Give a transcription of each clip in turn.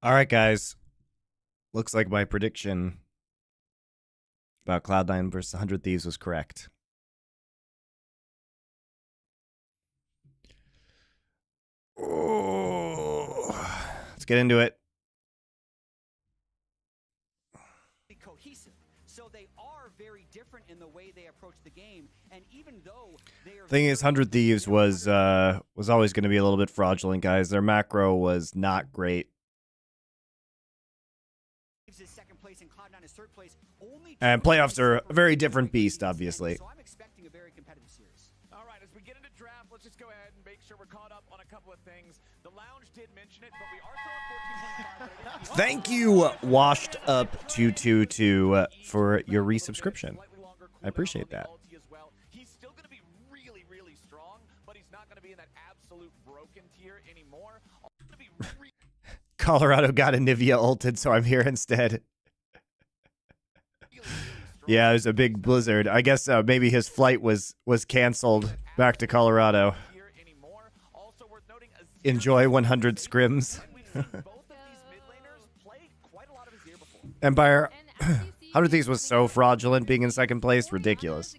All right, guys. Looks like my prediction about Cloud9 versus 100 Thieves was correct. Oh, let's get into it. Cohesive. So they are very different in the way they approach the game, and even though they are Thing is, 100 Thieves was always going to be a little bit fraudulent, guys. Their macro was not great. second place and Cloud9 is third place. And playoffs are a very different beast, obviously. So I'm expecting a very competitive series. All right, as we get into draft, let's just go ahead and make sure we're caught up on a couple of things. The lounge did mention it, but we are still on 14.5. Thank you, Washed Up 222, for your resubscription. I appreciate that. He's still going to be really, really strong, but he's not going to be in that absolute broken tier anymore. Colorado got a Nivea ulted, so I'm here instead. Yeah, it was a big blizzard. I guess maybe his flight was canceled back to Colorado. Enjoy 100 scrims. Empire. 100 Thieves was so fraudulent being in second place. Ridiculous.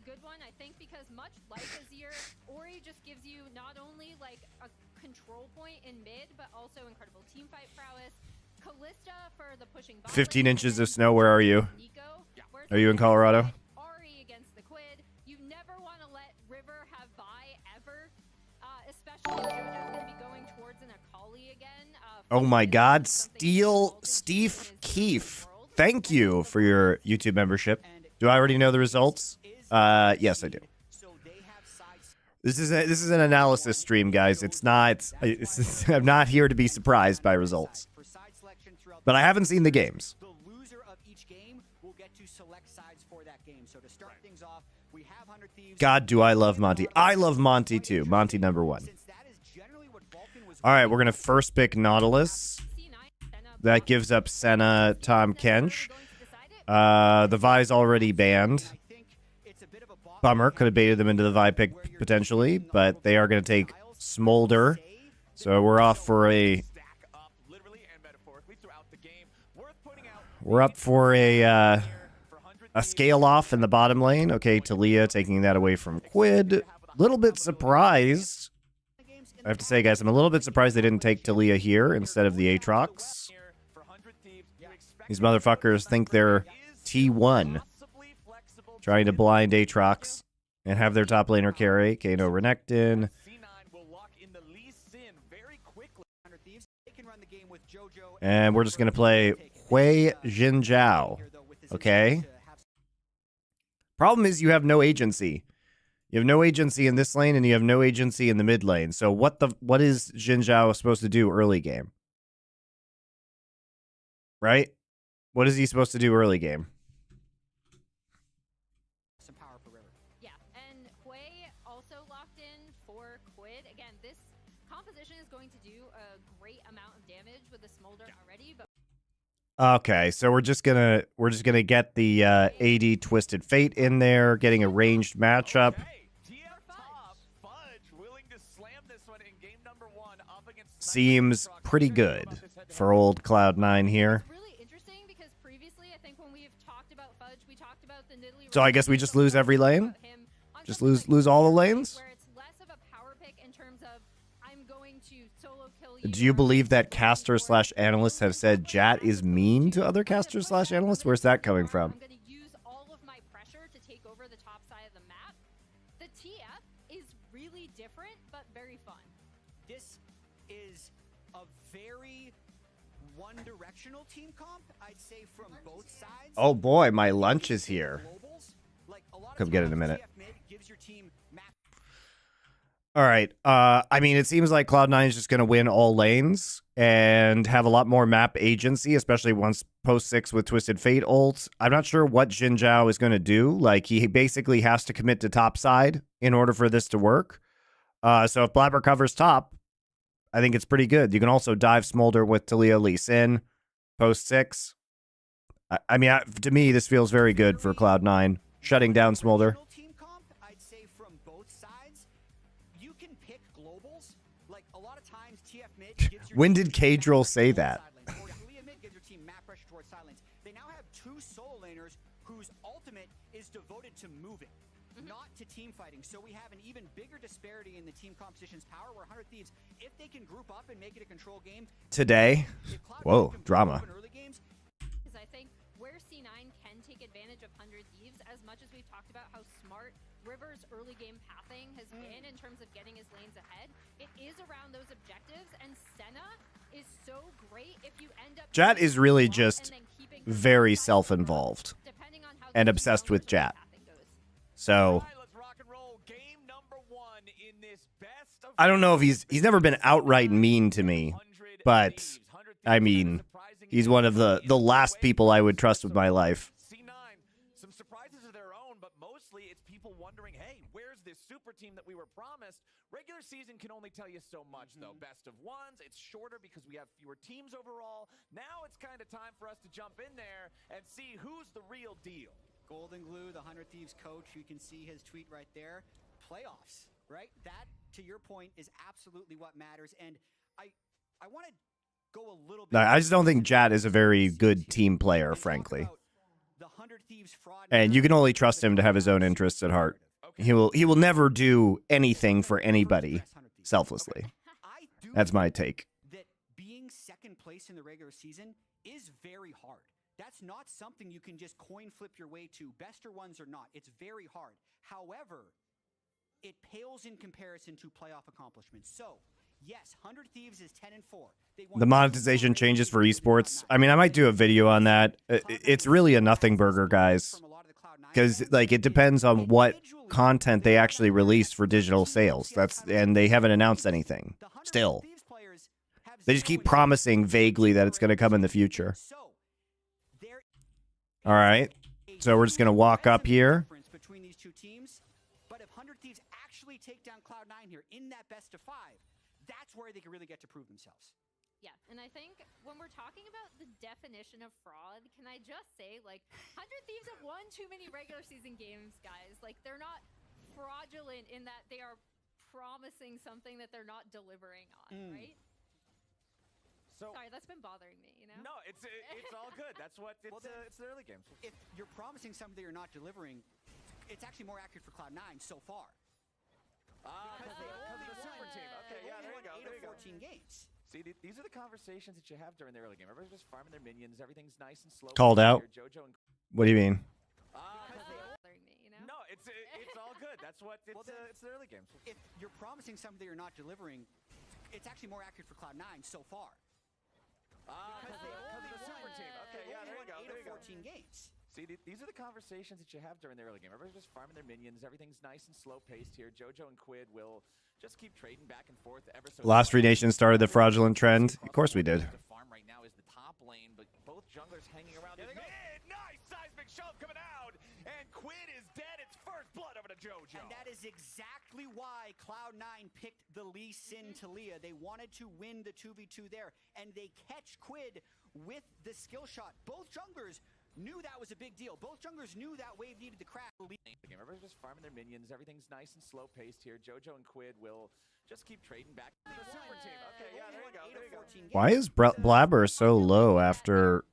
Gives you not only like a control point in mid, but also incredible team fight prowess. Callista for the pushing 15 inches of snow. Where are you? Are you in Colorado? Ari against the Quid. You never want to let River have bye ever, especially if JoJo's going to be going towards an Akali again. Oh my God, Steve Keefe. Thank you for your YouTube membership. Do I already know the results? Yes, I do. This is an analysis stream, guys. It's not. I'm not here to be surprised by results. But I haven't seen the games. The loser of each game will get to select sides for that game. So to start things off, we have 100 Thieves. God, do I love Monty. I love Monty too. Monty number one. All right, we're going to first pick Nautilus. That gives up Senna, Tom Kench. The Vi's already banned. Bummer. Could have baited them into the Vi pick potentially, but they are going to take Smolder. So we're off for a... We're up for a scale off in the bottom lane. Okay, Talia taking that away from Quid. Little bit surprised. I have to say, guys, I'm a little bit surprised they didn't take Talia here instead of the Aatrox. These motherfuckers think they're T1. Trying to blind Aatrox and have their top laner carry. Kano Renekton. And we're just going to play Hui Jinzhao. Okay? Problem is you have no agency. You have no agency in this lane and you have no agency in the mid lane. So what is Jinzhao supposed to do early game? Right? What is he supposed to do early game? Some power for River. Yeah, and Hui also locked in for Quid. Again, this composition is going to do a great amount of damage with the Smolder already, but okay, so we're just gonna get the AD Twisted Fate in there, getting a ranged matchup. Seems pretty good for old Cloud9 here. So I guess we just lose every lane? Just lose all the lanes? Do you believe that casters/analysts have said Jat is mean to other casters/analysts? Where's that coming from? I'm going to use all of my pressure to take over the top side of the map. The TF is really different, but very fun. This is a very one-directional team comp, I'd say, from both sides. Oh boy, my lunch is here. Come get it in a minute. All right. I mean, it seems like Cloud9 is just going to win all lanes and have a lot more map agency, especially once post 6 with Twisted Fate ult. I'm not sure what Jinzhao is going to do. Like, he basically has to commit to top side in order for this to work. So if Blabber covers top, I think it's pretty good. You can also dive Smolder with Talia Lee Sin post 6. I mean, to me, this feels very good for Cloud9. Shutting down Smolder. When did Kadril say that? laners whose ultimate is devoted to moving, not to team fighting. So we have an even bigger disparity in the team composition's power, where 100 Thieves, if they can group up and make it a control game Today. if Cloud9 Whoa, can drama. open early games, Because I think where C9 can take advantage of 100 Thieves, as much as we've talked about how smart River's early game pathing has been in terms of getting his lanes ahead, it is around those objectives, and Senna is so great if you end up... Jat is really and just then keeping very sides self-involved depending on how and the obsessed with early game Jat. pathing goes. So All right, let's rock and roll. Game number 1 in this best of I don't know if he's never been outright mean to me, but I mean, he's one of the last people I would trust with my life. C9, some surprises of their own, but mostly it's people wondering, hey, where's this super team that we were promised? Regular season can only tell you so much, though. Best of ones, it's shorter because we have fewer teams overall. Now it's kind of time for us to jump in there and see who's the real deal. Golden Glue, the 100 Thieves coach, you can see his tweet right there. Playoffs, right? That, to your point, is absolutely what matters. And I want to go a little bit... I just don't think Jat is a very good team player, frankly. And you can only trust him to have his own interests at heart. He will never do anything for anybody selflessly. That's my take. That being second place in the regular season is very hard. That's not something you can just coin flip your way to, best or ones or not. It's very hard. However, it pales in comparison to playoff accomplishments. So, yes, 100 Thieves is 10-4. The monetization changes for esports. I mean, I might do a video on that. It's really a nothing burger, guys. Because like it depends on what content they actually release for digital sales. And they haven't announced anything. Still. They just keep promising vaguely that it's going to come in the future. All right. So we're just going to walk up here. Between these two teams, but if 100 Thieves actually take down Cloud9 here in that best of 5, that's where they can really get to prove themselves. Yeah, and I think when we're talking about the definition of fraud, can I just say, like, 100 Thieves have won too many regular season games, guys. Like, they're not fraudulent in that they are promising something that they're not delivering on, right? So, sorry, that's been bothering me, you know? No, it's all good. That's what it's the early games. If you're promising something that you're not delivering, it's actually more accurate for Cloud9 so far. Because of the super team. Okay, yeah, there you go. There you go. 14 games. See, these are the conversations that you have during the early game. Everybody's just farming their minions. Everything's nice and slow. Called out. JoJo and What do you mean? Bothering me, you know? no, it's all good. That's what it's the early games. If you're promising something that you're not delivering, it's actually more accurate for Cloud9 so far. Because of the super team. Okay, yeah, there you go. There you go. 14 games. See, these are the conversations that you have during the early game. Everybody's just farming their minions. Everything's nice and slow paced here. JoJo and Quid will just keep trading back and forth ever so. Last Free Nation started the fraudulent trend. Of course we did. The farm right now is the top lane, but both junglers hanging around in mid. Nice seismic shove coming out, and Quid is dead. It's first blood over to JoJo. And that is exactly why Cloud9 picked the Lee Sin Talia. They wanted to win the 2v2 there, and they catch Quid with the skill shot. Both junglers knew that was a big deal. Both junglers knew that wave needed to crack. Everybody's just farming their minions. Everything's nice and slow paced here. JoJo and Quid will just keep trading back. The super team. Okay, yeah, there you go. There you go. Why is Blabber so low after...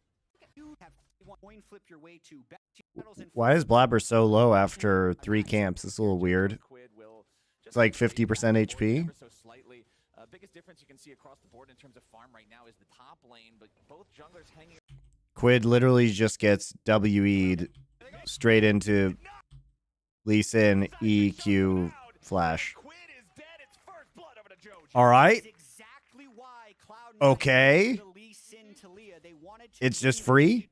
Why is Blabber so low after 3 camps? It's a little weird. It's like 50% HP. Biggest difference you can see across the board in terms of farm right now is the top lane, but both junglers hanging. Quid literally just gets WE'd straight into Lee Sin EQ flash. All right. Okay. It's just free.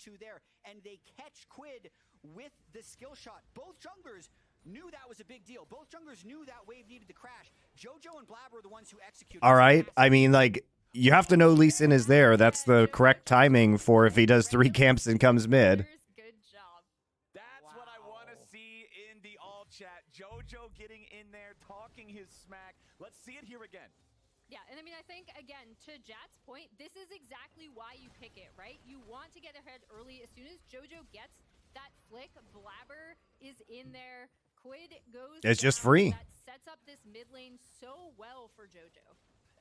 And they catch Quid with the skill shot. Both junglers knew that was a big deal. Both junglers knew that wave needed to crash. JoJo and Blabber are the ones who executed. All right. I mean, like, you have to know Lee Sin is there. That's the correct timing for if he does 3 camps and comes mid. Good job. That's what I want to see in the all chat. JoJo getting in there, talking his smack. Let's see it here again. Yeah, and I mean, I think, again, to Jat's point, this is exactly why you pick it, right? You want to get ahead early. As soon as JoJo gets that flick, Blabber is in there. Quid goes It's just down. free. That sets up this mid lane so well for JoJo.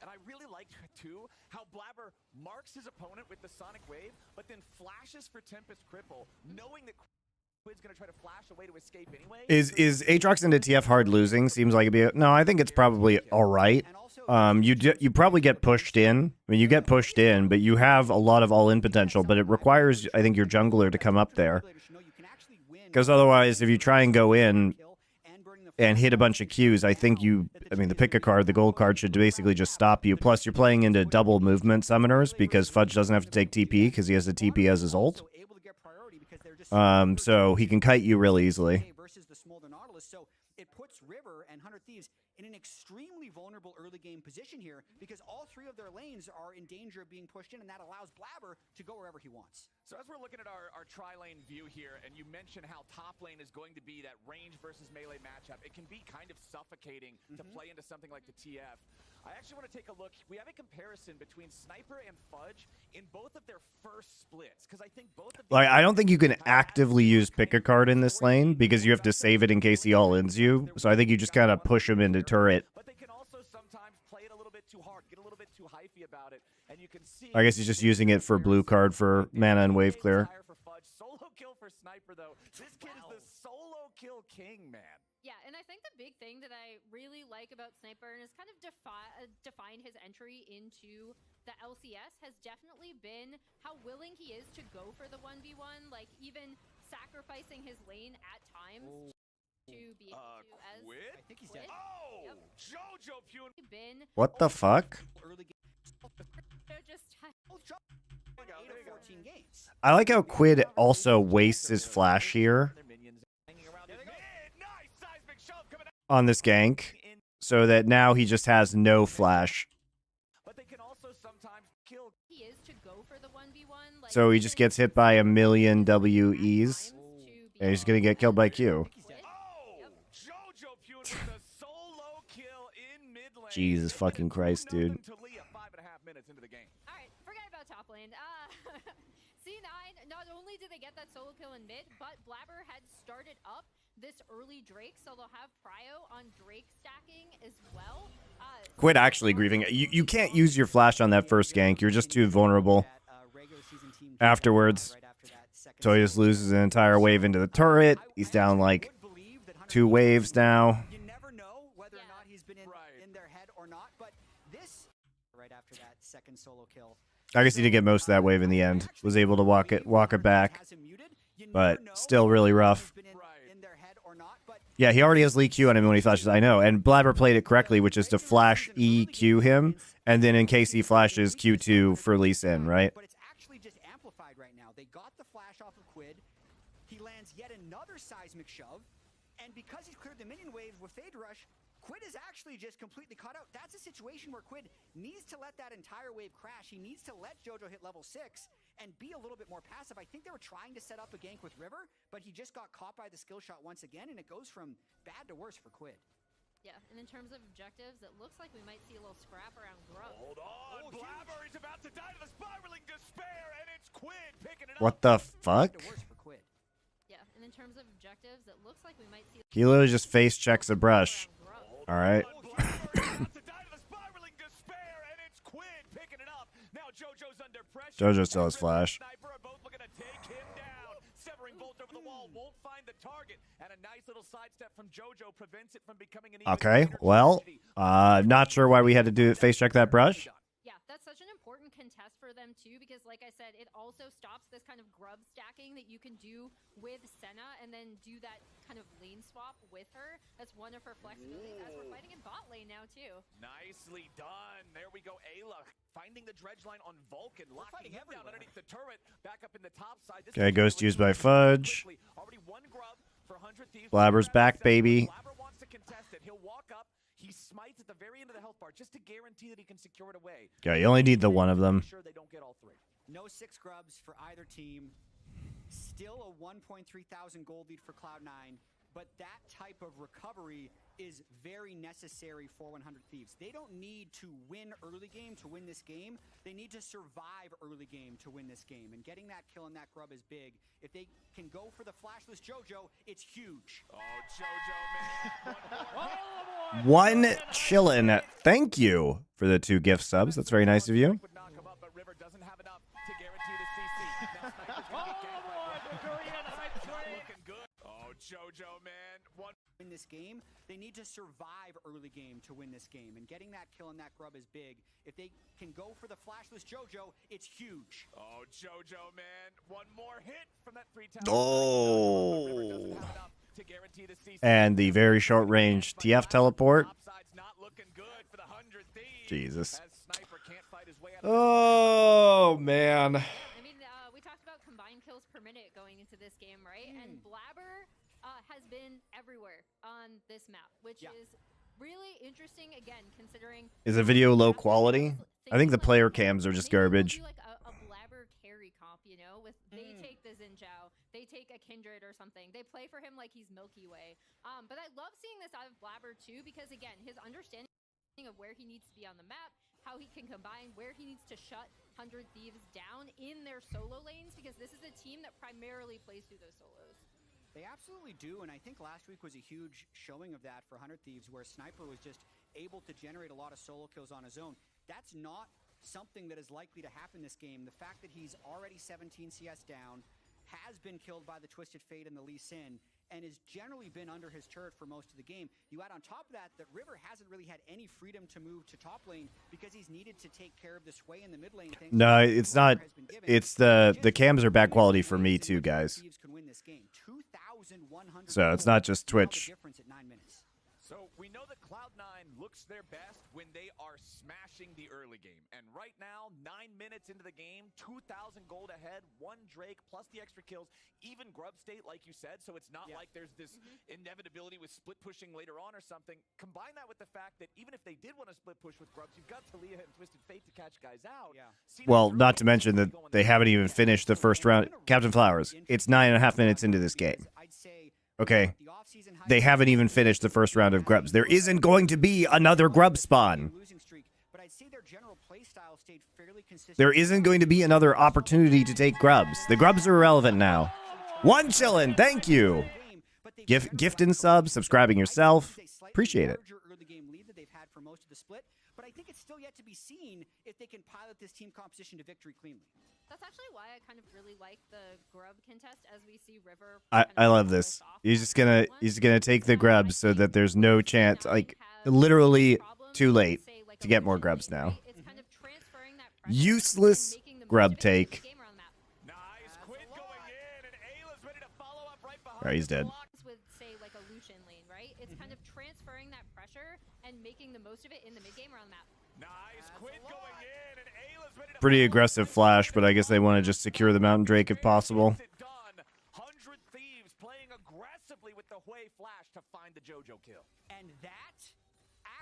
And I really liked, too, how Blabber marks his opponent with the Sonic Wave, but then flashes for Tempest Cripple, knowing that Quid's going to try to flash away to escape anyway. Is Aatrox into TF hard losing? Seems like it'd be. No, I think it's probably all right. You probably get pushed in. I mean, you get pushed in, but you have a lot of all-in potential. But it requires, I think, your jungler to come up there. Because otherwise, if you try and go in and hit a bunch of Qs, I think the pick a card, the gold card should basically just stop you. Plus, you're playing into double movement summoners because Fudge doesn't have to take TP because he has the TP as his ult. So he can kite you really easily. So it puts River and 100 Thieves in an extremely vulnerable early game position here because all three of their lanes are in danger of being pushed in, and that allows Blabber to go wherever he wants. So as we're looking at our tri-lane view here, and you mentioned how top lane is going to be that range versus melee matchup, it can be kind of suffocating to play into something like the TF. I actually want to take a look. We have a comparison between Sniper and Fudge in both of their first splits, because I think both of Like, I don't think you can actively use pick a card in this lane because you have to save it in case he all-ins you. So I think you just gotta push him into turret. But they can also sometimes play it a little bit too hard, get a little bit too hypey about it, and you can see. I guess he's just using it for blue card for mana and wave clear. Solo kill for Sniper though. This kid is the solo kill king, man. Yeah, and I think the big thing that I really like about Sniper and has kind of defined his entry into the LCS has definitely been how willing he is to go for the 1v1, like even sacrificing his lane at times to be able to as Quid? I think he's dead. Oh, Yep. Jojo Pune. been What the fuck? Early game. just 8 of 14 games. I like how Quid also wastes his flash here on this gank, so that now he just has no flash. But they can also sometimes kill. he is to go for the 1v1, like So he just gets hit by a million WEs, and he's gonna get killed by Q. Oh, Jojo Pune with a solo kill in mid lane. Jesus fucking Christ, dude. 5.5 minutes into the game. All right, forget about top lane. C9, not only did they get that solo kill in mid, but Blabber had started up this early Drake, so they'll have Prio on Drake stacking as well. Quid actually grieving. You can't use your flash on that first gank. You're just too vulnerable afterwards. So he just loses an entire wave into the turret. He's down like 2 waves now. You never know whether or not he's been in their head or not, but this right after that second solo kill. I guess he did get most of that wave in the end. Was able to walk it back, but still really rough. Yeah, he already has Lee Q on him when he flashes, I know. And Blabber played it correctly, which is to flash EQ him, and then in case he flashes Q2 for Lee Sin, right? But it's actually just amplified right now. They got the flash off of Quid. He lands yet another seismic shove, and because he's cleared the minion wave with Fade Rush, Quid is actually just completely caught out. That's a situation where Quid needs to let that entire wave crash. He needs to let Jojo hit level 6 and be a little bit more passive. I think they were trying to set up a gank with River, but he just got caught by the skill shot once again, and it goes from bad to worse for Quid. Yeah, and in terms of objectives, it looks like we might see a little scrap around Grub. Hold on, Blabber is about to die to the spiraling despair, and it's Quid picking it up. What the fuck? Worse for Quid. Yeah, and in terms of objectives, it looks like we might see He literally just face checks a brush. All right. Jojo still has flash. Okay, well, not sure why we had to do face check that brush. Yeah, that's such an important contest for them too, because like I said, it also stops this kind of grub stacking that you can do with Senna and then do that kind of lane swap with her. That's one of her flexibilities as we're fighting in bot lane now too. Nicely done. There we go. Ayla finding the dredge line on Vulcan, locking him down underneath the turret, back up in the top side. Okay, ghost used by Fudge. Already one grub for 100 Thieves. Blabber's back, baby. Blabber wants to contest it. He'll walk up. He smites at the very end of the health bar just to guarantee that he can secure it away. Okay, you only need the one of them. Sure they don't get all 3. No 6 grubs for either team. Still a 1.3 thousand gold lead for Cloud9. But that type of recovery is very necessary for 100 Thieves. They don't need to win early game to win this game. They need to survive early game to win this game. And getting that kill and that grub is big. If they can go for the flashless JoJo, it's huge. Oh, JoJo, man. One chillin'. Thank you for the 2 gift subs. That's very nice of you. Would knock him up, but River doesn't have enough to guarantee the CC. Now Sniper's gonna get ganked by looking good. Oh, JoJo, man. One. In this game, they need to survive early game to win this game. And getting that kill and that grub is big. If they can go for the flashless JoJo, it's huge. Oh, JoJo, man. One more hit from that 3-tower. Oh. River doesn't have enough to guarantee the CC. And the very short range TF teleport. Topside's not looking good for the 100 Thieves. Jesus. As Sniper can't fight his way out of Oh, man. I mean, we talked about combined kills per minute going into this game, right? And Blabber has been everywhere on this map, which is really interesting, again, considering... Is the video low quality? I think the player cams are just garbage. Like a Blabber carry comp, you know, with they take the Xinjiao, they take a Kindred or something. They play for him like he's Milky Way. But I love seeing this out of Blabber too, because again, his understanding of where he needs to be on the map, how he can combine, where he needs to shut 100 Thieves down in their solo lanes, because this is a team that primarily plays through those solos. They absolutely do, and I think last week was a huge showing of that for 100 Thieves, where Sniper was just able to generate a lot of solo kills on his own. That's not something that is likely to happen this game. The fact that he's already 17 CS down, has been killed by the Twisted Fate and the Lee Sin, and has generally been under his turret for most of the game. You add on top of that, that River hasn't really had any freedom to move to top lane because he's needed to take care of the sway in the mid lane. No, it's not. It's the cams are bad quality for me too, guys. So it's not just Twitch. So we know that Cloud9 looks their best when they are smashing the early game. And right now, 9 minutes into the game, 2,000 gold ahead, 1 Drake plus the extra kills, even Grub State, like you said. So it's not like there's this inevitability with split pushing later on or something. Combine that with the fact that even if they did want to split push with Grubs, you've got Talia and Twisted Fate to catch guys out. Well, not to mention that they haven't even finished the first round. Captain Flowers, it's 9.5 minutes into this game. Okay, they haven't even finished the first round of Grubs. There isn't going to be another Grub spawn. There isn't going to be another opportunity to take Grubs. The Grubs are irrelevant now. One chillin', thank you. Gift and sub, subscribing yourself. Appreciate it. But I think it's still yet to be seen if they can pilot this team composition to victory cleanly. That's actually why I kind of really like the Grub contest as we see River. I love this. He's just gonna take the Grubs so that there's no chance, like literally too late to get more Grubs now. Useless Grub take. Alright, he's dead. With say like a Lucian lane, right? It's kind of transferring that pressure and making the most of it in the mid game around the map. Nice, Quid going in, and Ayla's ready to Pretty aggressive flash, but I guess they want to just secure the Mountain Drake if possible. 100 Thieves playing aggressively with the Hui flash to find the JoJo kill. And that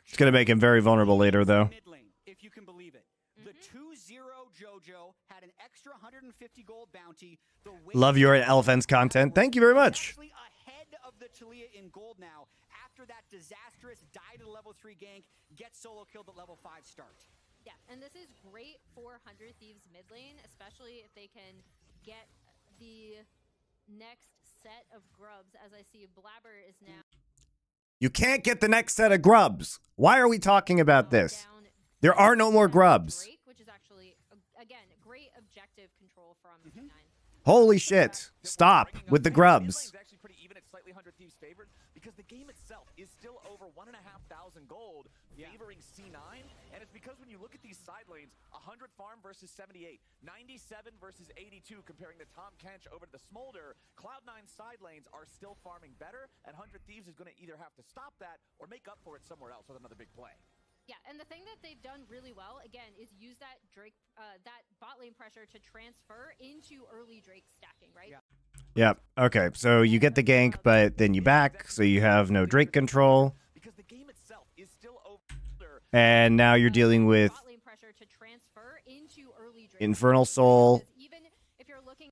It's gonna make him very vulnerable later, though. Mid lane, if you can believe it. The 2-0 JoJo had an extra 150 gold bounty. Love your Elephants content. Thank you very much. Actually ahead of the Talia in gold now. After that disastrous die to level 3 gank, get solo killed at level 5 start. Yeah, and this is great for 100 Thieves mid lane, especially if they can get the next set of Grubs. As I see, Blabber is now. You can't get the next set of Grubs. Why are we talking about this? There are no more Grubs. Drake, which is actually, again, great objective control from T9. Holy shit. Stop with the Grubs. Actually pretty even at slightly 100 Thieves favored because the game itself is still over 1,500 gold favoring C9, and it's because when you look at these side lanes, 100 farm versus 78, 97 versus 82, comparing the Tom Kench over to the Smolder, Cloud9 side lanes are still farming better, and 100 Thieves is going to either have to stop that or make up for it somewhere else with another big play. Yeah, and the thing that they've done really well, again, is use that Drake, that bot lane pressure to transfer into early Drake stacking, right? Yeah, okay, so you get the gank, but then you back, so you have no Drake control. Because the game itself is still over. And now you're dealing with Bot lane pressure to transfer into early Drake Infernal Soul. even if you're looking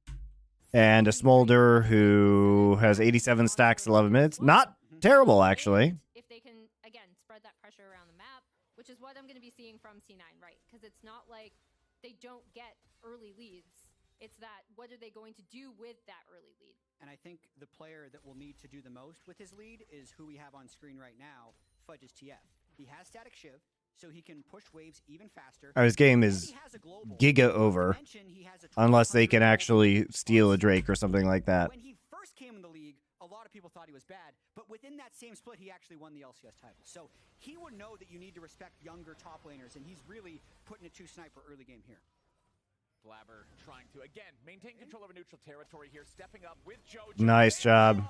And a Smolder who has 87 stacks, 11 minutes. Not terrible, actually. If they can, again, spread that pressure around the map, which is what I'm going to be seeing from C9, right? Because it's not like they don't get early leads. It's that, what are they going to do with that early lead? And I think the player that will need to do the most with his lead is who we have on screen right now, Fudge's TF. He has static shiv, so he can push waves even faster. His game is giga over, unless they can actually steal a Drake or something like that. When he first came in the league, a lot of people thought he was bad, but within that same split, he actually won the LCS title. So he would know that you need to respect younger top laners, and he's really putting it to Sniper early game here. Blabber trying to, again, maintain control over neutral territory here, stepping up with JoJo. Nice job.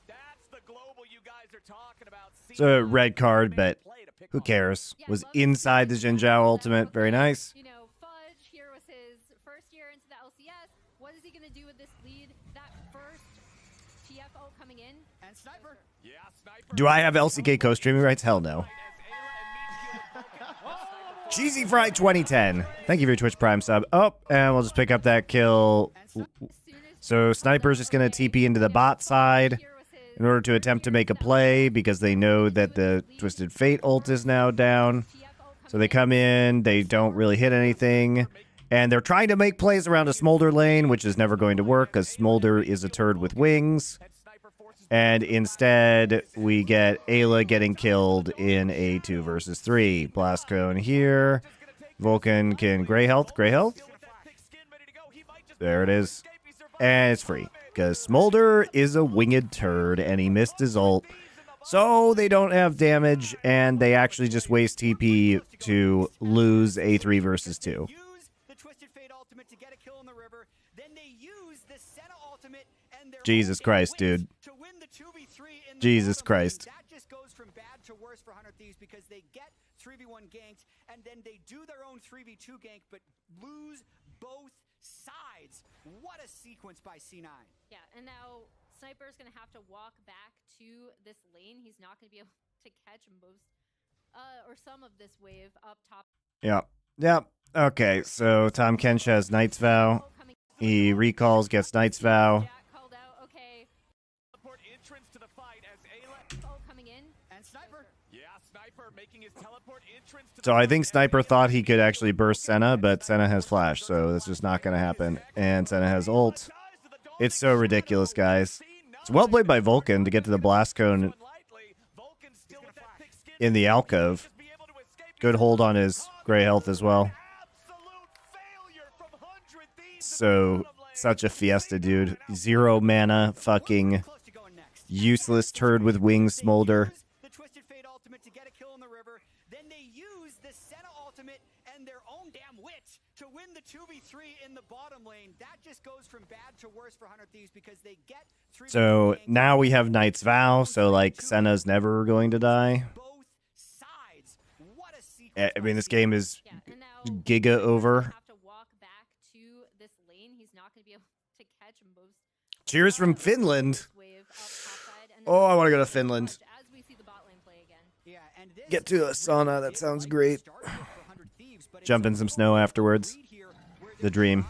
That's the global you guys are talking about. It's a red card, but who cares? Was inside the Xin Zhao ultimate. Very nice. You know, Fudge here was his first year into the LCS. What is he going to do with this lead? That first TF ult coming in. And Sniper. Yeah, Sniper. Do I have LCK co-streaming rights? Hell no. Cheesy Fry 2010. Thank you for your Twitch Prime sub. Oh, and we'll just pick up that kill. So Sniper's just going to TP into the bot side in order to attempt to make a play because they know that the Twisted Fate ult is now down. So they come in, they don't really hit anything, and they're trying to make plays around a Smolder lane, which is never going to work because Smolder is a turd with wings. And instead, we get Ayla getting killed in a 2 versus 3. Blast Cone here. Vulcan can gray health. Gray health. There it is. And it's free. Because Smolder is a winged turd, and he missed his ult. So they don't have damage, and they actually just waste TP to lose a 3 versus 2. Jesus Christ, dude. Jesus Christ. That just goes from bad to worse for 100 Thieves because they get 3v1 ganked and then they do their own 3v2 gank but lose both sides. What a sequence by C9. Yeah, and now Sniper's going to have to walk back to this lane. He's not going to be able to catch most or some of this wave up top. Yep. Yep. Okay, so Tom Kench has Knight's Vow. He recalls, gets Knight's Vow. So I think Sniper thought he could actually burst Senna, but Senna has flash, so that's just not going to happen. And Senna has ult. It's so ridiculous, guys. It's well played by Vulcan to get to the Blast Cone in the alcove. Good hold on his gray health as well. So, such a fiesta, dude. 0 mana, fucking useless turd with wings Smolder. To win the 2v3 in the bottom lane, that just goes from bad to worse for 100 Thieves because they get 3. So now we have Knight's Vow, so like Senna's never going to die. Both sides. What a sequence. I mean, this game is giga over. Cheers from Finland. Oh, I want to go to Finland. Get to a sauna. That sounds great. Jump in some snow afterwards. The dream.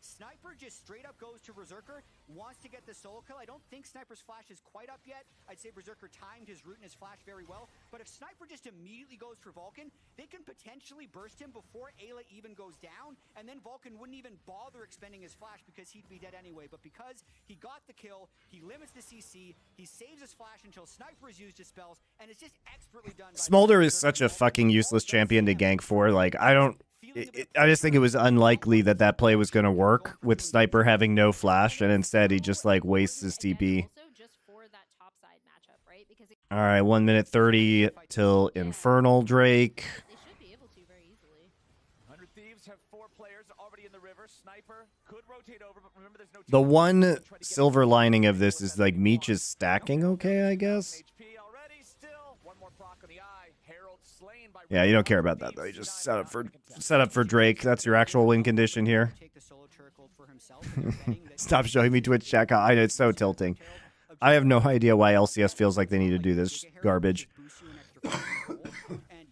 Sniper just straight up goes to Berserker, wants to get the solo kill. I don't think Sniper's flash is quite up yet. I'd say Berserker timed his root and his flash very well. But if Sniper just immediately goes for Vulcan, they can potentially burst him before Ayla even goes down. And then Vulcan wouldn't even bother expending his flash because he'd be dead anyway. But because he got the kill, he limits the CC, he saves his flash until Sniper has used his spells, and it's just expertly done. Smolder is such a fucking useless champion to gank for. Like, I just think it was unlikely that that play was going to work with Sniper having no flash, and instead he just like wastes his TP. All right, 1 minute 30 till Infernal Drake. The one silver lining of this is like Meech is stacking okay, I guess. Yeah, you don't care about that though. You just set up for Drake. That's your actual win condition here. Stop showing me Twitch chat. I know it's so tilting. I have no idea why LCS feels like they need to do this garbage. And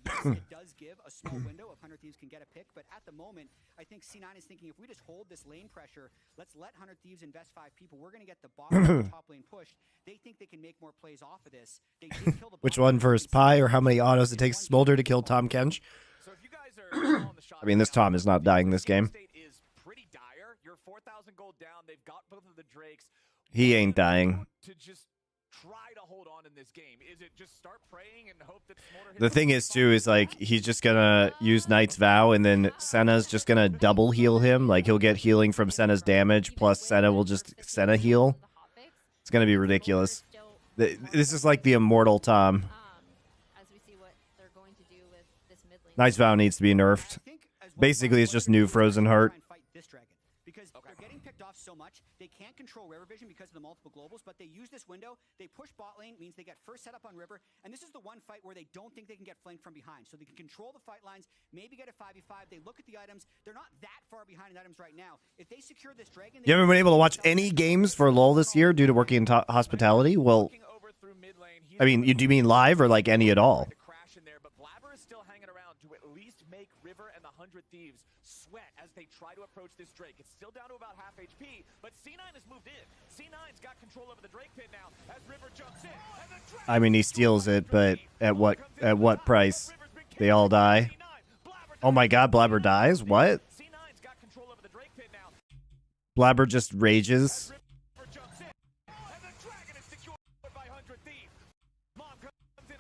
yes, it does give a small window of 100 Thieves can get a pick, but at the moment, I think C9 is thinking if we just hold this lane pressure, let's let 100 Thieves invest 5 people. We're going to get the bottom and the top lane pushed. They think they can make more plays off of this. They did kill the Which bottom one lane. first, Pi or how many autos it takes Smolder to kill Tom Kench? So if you guys are calling the shots I mean, this right now, Tom is not dying this game. State is pretty dire. You're 4,000 gold down. They've got both of the Drakes. He What ain't do you dying. do to just try to hold on in this game? Is it just start praying and hope that Smolder hits The thing is, too, is like he's just gonna use Knight's Vow, and then Senna's just gonna double heal him. Like he'll get healing from Senna's damage, plus Senna will just Senna heal. It's gonna be ridiculous. This is like the immortal Tom. As we see what they're going to do with this mid lane. Knight's Vow needs to be nerfed. Basically, it's just new Frozen Heart. Because they're getting picked off so much, they can't control River Vision because of the multiple globals, but they use this window, they push bot lane, means they get first set up on River, and this is the one fight where they don't think they can get flanked from behind. So they can control the fight lines, maybe get a 5v5, they look at the items, they're not that far behind in items right now. If they secure this dragon... You haven't been able to watch any games for LoL this year due to working in hospitality? Well, looking over through mid lane. He's I mean, do you mean live or like any at all? to crash in there, but Blabber is still hanging around to at least make River and the 100 Thieves sweat as they try to approach this Drake. It's still down to about half HP, but C9 has moved in. C9's got control over the Drake pit now as River jumps in. And the Drake I mean, he steals it, but at what price? They all die. Oh my God, Blabber dies? What? C9's got control over the Drake pit now. Blabber just rages. River jumps in, and the dragon is secured by 100 Thieves. Mom comes in.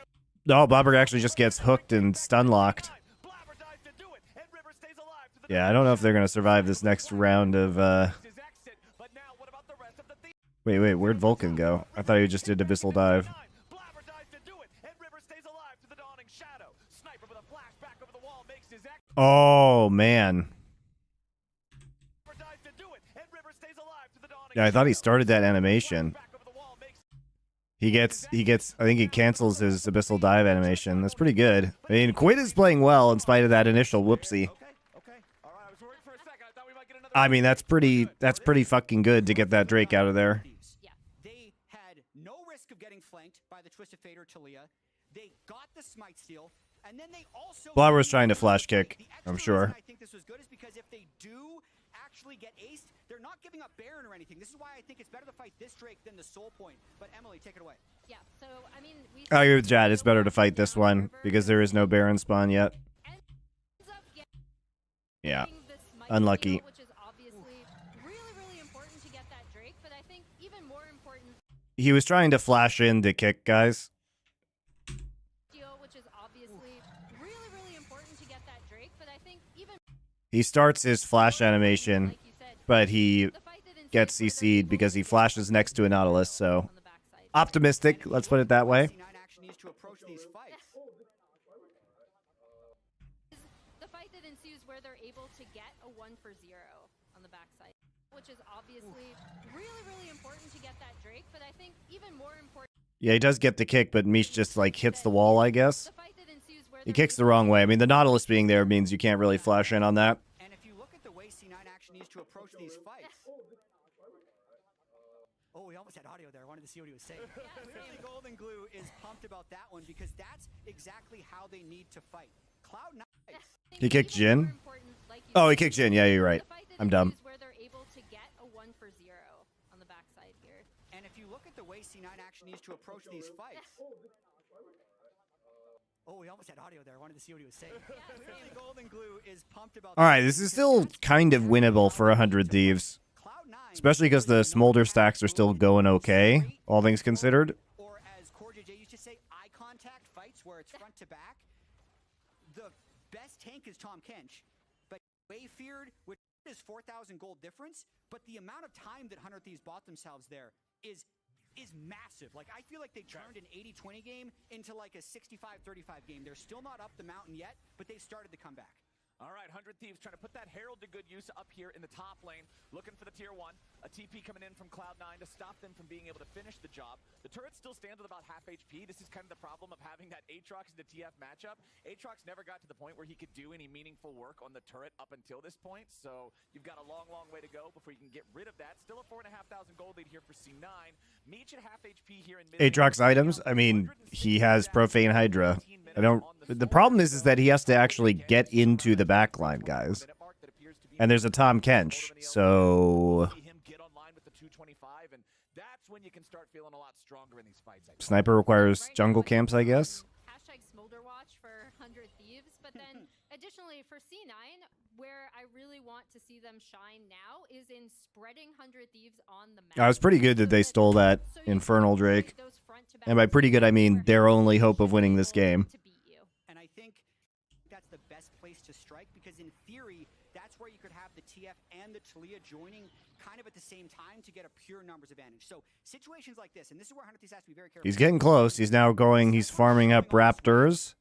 No, Blabber actually just gets hooked and stun locked. Blabber dies to do it, and River stays alive to the Yeah, I don't know if they're gonna survive this next round of. his exit, but now what about the rest of the Thieves? Wait, where'd Vulcan go? I thought he just did Abyssal Dive. Blabber dies to do it, and River stays alive to the dawning shadow. Sniper with a flash back over the wall makes his exit. Oh man. Blabber dies to do it, and River stays alive to the dawning Yeah, I thought he shadow. started that animation. Back over the wall makes He gets. I think he cancels his Abyssal Dive animation. That's pretty good. I mean, Quid is playing well in spite of that initial whoopsie. Okay. All right, I was worried for a second. I thought we might get another. I mean, that's pretty fucking good to get that Drake out of there. Yeah. They had no risk of getting flanked by the Twisted Fate or Talia. They got the Smite Steal, and then they also... Blabber was trying to flash kick, The extra I'm sure. reason I think this was good is because if they do actually get aced, they're not giving up Baron or anything. This is why I think it's better to fight this Drake than the Soul Point. But Emily, take it away. Yeah. So I mean, we I agree with Jad. It's better to fight this one because there is no Baron spawn yet. ends up getting Yeah. the smite Unlucky. steal, which is obviously really important to get that Drake, but I think even more important He was trying to flash in to kick, guys. steal, which is obviously really important to get that Drake, but I think even He starts his flash animation, like you said, but he the fight that ensues gets where they're CC'd able because to he get flashes next to a Nautilus, so... on the backside. Optimistic, let's put it that way. C9 actually needs to approach these fights. The fight that ensues where they're able to get a 1-0 on the backside, which is obviously really important to get that Drake, but I think even more important Yeah, he does get the kick, but Mish just, like, hits the wall, I guess. the fight that ensues where He they're kicks the able wrong to way. I mean, the Nautilus being there means you can't really flash in on that. And if you look at the way C9 actually needs to approach these fights. Oh, we almost had audio there. I wanted to see what he was saying. Clearly, Golden Glue is pumped about that one because that's exactly how they need to fight. Cloud9. He kicked even more Jhin? important, like you Oh, he said, kicked Jhin. Yeah, you're right. the fight that I'm dumb. ensues where they're able to get a 1-0 on the backside here. And if you look at the way C9 actually needs to approach these fights. Oh, we almost had audio there. I wanted to see what he was saying. Clearly, Golden Glue is pumped about All right, this is still kind of winnable for 100 Thieves. Cloud9, Especially because the smolder stacks are still going okay, all things considered. Or as Core JJ used to say, eye contact fights where it's front to back. The best tank is Tom Kench, but way feared, which is 4,000 gold difference. But the amount of time that 100 Thieves bought themselves there is massive. Like, I feel like they turned an 80-20 game into like a 65-35 game. They're still not up the mountain yet, but they've started to come back. All right, 100 Thieves trying to put that Herald to good use up here in the top lane, looking for the tier 1. A TP coming in from Cloud9 to stop them from being able to finish the job. The turret still stands with about half HP. This is kind of the problem of having that Aatrox in the TF matchup. Aatrox never got to the point where he could do any meaningful work on the turret up until this point, so you've got a long, long way to go before you can get rid of that. Still a 4,500 gold lead here for C9. Meech at half HP here in mid. Aatrox items, I mean, he has Profane Hydra. The problem is that he has to actually get into the backline, guys. And there's a Tom Kench, so Sniper requires jungle camps, I guess. Hashtag Smolder Watch for 100 Thieves, but then additionally for C9, where I really want to see them shine now is in spreading 100 Thieves on the map. It was pretty good that they stole that Infernal Drake. And by pretty good, I mean their only hope of winning this game. And I think that's the best place to strike, because in theory, that's where you could have the TF and the Taliyah joining kind of at the same time to get a pure numbers advantage. So situations like this, and this is where 100 Thieves has to be very careful. He's getting close. He's now going, he's farming up Raptors.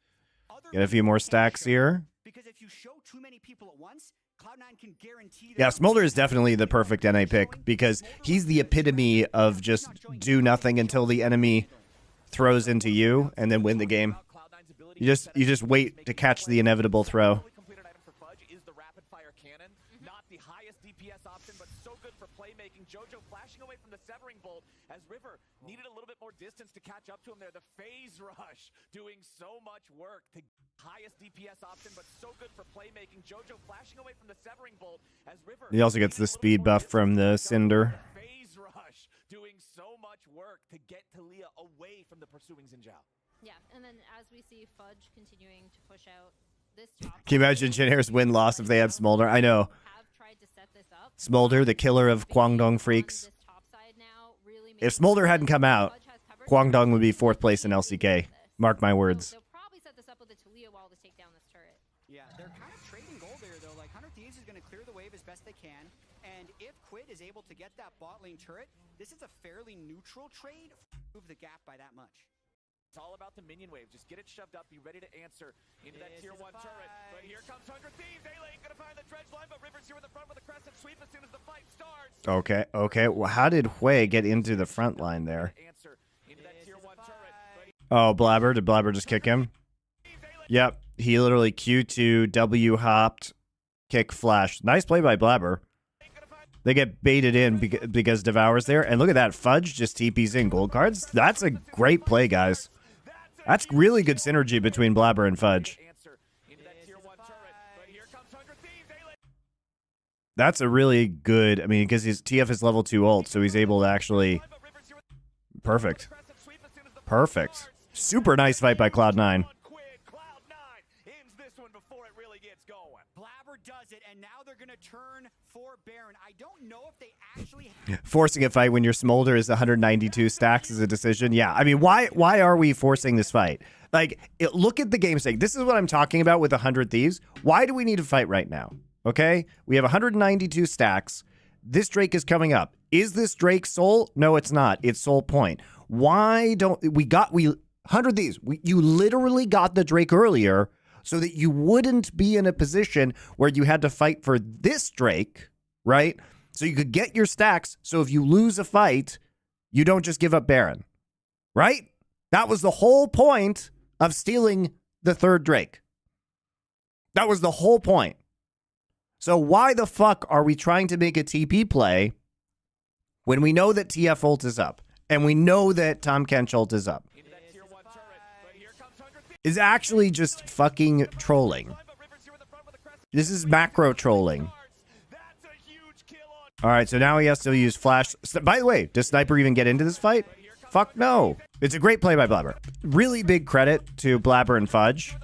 Get a few more stacks here. Because if you show too many people at once, Cloud9 can guarantee. Yeah, Smolder is definitely the perfect NA pick because he's the epitome of just do nothing until the enemy throws into you and then win the game. You just wait to catch the inevitable throw. Jojo flashing away from the severing bolt as River needed a little bit more distance to catch up to him there. The phase rush doing so much work. The highest DPS option, but so good for playmaking. Jojo flashing away from the severing bolt as River. He also gets the speed buff from the Cinder. Phase rush doing so much work to get Taliyah away from the pursuing Xin Zhao. Yeah, and then as we see Fudge continuing to push out this top. Can you imagine Jinhair's win-loss if they had Smolder? I know. Smolder, the killer of Guangdong freaks. If Smolder hadn't come out, Guangdong would be 4th place in LCK. Mark my words. They'll probably set this up with a Taliyah wall to take down this turret. Yeah, they're kind of trading gold there, though. Like, 100 Thieves is going to clear the wave as best they can. And if Quid is able to get that bot lane turret, this is a fairly neutral trade. Move the gap by that much. It's all about the minion wave. Just get it shoved up. Be ready to answer into that tier 1 turret. But here comes 100 Thieves. A-Lane going to find the dredge line, but River's here in the front with the crescent sweep as soon as the fight starts. Okay. Well, how did Hui get into the front line there? Oh, Blabber. Did Blabber just kick him? Yep. He literally Q2, W hopped, kick flash. Nice play by Blabber. They get baited in because Devour's there. And look at that. Fudge just TPs in gold cards. That's a great play, guys. That's really good synergy between Blabber and Fudge. That's a really good, I mean, because his TF is level 2 ult, so he's able to actually... Perfect. Perfect. Super nice fight by Cloud9. Blabber does it, and now they're going to turn for Baron. I don't know if they actually... Forcing a fight when your Smolder is 192 stacks is a decision. Yeah, I mean, why are we forcing this fight? Like, look at the game sake. This is what I'm talking about with 100 Thieves. Why do we need to fight right now? Okay? We have 192 stacks. This Drake is coming up. Is this Drake soul? No, it's not. It's soul point. Why don't... We 100 Thieves. You literally got the Drake earlier so that you wouldn't be in a position where you had to fight for this Drake, right? So you could get your stacks, so if you lose a fight, you don't just give up Baron, right? That was the whole point of stealing the 3rd Drake. That was the whole point. So why the fuck are we trying to make a TP play when we know that TF ult is up, and we know that Tom Kench ult is up? Is actually just fucking trolling. This is macro trolling. All right, so now he has to use flash. By the way, does Sniper even get into this fight? Fuck no. It's a great play by Blabber. Really big credit to Blabber and Fudge.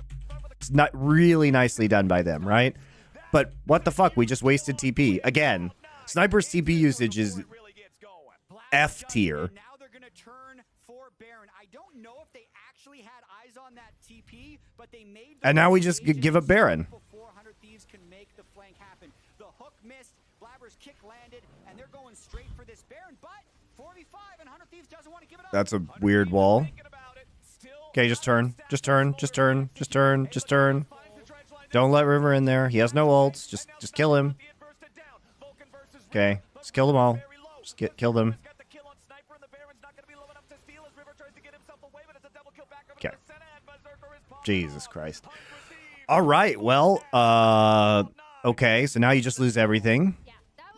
It's not really nicely done by them, right? But what the fuck? We just wasted TP. Again, Sniper's TP usage is F tier. Now they're going to turn for Baron. I don't know if they actually had eyes on that TP, but they made... And now we just give up Baron. Before 100 Thieves can make the flank happen. The hook missed, Blabber's kick landed, and they're going straight for this Baron, but 4v5 and 100 Thieves doesn't want to give it up. That's a weird wall. Okay, just turn. Just turn. Just turn. Just turn. Just turn. Don't let River in there. He has no ults. Just kill him. Okay. Just kill them all. Just kill them. Okay. Jesus Christ. All right. Well, okay. So now you just lose everything.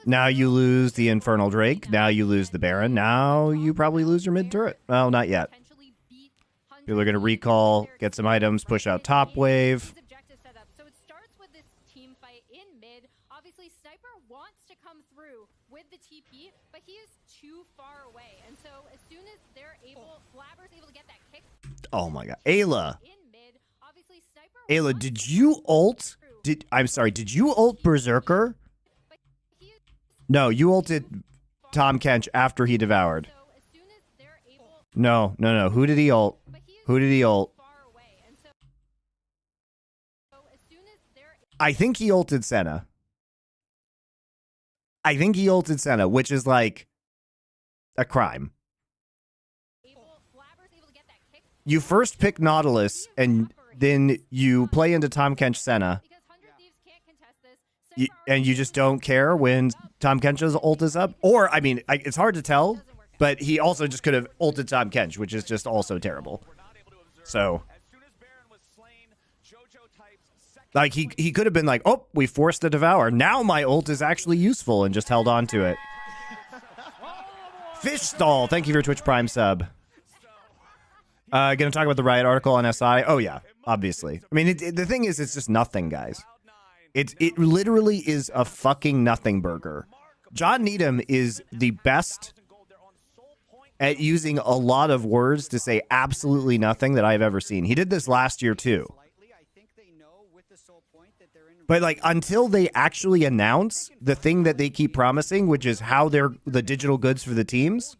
Now you lose the Infernal Drake. Now you lose the Baron. Now you probably lose your mid turret. Well, not yet. People are going to recall, get some items, push out top wave. So it starts with this team fight in mid. Obviously, Sniper wants to come through with the TP, but he is too far away. And so as soon as they're able, Blabber's able to get that kick. Oh my god. Ayla. In mid, obviously Sniper Ayla, did you ult? I'm sorry, did you ult Berserker? No, you ulted Tom Kench after he devoured. No. Who did he ult? Who did he ult? I think he ulted Senna. Which is like a crime. You first pick Nautilus, and then you play into Tom Kench Senna. And you just don't care when Tom Kench's ult is up? Or, I mean, it's hard to tell, but he also just could have ulted Tom Kench, which is just also terrible. So, like, he could have been like, oh, we forced a devour. Now my ult is actually useful, and just held on to it. Fish Stall, thank you for your Twitch Prime sub. Gonna talk about the Riot article on SI? Oh, yeah, obviously. I mean, the thing is, it's just nothing, guys. It literally is a fucking nothing burger. John Needham is the best at using a lot of words to say absolutely nothing that I've ever seen. He did this last year too. But like until they actually announce the thing that they keep promising, which is how they're the digital goods for the teams,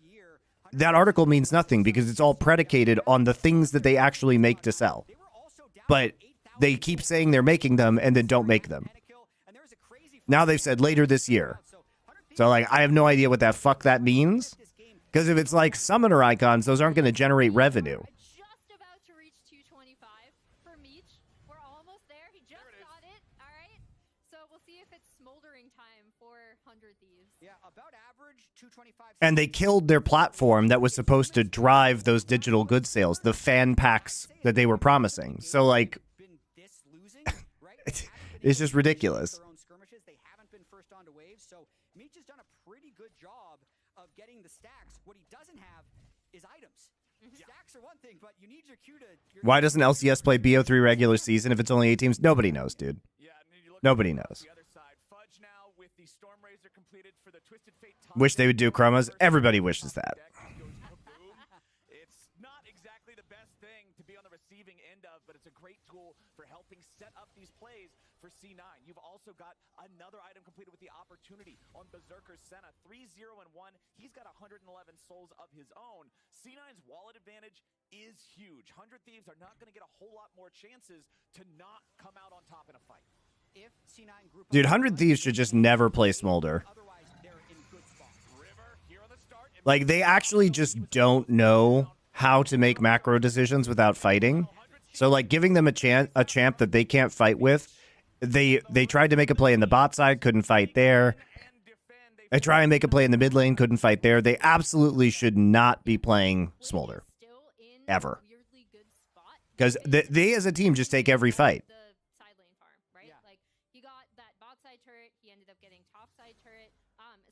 that article means nothing because it's all predicated on the things that they actually make to sell. But they keep saying they're making them and then don't make them. Now they've said later this year. So, like, I have no idea what that fuck that means. Because if it's like summoner icons, those aren't going to generate revenue. Just about to reach 225 for Meech. We're almost there. He just got it. All right. So we'll see if it's smoldering time for 100 Thieves. Yeah, about average 225. And they killed their platform that was supposed to drive those digital goods sales, the fan packs that they were promising. So, like, it's just ridiculous. They haven't been first on to waves, so Meech has done a pretty good job of getting the stacks. What he doesn't have is items. Stacks are one thing, but you need your Q to... Why doesn't LCS play BO3 regular season if it's only 8 teams? Nobody knows, dude. Nobody knows. Wish they would do chromas. Everybody wishes that. It's not exactly the best thing to be on the receiving end of, but it's a great tool for helping set up these plays for C9. You've also got another item completed with the opportunity on Berserker Senna. 3-0-1. He's got 111 souls of his own. C9's wallet advantage is huge. 100 Thieves are not going to get a whole lot more chances to not come out on top in a fight. If C9 group Dude, 100 Thieves should just never play Smolder. otherwise they're in good spot. River here on the start. Like, they actually just don't know how to make macro decisions without fighting. So, like, giving them a champ that they can't fight with, they tried to make a play in the bot side, couldn't fight there. They try and make a play in the mid lane, couldn't fight there. They absolutely should not be playing Smolder. Ever. Because they as a team just take every fight. The side lane farm, right? Yeah. Like, he got that bot side turret. He ended up getting top side turret.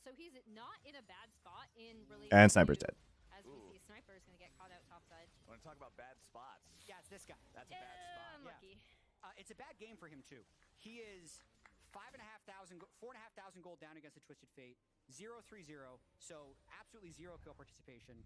So he's not in a bad spot in relation And Sniper's to, dead. as we see, Sniper is going to get caught out top side. I want to talk about bad spots. Yeah, it's this guy. That's a bad spot. Unlucky. It's a bad game for him too. He is 4,500 gold down against the Twisted Fate, 0-3-0, so absolutely zero kill participation.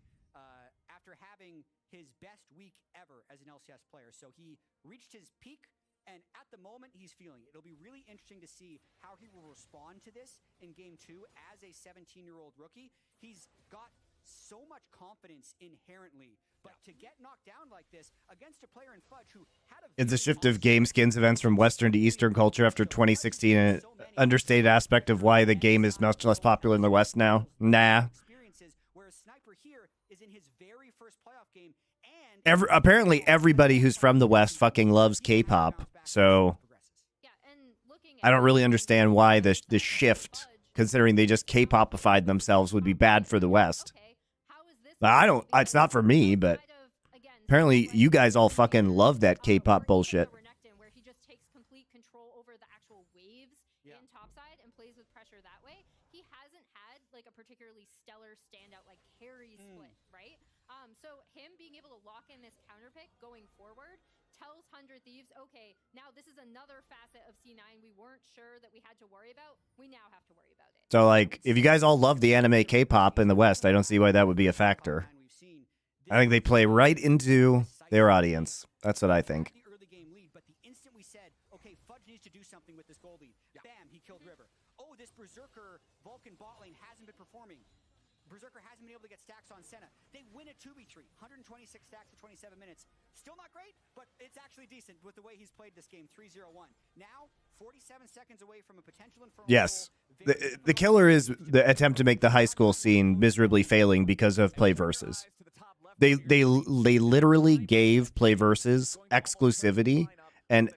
After having his best week ever as an LCS player, so he reached his peak, and at the moment he's feeling it. It'll be really interesting to see how he will respond to this in Game 2 as a 17-year-old rookie. He's got so much confidence inherently, but to get knocked down like this against a player in Fudge who had a... It's a shift of game skins events from Western to Eastern culture after 2016, and an understated aspect of why the game is much less popular in the West now. Nah. Experiences, whereas Sniper here is in his very first playoff game, and Apparently everybody who's from the West fucking loves K-pop, so... Yeah, I don't really understand why the shift, considering they just K-popified themselves, would be bad for the West. I don't. It's not for me, but apparently you guys all fucking love that K-pop bullshit. Where he just takes complete control over the actual waves in topside and plays with pressure that way. He hasn't had like a particularly stellar standout like carry split, right? So him being able to lock in this counter pick going forward tells 100 Thieves, okay, now this is another facet of C9 we weren't sure that we had to worry about. We now have to worry about it. So, like, if you guys all love the anime K-pop in the West, I don't see why that would be a factor. I think they play right into their audience. That's what I think. The early game lead, but the instant we said, okay, Fudge needs to do something with this gold lead, bam, he killed River. Oh, this Berserker Vulcan bot lane hasn't been performing. Berserker hasn't been able to get stacks on Senna. They win a 2v3, 126 stacks in 27 minutes. Still not great, but it's actually decent with the way he's played this game, 3-0-1. Now, 47 seconds away from a potential infernal. Yes. The killer is the attempt to make the high school scene miserably failing because of Play Versus. They literally gave Play Versus exclusivity, and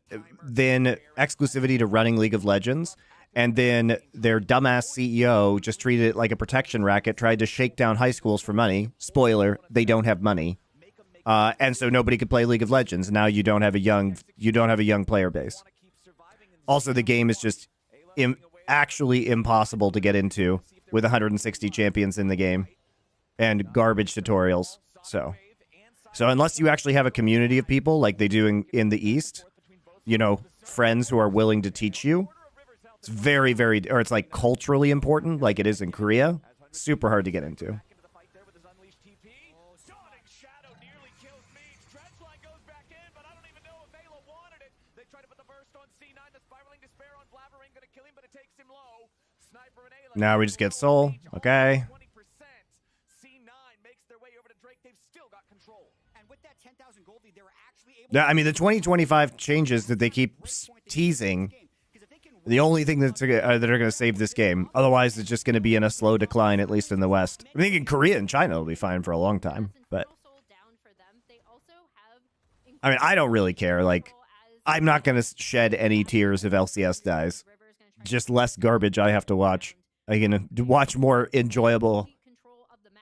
then exclusivity to running League of Legends. And then their dumbass CEO just treated it like a protection racket, tried to shake down high schools for money. Spoiler, they don't have money. And so nobody could play League of Legends. Now you don't have a young player base. Also, the game is just actually impossible to get into with 160 champions in the game and garbage tutorials. So unless you actually have a community of people like they do in the East, you know, friends who are willing to teach you, it's very, very, or it's like culturally important, like it is in Korea. Super hard to get into. Now we just get Soul. Okay. Yeah, I mean, the 2025 changes that they keep teasing, the only thing that are going to save this game. Otherwise, it's just going to be in a slow decline, at least in the West. I think in Korea and China, it'll be fine for a long time. But I mean, I don't really care. Like, I'm not going to shed any tears if LCS dies. Just less garbage I have to watch. I'm going to watch more enjoyable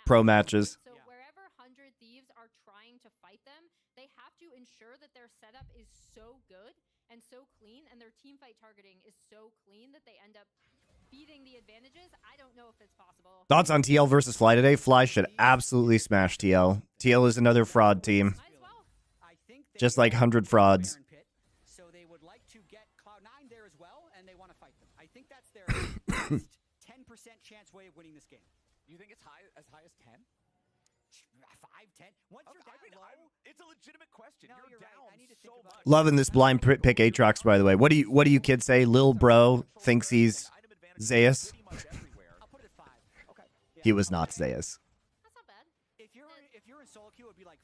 pro matches. So wherever 100 Thieves are trying to fight them, they have to ensure that their setup is so good and so clean, and their team fight targeting is so clean that they end up beating the advantages. I don't know if it's possible. Thoughts on TL versus Fly today? Fly should absolutely smash TL. TL is another fraud team. Just like 100 frauds. So they would like to get Cloud9 there as well, and they want to fight them. I think that's their 10% chance way of winning this game. You think it's as high as 10? 5, 10? Once you're that low, it's a legitimate question. No, you're down right. I need to so think about much. Loving this blind pick Aatrox, by the way. What do you kids say? Lil bro thinks he's Zeus. I'll put it at 5. Okay. Yeah. He was not Zeus. That's not bad. If you're in solo queue, it would be like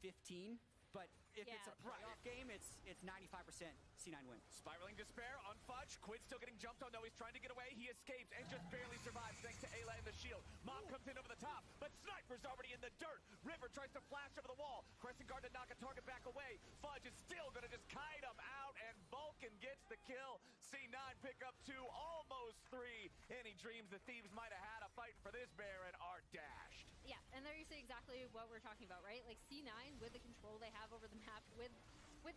15. But if it's a playoff game, it's 95% C9 win. Spiraling despair on Fudge. Quid still getting jumped on though. He's trying to get away. He escapes and just barely survives thanks to Ayla and the shield. Mom comes in over the top, but Sniper's already in the dirt. River tries to flash over the wall. Crescent guard to knock a target back away. Fudge is still going to just kite him out, and Vulcan gets the kill. C9 pick up 2, almost 3. Any dreams the Thieves might have had a fight for this Baron are dashed. Yeah, and there you see exactly what we're talking about, right? Like C9, with the control they have over the map, with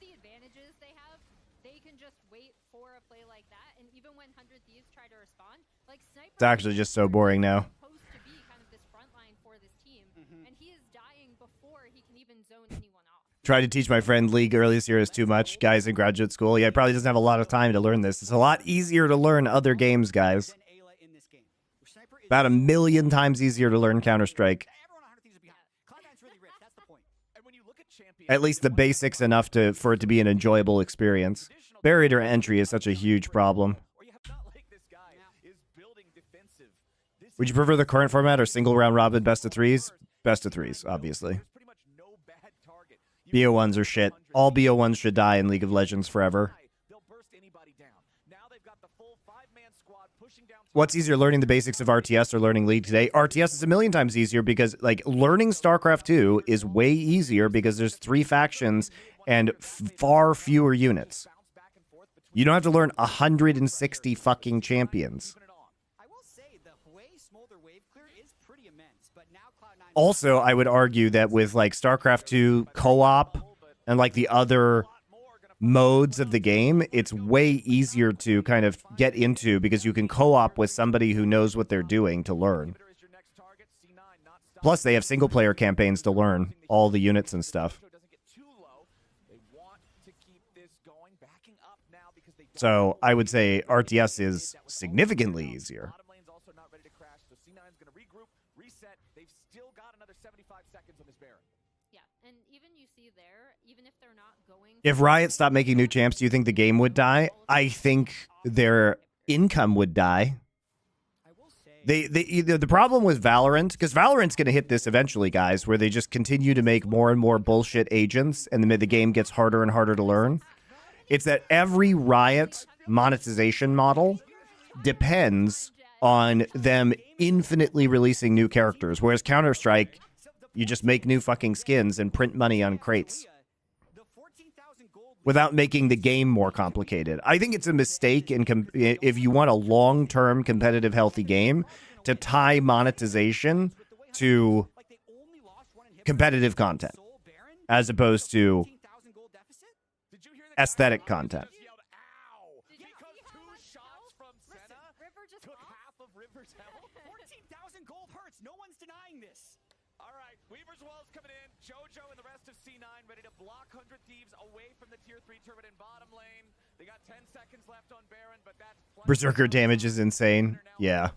the advantages they have, they can just wait for a play like that. And even when 100 Thieves try to respond, like Sniper, It's actually just so boring now. Supposed to be kind of this front line for this team, and he is dying before he can even zone anyone off. Tried to teach my friend League earlier this year is too much. Guys in graduate school. Yeah, he probably doesn't have a lot of time to learn this. It's a lot easier to learn other games, guys. Then Ayla in this game. Sniper is About 1,000,000 times easier to learn Counter-Strike. everyone on 100 Thieves is behind. Cloud9's really rich. That's the point. And when you look at champions, At least the basics enough for it to be an enjoyable experience. Barrier to entry is such a huge problem. or you have not like this guy is building defensive. This Would you prefer the current format or single round robin best of threes? Best of threes, obviously. There's pretty much no bad target. You BO1s are shit. All BO1s should die in League of Legends forever. They'll burst anybody down. Now they've got the full 5-man squad pushing down. What's easier, learning the basics of RTS or learning League today? RTS is 1,000,000 times easier because, like, learning StarCraft 2 is way easier because there's 3 factions and far fewer units. You don't have to learn 160 fucking champions. I will say the way Smolder wave cleared is pretty immense, but now Cloud9 Also, I would argue that with like StarCraft 2 co-op and like the other modes of the game, it's way easier to kind of get into because you can co-op with somebody who knows what they're doing to learn. Plus, they have single-player campaigns to learn all the units and stuff. So I would say RTS is significantly easier. Yeah, and even you see there, even if they're not going. If Riot stopped making new champs, do you think the game would die? I think their income would die. The problem with Valorant, because Valorant's going to hit this eventually, guys, where they just continue to make more and more bullshit agents, and the game gets harder and harder to learn. It's that every Riot monetization model depends on them infinitely releasing new characters, whereas Counter-Strike, you just make new fucking skins and print money on crates without making the game more complicated. I think it's a mistake if you want a long-term competitive healthy game to tie monetization to competitive content as opposed to aesthetic content. took half of River's health. 14,000 gold hurts. No one's denying this. All right, Weaver's Wall's coming in. JoJo and the rest of C9 ready to block 100 Thieves away from the tier 3 turret in bottom lane. They got 10 seconds left on Baron, but that's Berserker damage is insane. Yeah.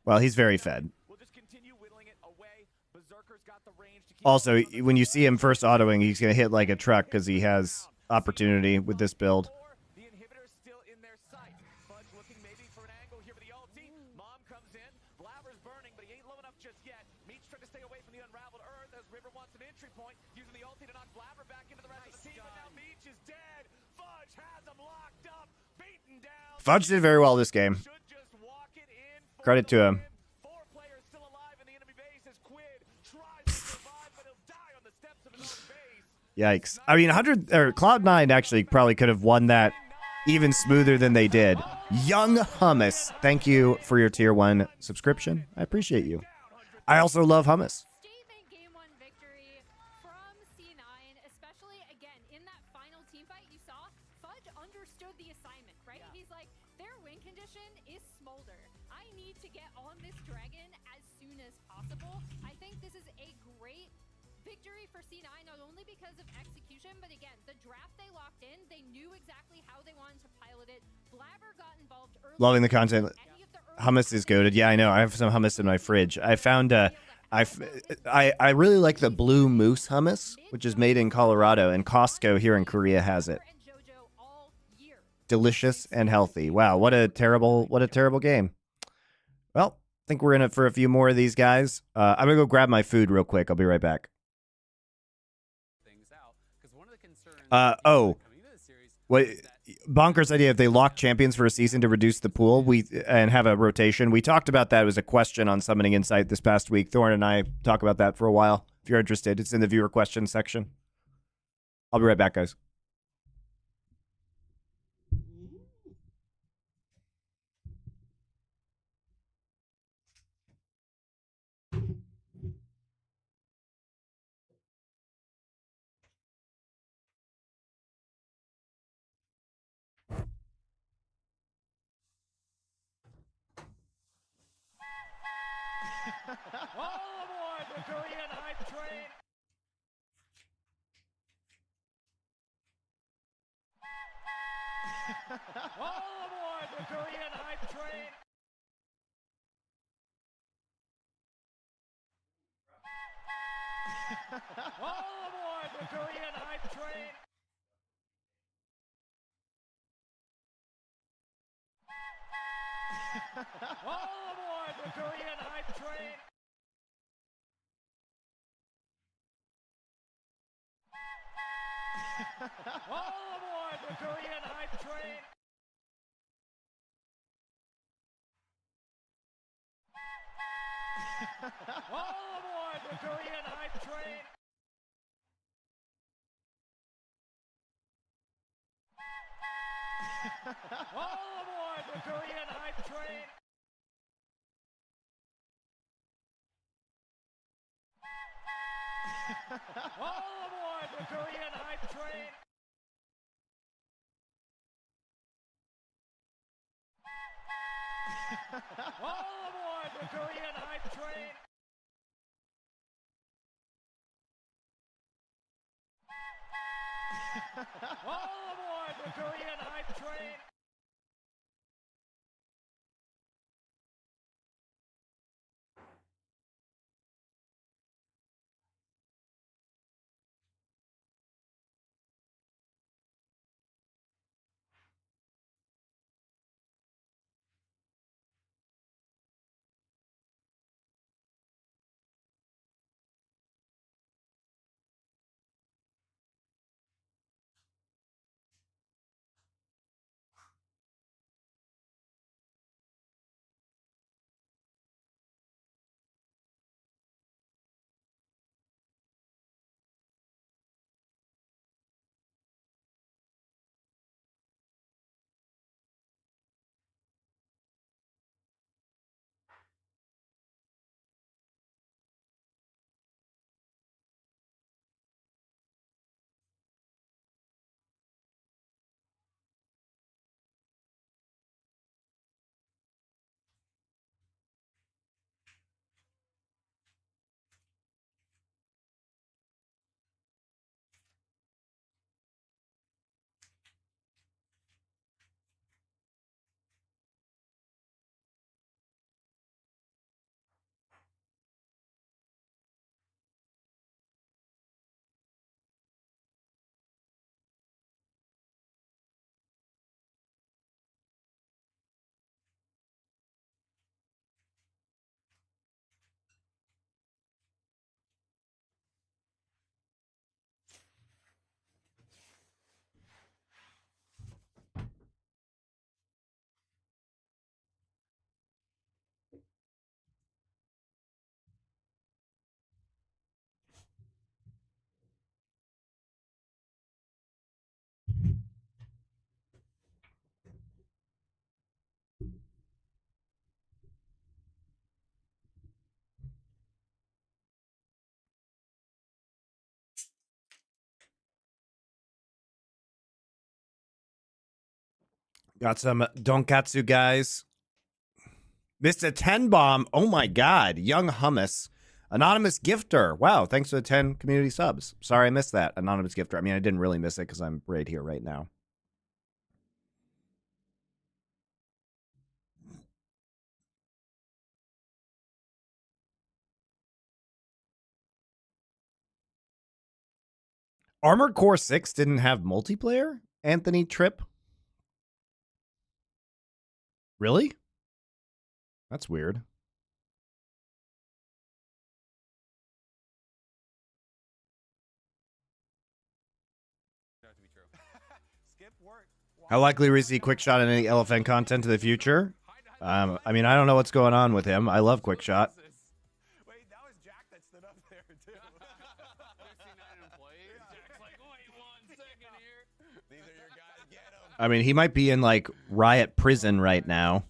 Well, he's very fed. We'll just continue whittling it away. Berserker's got the range to keep Also, when you see him first autoing, he's going to hit like a truck because he has opportunity with this build. The inhibitor's still in their sight. Fudge looking maybe for an angle here with the ulti. Mom comes in. Blabber's burning, but he ain't low enough just yet. Meat's trying to stay away from the unraveled earth as River wants an entry point, using the ulti to knock Blabber back into the rest of the team. But now Meech is dead. Fudge has him locked up, beaten down. Fudge did very well this game. Should just walk it in for Credit to him. 4 players still alive in the enemy base as Quid tries to survive, but he'll die on the steps of his own base. Yikes. I mean, Cloud9 actually probably could have won that even smoother than they did. Young Hummus, thank you for your tier 1 subscription. I appreciate you. I also love hummus. Statement game 1 victory from C9, especially again in that final team fight. You saw Fudge understood the assignment, right? He's like, their win condition is Smolder. I need to get on this dragon as soon as possible. I think this is a great victory for C9, not only because of execution, but again, the draft they locked in, they knew exactly how they wanted to pilot it. Blabber got involved early. Loving the content. Hummus is goated. Yeah, I know. I have some hummus in my fridge. I found I really like the blue moose hummus, which is made in Colorado, and Costco here in Korea has it. Delicious and healthy. Wow, what a terrible game. Well, I think we're in it for a few more of these guys. I'm gonna go grab my food real quick. I'll be right back. What Bonker's idea, if they lock champions for a season to reduce the pool and have a rotation. We talked about that. It was a question on Summoning Insight this past week. Thorn and I talk about that for a while. If you're interested, it's in the viewer question section. I'll be right back, guys. All aboard the Korean hype train. All aboard the Korean hype train. All aboard the Korean hype train. All aboard the Korean hype train. All aboard the Korean hype train. All aboard the Korean hype train. All All aboard the Korean hype train. All aboard the Korean hype train. All aboard the Korean hype train. All aboard the Korean hype train. Got some Donkatsu guys. Missed a 10 bomb. Oh my god. Young Hummus. Anonymous Gifter. Wow, thanks for the 10 community subs. Sorry I missed that. Anonymous Gifter. I mean, I didn't really miss it because I'm right here right now. Armored Core 6 didn't have multiplayer? Anthony Tripp? Really? That's weird. How likely is he quick shot in any LFN content in the future? I mean, I don't know what's going on with him. I love quick shot. Wait, that was Jack that stood up there, too. Jack's like, wait 1 second here. These are your guys, get him. I mean, he might be in, like, Riot prison right now.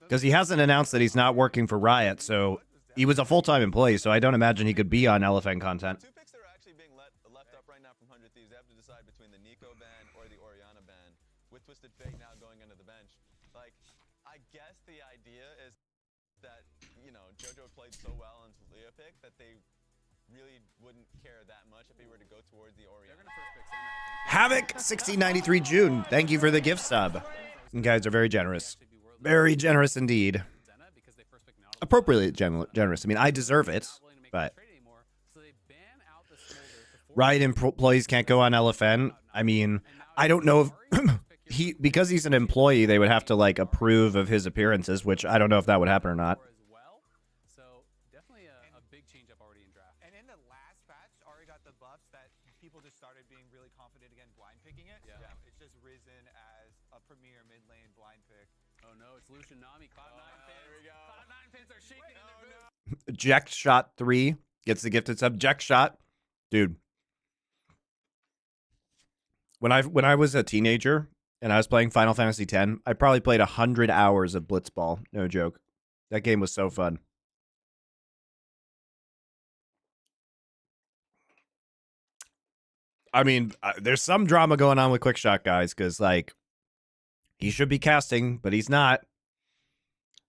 Because he hasn't announced that he's not working for Riot, so he was a full-time employee, so I don't imagine he could be on LFN content. Two picks that are actually being left up right now from 100 Thieves. They have to decide between the Nico ban or the Oriana ban, with Twisted Fate now going into the bench. Like, I guess the idea is that, you know, JoJo played so well on Leah pick that they really wouldn't care that much if he were to go towards the Oriana. Havoc 1693 June. Thank you for the gift sub. You guys are very generous. Very generous indeed. Appropriately generous. I mean, I deserve it, but Riot employees can't go on LFN. I mean, I don't know if because he's an employee, they would have to like approve of his appearances, which I don't know if that would happen or not. So definitely a big change up already in draft. And in the last patch, already got the buffs that people just started being really confident again, blind picking it. Yeah. It's just risen as a premier mid lane blind pick. Oh no, it's Lucian Nami. Cloud9 fans. There we go. Cloud9 fans are shaking in their boots. Jack Shot 3 gets the gifted sub. Jack Shot, dude. When I was a teenager and I was playing Final Fantasy X, I probably played 100 hours of Blitzball. No joke. That game was so fun. I mean, there's some drama going on with Quickshot, guys, because, like, he should be casting, but he's not.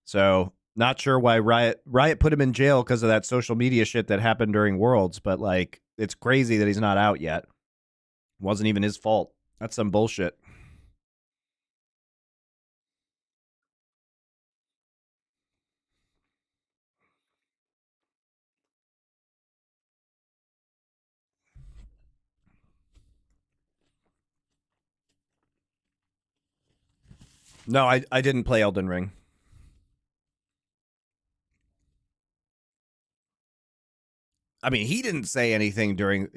So, not sure why Riot put him in jail because of that social media shit that happened during Worlds, but, like, it's crazy that he's not out yet. Wasn't even his fault. That's some bullshit. No, I didn't play Elden Ring. I mean, he didn't say anything during...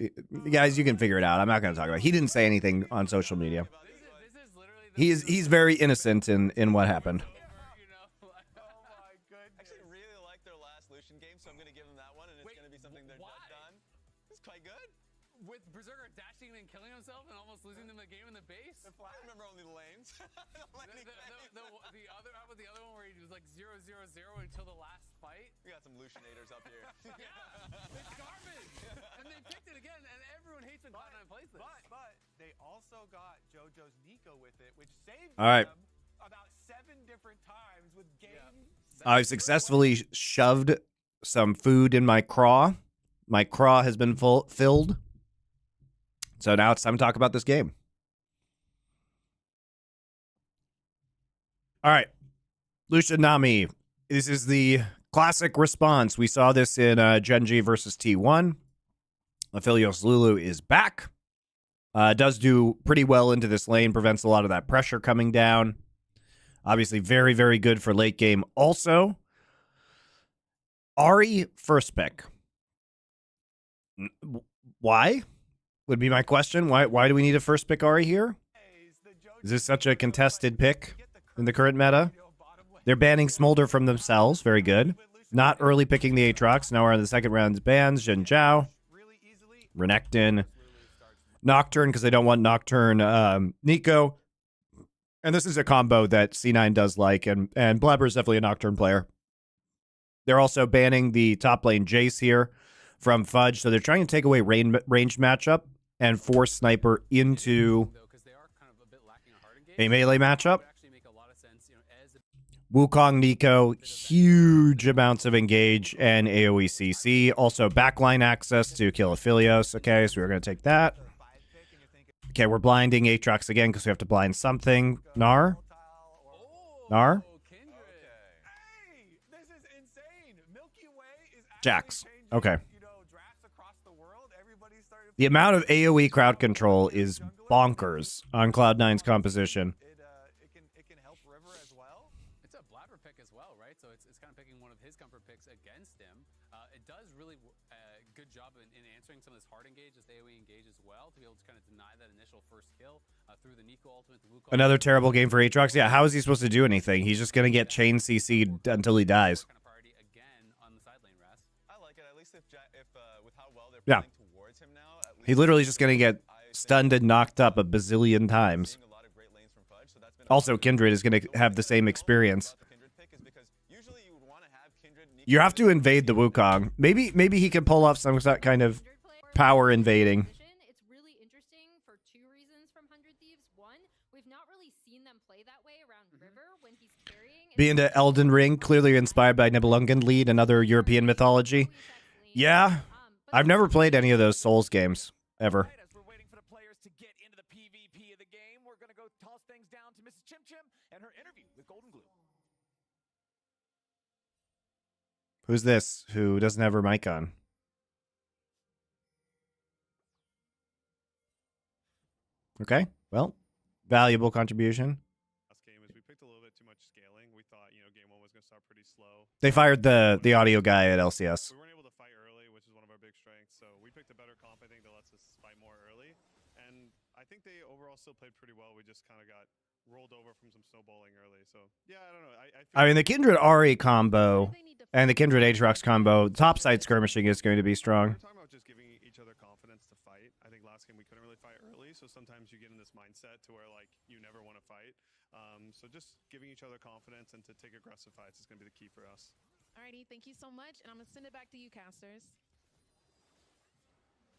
Guys, you can figure it out. I'm not going to talk about it. He didn't say anything on social media. He's very innocent in what happened. Actually, really like their last Lucian game, so I'm going to give them that one, and it's going to be something they're done. It's quite good. With Berserker dashing and killing himself and almost losing them the game in the base? I remember only the lanes. The other, how about the other one where he was like 0-0-0 until the last fight? We got some Lucianators up here. Yeah, it's garbage. And they picked it again, and everyone hates when Cloud9 plays this. But they also got JoJo's Nico with it, which saved All right. them about 7 different times with games. I've successfully shoved some food in my craw. My craw has been filled. So now it's time to talk about this game. All right. Lucian Nami. This is the classic response. We saw this in Genji versus T1. Aphelios Lulu is back. Does do pretty well into this lane. Prevents a lot of that pressure coming down. Obviously very, very good for late game. Also, Ahri first pick. Why? Would be my question. Why do we need a first pick Ahri here? Is this such a contested pick in the current meta? They're banning Smolder from themselves. Very good. Not early picking the Aatrox. Now we're on the second round's bans. Jin Zhao. Renekton. Nocturne, because they don't want Nocturne Nico. And this is a combo that C9 does like, and Blabber is definitely a Nocturne player. They're also banning the top lane Jace here from Fudge, so they're trying to take away ranged matchup and force Sniper into a melee matchup. Wukong Nico, huge amounts of engage and AoE CC. Also backline access to kill Aphelios. Okay, so we're going to take that. Okay, we're blinding Aatrox again because we have to blind something. Nar? Nar? Jax. Okay. The amount of AoE crowd control is bonkers on Cloud9's composition. It can help River as well. It's a Blabber pick as well, right? So it's kind of picking one of his comfort picks against him. It does really good job in answering some of this hard engage, this AoE engage as well, to be able to kind of deny that initial first kill through the Nico ultimate. The Wukong. Another terrible game for Aatrox. Yeah, how is he supposed to do anything? He's just going to get chain CC'd until he dies. Kind of priority again on the side lane, Ras. I like it, at least if with how well they're Yeah. playing towards him now. He's literally just going to get stunned and knocked up a bazillion times. Also, Kindred is going to have the same experience. You have to invade the Wukong. Maybe he can pull off some kind of power invading. It's really interesting for 2 reasons from 100 Thieves. One, we've not really seen them play that way around River when he's carrying. Being to Elden Ring, clearly inspired by Nibelungen Lied and other European mythology. Yeah, I've never played any of those Souls games, ever. As we're waiting for the players to get into the PvP of the game, we're going to go toss things down to Mrs. Chim Chim and her interview with Golden Glue. Who's this who doesn't have her mic on? Okay, well, valuable contribution. Last game is we picked a little bit too much scaling. We thought, game 1 was going to start pretty slow. They fired the audio guy at LCS. We weren't able to fight early, which is one of our big strengths. So we picked a better comp, I think, that lets us fight more early. And I think they overall still played pretty well. We just kind of got rolled over from some snowballing early. So, yeah, I don't know. I mean, the Kindred Ahri combo and the Kindred Aatrox combo, topside skirmishing is going to be strong. We're talking about just giving each other confidence to fight. I think last last game, we couldn't really fight early. So sometimes you get in this mindset to where like you never want to fight. So just giving each other confidence and to take aggressive fights is going to be the key for us. Alrighty, thank you so much, and I'm gonna send it back to you, casters.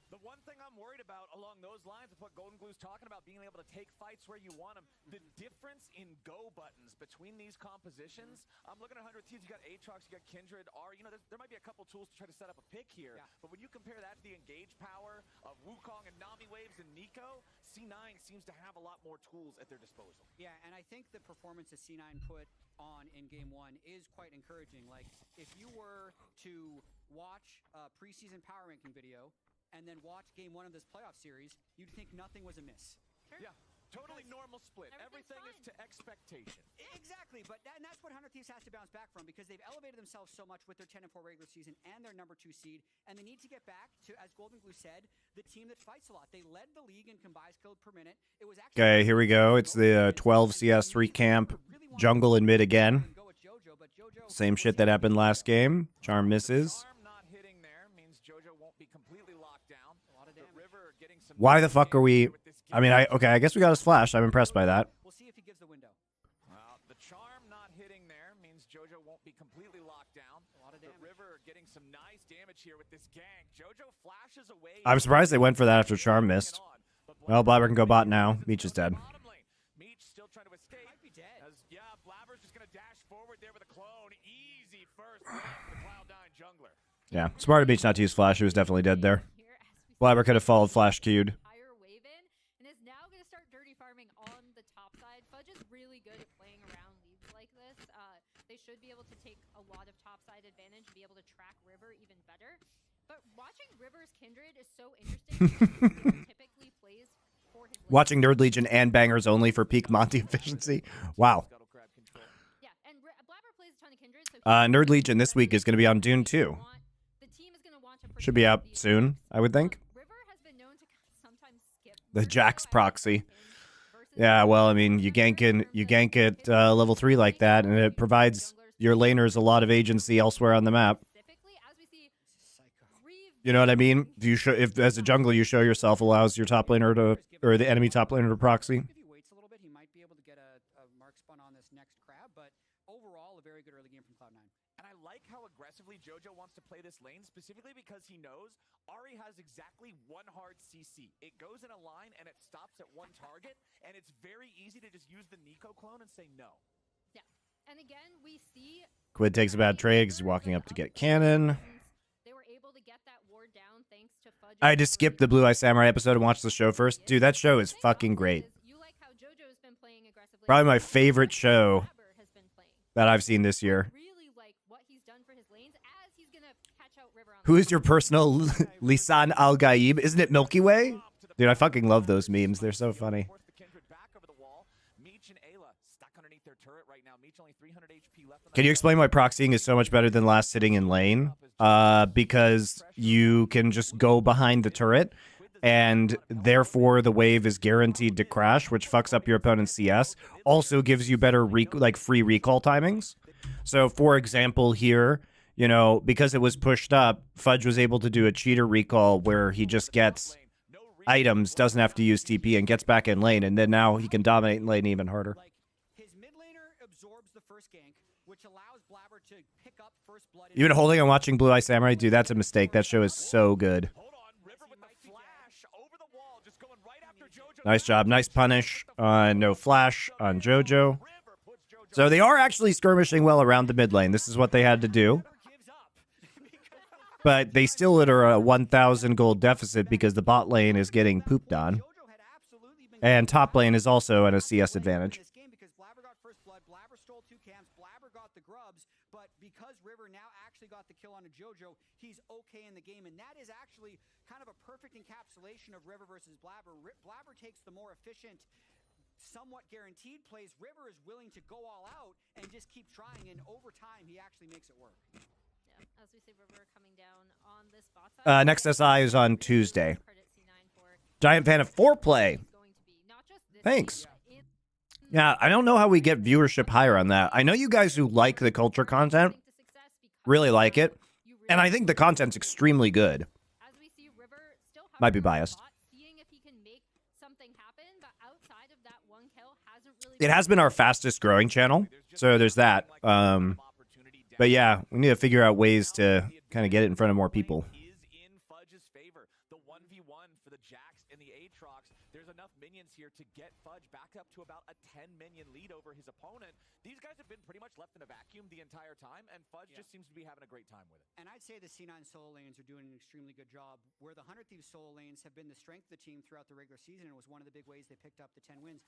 The one thing I'm worried about along those lines with what Golden Glue's talking about, being able to take fights where you want them, the difference in go buttons between these compositions. I'm looking at 100 Thieves, you got Aatrox, you got Kindred, you know, there might be a couple tools to try to set up a pick here, but when you compare that to the engage power of Wukong and Nami Waves and Nico, C9 seems to have a lot more tools at their disposal. Yeah, and I think the performance that C9 put on in game 1 is quite encouraging. Like, if you were to watch a preseason power ranking video and then watch game 1 of this playoff series, you'd think nothing was amiss. Sure. Yeah, totally normal split. Everything is to expectation. Exactly, but and that's what 100 Thieves has to bounce back from, because they've elevated themselves so much with their 10-4 regular season and their number 2 seed, and they need to get back to, as Golden Glue said, the team that fights a lot. They led the league in combined kills per minute. It was actually Okay, here we go. It's the 12 CS 3 camp. Jungle in mid again. Same shit that happened last game. Charm misses. Charm not hitting there means JoJo won't be completely locked down. The River getting some Why the fuck are we... I mean, I guess we got his flash. I'm impressed by that. We'll see if he gives the window. Well, the Charm not hitting there means JoJo won't be completely locked down. The River getting some nice damage here with this gang. JoJo flashes away. I'm surprised they went for that after Charm missed. Well, Blabber can go bot now. Meech is dead. Meech still trying to escape. Might be dead. Yeah, Blabber's just going to dash forward there with a clone. Easy first round for the Cloud9 jungler. Yeah, smart of Meech not to use flash. He was definitely dead there. Blabber could have followed flash queued. Higher wave in, and is now going to start dirty farming on the top side. Fudge is really good at playing around leads like this. They should be able to take a lot of top side advantage and be able to track River even better. But watching River's Kindred is so interesting. Because he typically plays for his lane. Watching Nerd Legion and Bangers only for peak Monty efficiency. Wow. Yeah, and Blabber plays a ton of Kindred. So Nerd Legion this week is going to be on Dune 2. the team is going to want to Should be out soon, I would think. River has been known to sometimes skip The Jax proxy. Yeah, well, I mean, you gank it level 3 like that, and it provides your laners a lot of agency elsewhere on the map. You know what I mean? If as a jungler you show yourself, allows your top laner to, or the enemy top laner to proxy. If he waits a little bit, he might be able to get a mark spun on this next crab, but overall, a very good early game from Cloud9. And I like how aggressively JoJo wants to play this lane, specifically because he knows Ahri has exactly one hard CC. It goes in a line and it stops at one target, and it's very easy to just use the Nico clone and say no. Yeah, and again, we see Quid takes a bad trade because he's walking up to get cannon. they were able to get that ward down thanks to Fudge. I just skipped the Blue Eye Samurai episode and watched the show first. Dude, that show is fucking great. You like how JoJo's been playing aggressively. Probably my favorite show Blabber has been playing. that I've seen this year. Really like what he's done for his lanes as he's gonna catch out River on. Who is your personal Lisan Al Gaib? Isn't it Milky Way? Dude, I fucking love those memes. They're so funny. Force the Kindred back over the wall. Meech and Ayla stuck underneath their turret right now. Meech only 300 HP left on Can you explain why proxying is so much better than last sitting in lane? Because you can just go behind the turret, and therefore the wave is guaranteed to crash, which fucks up your opponent's CS. Also gives you better free recall timings. So, for example, here, you know, because it was pushed up, Fudge was able to do a cheater recall where he just gets items, doesn't have to use TP, and gets back in lane, and then now he can dominate in lane even harder. Like, his mid laner absorbs the first gank, which allows Blabber to pick up first blood. You've been holding on watching Blue Eye Samurai? Dude, that's a mistake. That show is so good. Hold on, River with the flash over the wall, just going right after JoJo. Nice job. Nice punish on no flash on JoJo. So they are actually skirmishing well around the mid lane. This is what they had to do. Gives up. But they still are a 1,000 gold deficit because the bot lane is getting pooped on. JoJo had absolutely been And top lane is also at a CS advantage. in this game because Blabber got first blood, Blabber stole 2 camps, Blabber got the grubs, but because River now actually got the kill on a JoJo, he's okay in the game, and that is actually kind of a perfect encapsulation of River versus Blabber. Blabber takes the more efficient, somewhat guaranteed plays. River is willing to go all out and just keep trying, and over time, he actually makes it work. Yeah, as we see River coming down on this bot side. Next SI is on Tuesday. Credit C9 for Giant fan of foreplay. going to be not just this Thanks. season, Yeah, I don't know how we get viewership higher on that. I know you guys who like the culture content to success because really like it. you And I think the content's extremely good. as we see River still have Might be biased. seeing if he It has been our fastest growing channel, so there's that. But yeah, we need to figure out ways to kind of get it in front of more people. Is in Fudge's favor. The 1v1 for the Jax and the Aatrox. There's enough minions here to get Fudge back up to about a 10 minion lead over his opponent. These guys have been pretty much left in a vacuum the entire time, and Fudge just seems to be having a great time with it. And I'd say the C9 solo lanes are doing an extremely good job. Where the 100 Thieves solo lanes have been the strength of the team throughout the regular season, and it was one of the big ways they picked up the 10 wins.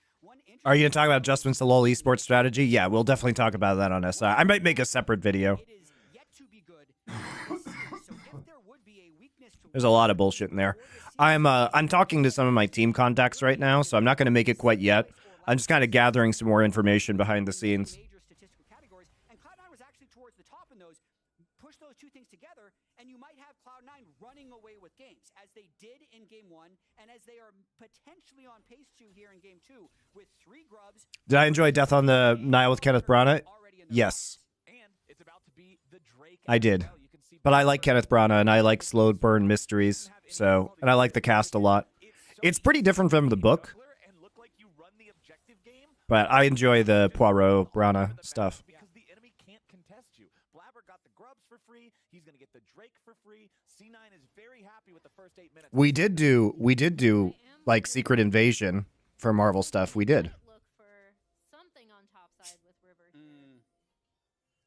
Are you going to talk about adjustments to LoL esports strategy? Yeah, we'll definitely talk about that on SI. I might make a separate video. It is yet to be good this year. So if there would be a weakness to There's a lot of bullshit in there. I'm talking to some of my team contacts right now, so I'm not going to make it quite yet. I'm just kind of gathering some more information behind the scenes. major statistical categories, and Cloud9 was actually towards the top in those. Push those two things together, and you might have Cloud9 running away with games, as they did in Game 1, and as they are potentially on pace to here in Game 2, with 3 grubs. Did I enjoy Death on the Nile with Kenneth Branagh? Yes, And it's about to be the Drake. I did. But I like Kenneth Branagh, and I like slow burn mysteries, so, and I like the cast a lot. It's pretty different from the book, but I enjoy the Poirot Branagh stuff. Because the enemy can't contest you. Blabber got the grubs for free. He's going to get the Drake for free. C9 is very happy with the first 8 minutes. We did do like Secret Invasion for Marvel stuff. We did. Look for something on top side with River here.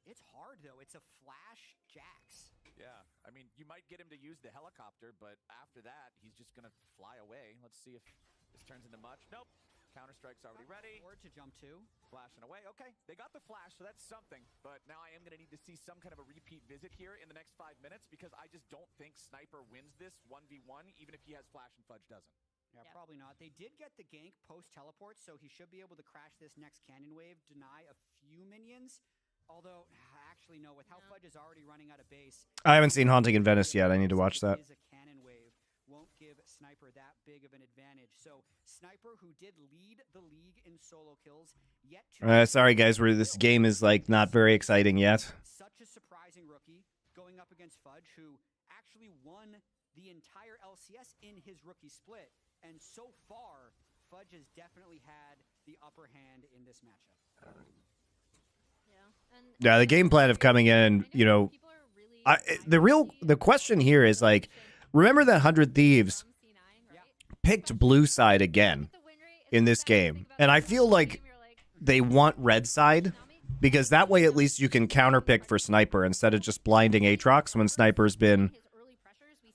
It's hard, though. It's a flash Jax. Yeah, I mean, you might get him to use the helicopter, but after that, he's just going to fly away. Let's see if this turns into much. Nope. Counter-Strike's already ready. Forward to jump to. Flashing away. Okay, they got the flash, so that's something. But now I am going to need to see some kind of a repeat visit here in the next 5 minutes because I just don't think Sniper wins this 1v1, even if he has flash and Fudge doesn't. Yeah, probably not. They did get the gank post-teleport, so he should be able to crash this next cannon wave, deny a few minions. Although, actually, no, with how Fudge is already running out of base. I haven't seen Haunting in Venice yet. I need to watch that. Is a cannon wave. Won't give Sniper that big of an advantage. So, Sniper, who did lead the league in solo kills, yet to... Sorry, guys, this game is, like, not very exciting yet. Such a surprising rookie going up against Fudge, who actually won the entire LCS in his rookie split. And so far, Fudge has definitely had the upper hand in this matchup. Yeah, the game plan of coming in, you know, the question here is, like, remember that 100 Thieves picked blue side again in this game. And I feel like they want red side because that way at least you can counterpick for Sniper instead of just blinding Aatrox when Sniper's been...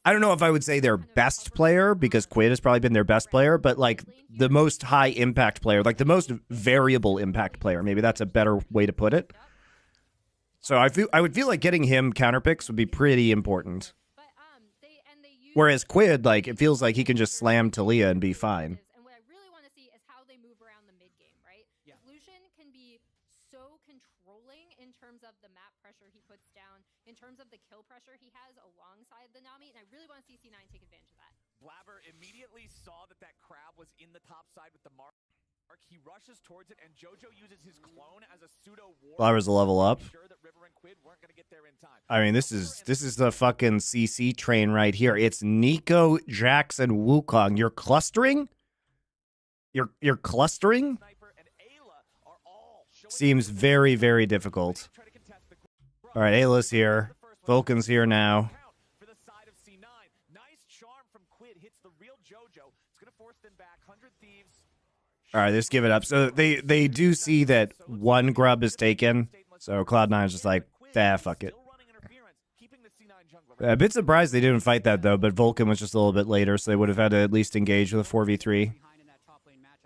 I don't know if I would say their best player because Quid has probably been their best player, but like the most high impact player, like the most variable impact player. Maybe that's a better way to put it. So I would feel like getting him counterpicks would be pretty important. Whereas Quid, like, it feels like he can just slam Talia and be fine. And what I really want to see is how they move around the mid game, right? Yeah. Lucian can be so controlling in terms of the map pressure he puts down, in terms of the kill pressure he has alongside the Nami, and I really want to see C9 take advantage of that. Blabber immediately saw that crab was in the top side with the mark. He rushes towards it, and JoJo uses his clone as a pseudo war. Blabber's a level up. Sure that River and Quid weren't going to get there in time. I mean, this is the fucking CC train right here. It's Nico, Jax, and Wukong. You're clustering? You're clustering? Seems very, very difficult. All right, Ayla's here. Vulcan's here now. For the side of C9. Nice charm from Quid. Hits the real JoJo. It's going to force them back. 100 Thieves. All right, let's give it up. So they do see that one grub is taken. So Cloud9 is just like, fuck it. A bit surprised they didn't fight that, though, but Vulcan was just a little bit later, so they would have had to at least engage with a 4v3.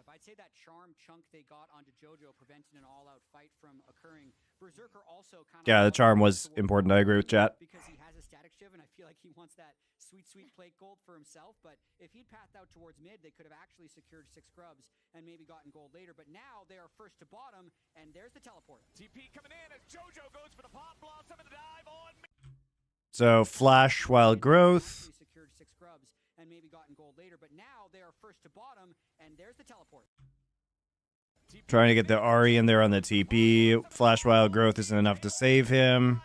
I'd say that charm chunk they got onto JoJo prevented an all-out fight from occurring. Berserker also kind of... Yeah, the charm was important. I agree with chat. Because he has a static shiv, and I feel like he wants that sweet plate gold for himself, but if he'd pathed out towards mid, they could have actually secured 6 grubs and maybe gotten gold later, but now they are first to bottom, and there's the teleport. TP coming in as JoJo goes for the pop blossom and the dive on mid. So Flash Wild Growth. Secured 6 grubs and maybe gotten gold later, but now they are first to bottom, and there's the teleport. Trying to get the Ahri in there on the TP. Flash Wild Growth isn't enough to save him.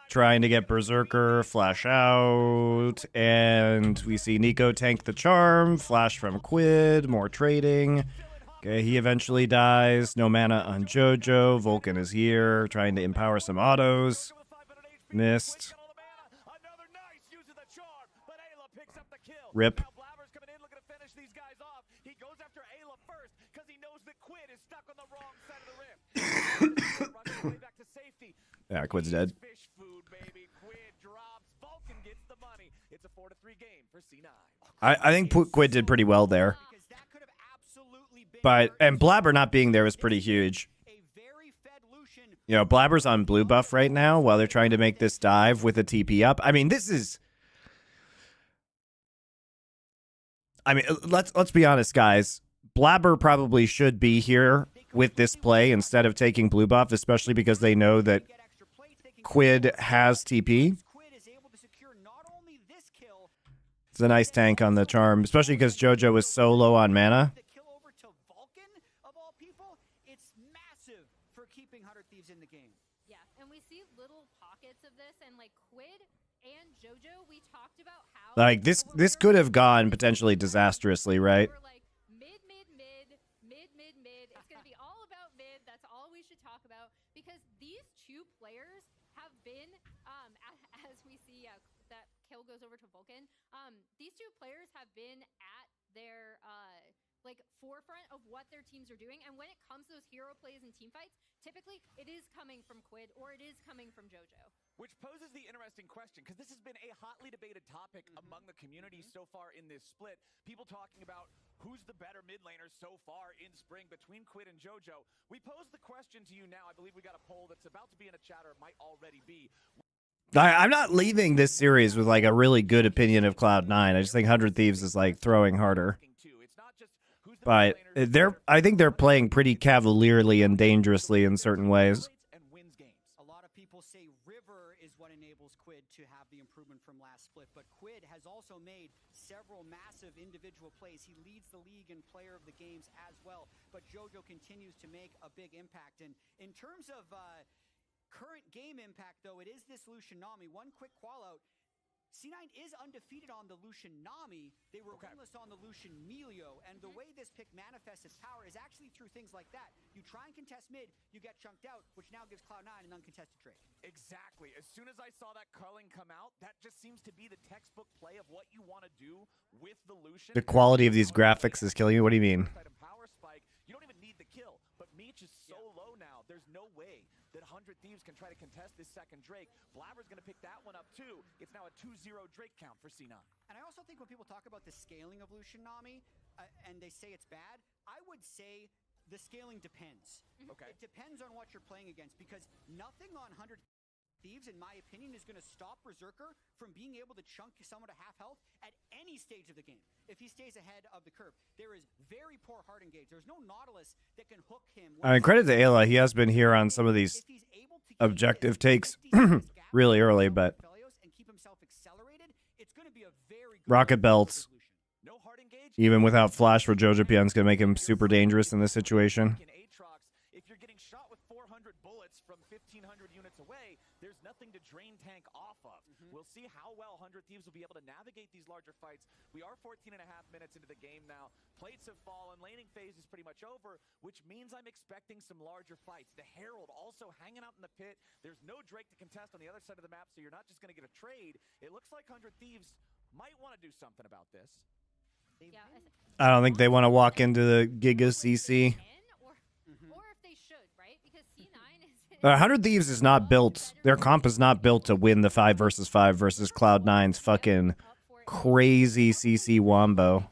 Trying to get Berserker, flash out, and we see Nico tank the charm, flash from Quid, more trading. Okay, he eventually dies. No mana on JoJo. Vulcan is here, trying to empower some autos. Missed. Rip. Yeah, Quid's dead. I think Quid did pretty well there. And Blabber not being there was pretty huge. You know, Blabber's on blue buff right now while they're trying to make this dive with a TP up. I mean, this is... I mean, let's be honest, guys. Blabber probably should be here with this play instead of taking blue buff, especially because they know that Quid has TP. It's a nice tank on the charm, especially because JoJo was so low on mana. Yeah, and we see little pockets of this, and like Quid and JoJo, we talked about how Like this could have gone potentially disastrously, right? We're like mid. It's gonna be all about mid. That's all we should talk about because these two players have been, as we see that kill goes over to Vulcan. These two players have been at their like forefront of what their teams are doing, and when it comes to those hero plays and team fights, typically it is coming from Quid or it is coming from JoJo. Which poses the interesting question, because this has been a hotly debated topic among the community so far in this split. People talking about who's the better mid laner so far in spring between Quid and JoJo. We pose the question to you now. I believe we got a poll that's about to be in a chat, or it might already be. I'm not leaving this series with like a really good opinion of Cloud9. I just think 100 Thieves is like throwing harder. But I think they're playing pretty cavalierly and dangerously in certain ways. A lot of people say River is what enables Quid to have the improvement from last split, but Quid has also made several massive individual plays. He leads the league in player of the games as well, but JoJo continues to make a big impact. And in terms of current game impact, though, it is this Lucian Nami. One quick call out. C9 is undefeated on the Lucian Nami. They were winless on the Lucian Melio, and the way this pick manifests its power is actually through things like that. You try and contest mid, you get chunked out, which now gives Cloud9 an uncontested Drake. Exactly. As soon as I saw that culling come out, that just seems to be the textbook play of what you want to do with the Lucian. The quality of these graphics is killing you. What do you mean? Power spike. You don't even need the kill, but Meech is so low now. There's no way that 100 Thieves can try to contest this second Drake. Blabber's going to pick that one up too. It's now a 2-0 Drake count for C9. And I also think when people talk about the scaling of Lucian Nami, and they say it's bad, I would say the scaling depends. Okay. It depends on what you're playing against, because nothing on 100 Thieves, in my opinion, is going to stop Berserker from being able to chunk someone to half health at any stage of the game if he stays ahead of the curve. There is very poor hard engage. There's no Nautilus that can hook him. I mean, credit to Ayla. He has been here on some of these objective takes really early, but Rocket Belts, even without Flash for JoJo PN, is going to make him super dangerous in this situation. If you're getting shot with 400 bullets from 1,500 units away, there's nothing to drain tank off of. We'll see how well 100 Thieves will be able to navigate these larger fights. We are 14 and a half minutes into the game now. Plates have fallen. Laning phase is pretty much over, which means I'm expecting some larger fights. The Herald also hanging out in the pit. There's no Drake to contest on the other side of the map, so you're not just going to get a trade. It looks like 100 Thieves might want to do something about this. Yeah, I don't think they want to walk into the Giga CC. Or if they should, right? Because C9 is 100 Thieves is not built. Their comp is not built to win the 5 versus Cloud9's fucking crazy CC wombo.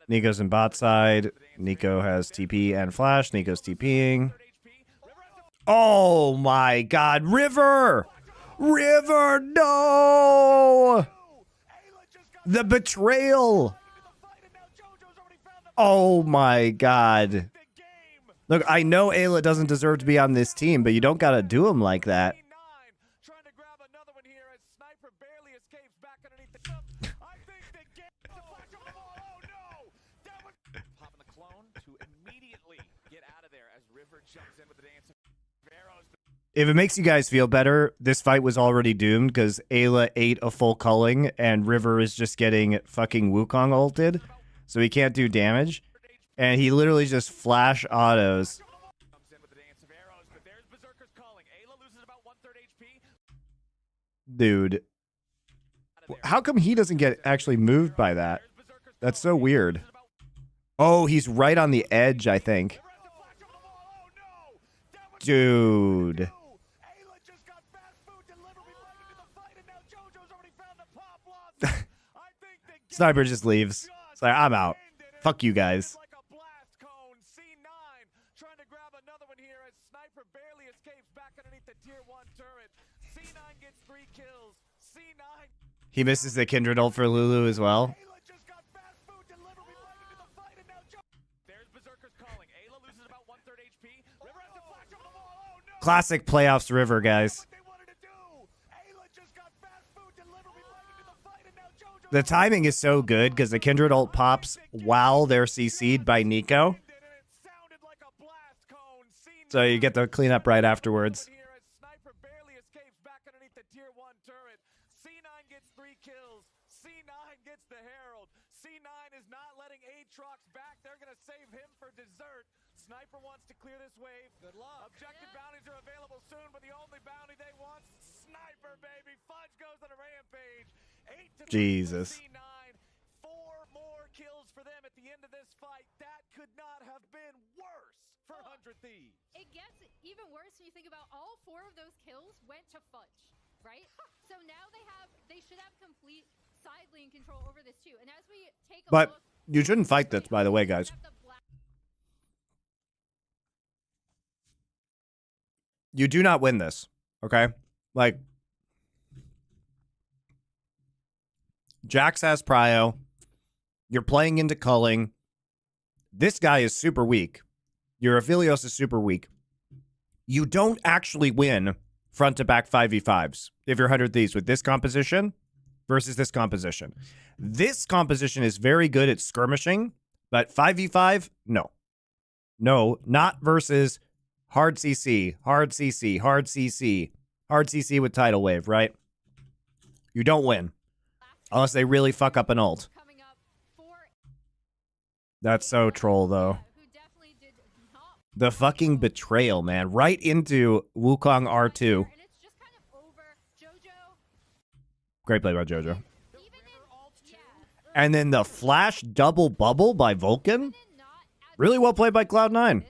Nico's in bot side. Nico has TP and flash. Nico's TPing. Oh my god, River! River, no! The betrayal! Oh my god. Look, I know Ayla doesn't deserve to be on this team, but you don't gotta do him like that. If it makes you guys feel better, this fight was already doomed because Ayla ate a full culling and River is just getting fucking Wukong ulted. so he can't do damage. And he literally just flash autos. Comes in with the dance of arrows, but there's Berserker's calling. Ayla loses about 1/3 HP. Dude. How come he doesn't get actually moved by that? That's so weird. Oh, he's right on the edge, I think. Dude. Ayla just got fast food delivered. We led into the fight, and now JoJo's already found the pop loss. I think the Sniper just leaves. It's like, I'm out. Fuck you guys. like a blast cone. C9 trying to grab another one here as Sniper barely escapes back underneath the tier 1 turret. C9 gets 3 kills. C9. He misses the Kindred ult for Lulu as well. Ayla just got fast food delivered. We led into the fight, and now there's Berserker's calling. Ayla loses about 1/3 HP. River has to flash over the wall. Oh no! Classic playoffs River, guys. What they wanted to do. Ayla just got fast food delivered. We led into the fight, and now JoJo. The timing is so good because the Kindred ult pops while they're CC'd by Nico. So you get the cleanup right afterwards. Here as Sniper barely escapes back underneath the tier 1 turret. C9 gets 3 kills. C9 gets the Herald. C9 is not letting Aatrox back. They're going to save him for dessert. Sniper wants to clear this wave. Good luck. Objective bounties are available soon, but the only bounty they want, Sniper, baby. Fudge goes on a rampage. 8 to Jesus. C9. 4 more kills for them at the end of this fight. That could not have been worse for 100 Thieves. It gets even worse when you think about all 4 of those kills went to Fudge, right? So now they should have complete side lane control over this too. And as we take a But look, you shouldn't fight this, by the way, guys. You do not win this, okay? Like, Jax has prio. You're playing into culling. This guy is super weak. Your Aphelios is super weak. You don't actually win front-to-back 5v5s if you're 100 Thieves with this composition versus this composition. This composition is very good at skirmishing, but 5v5, no. No, not versus hard CC, hard CC, hard CC, hard CC with Tidal Wave, right? You don't win. Unless they really fuck up an ult. That's so troll, though. The fucking betrayal, man. Right into Wukong R2. Great play by JoJo. And then the flash double bubble by Vulcan. Really well played by Cloud9.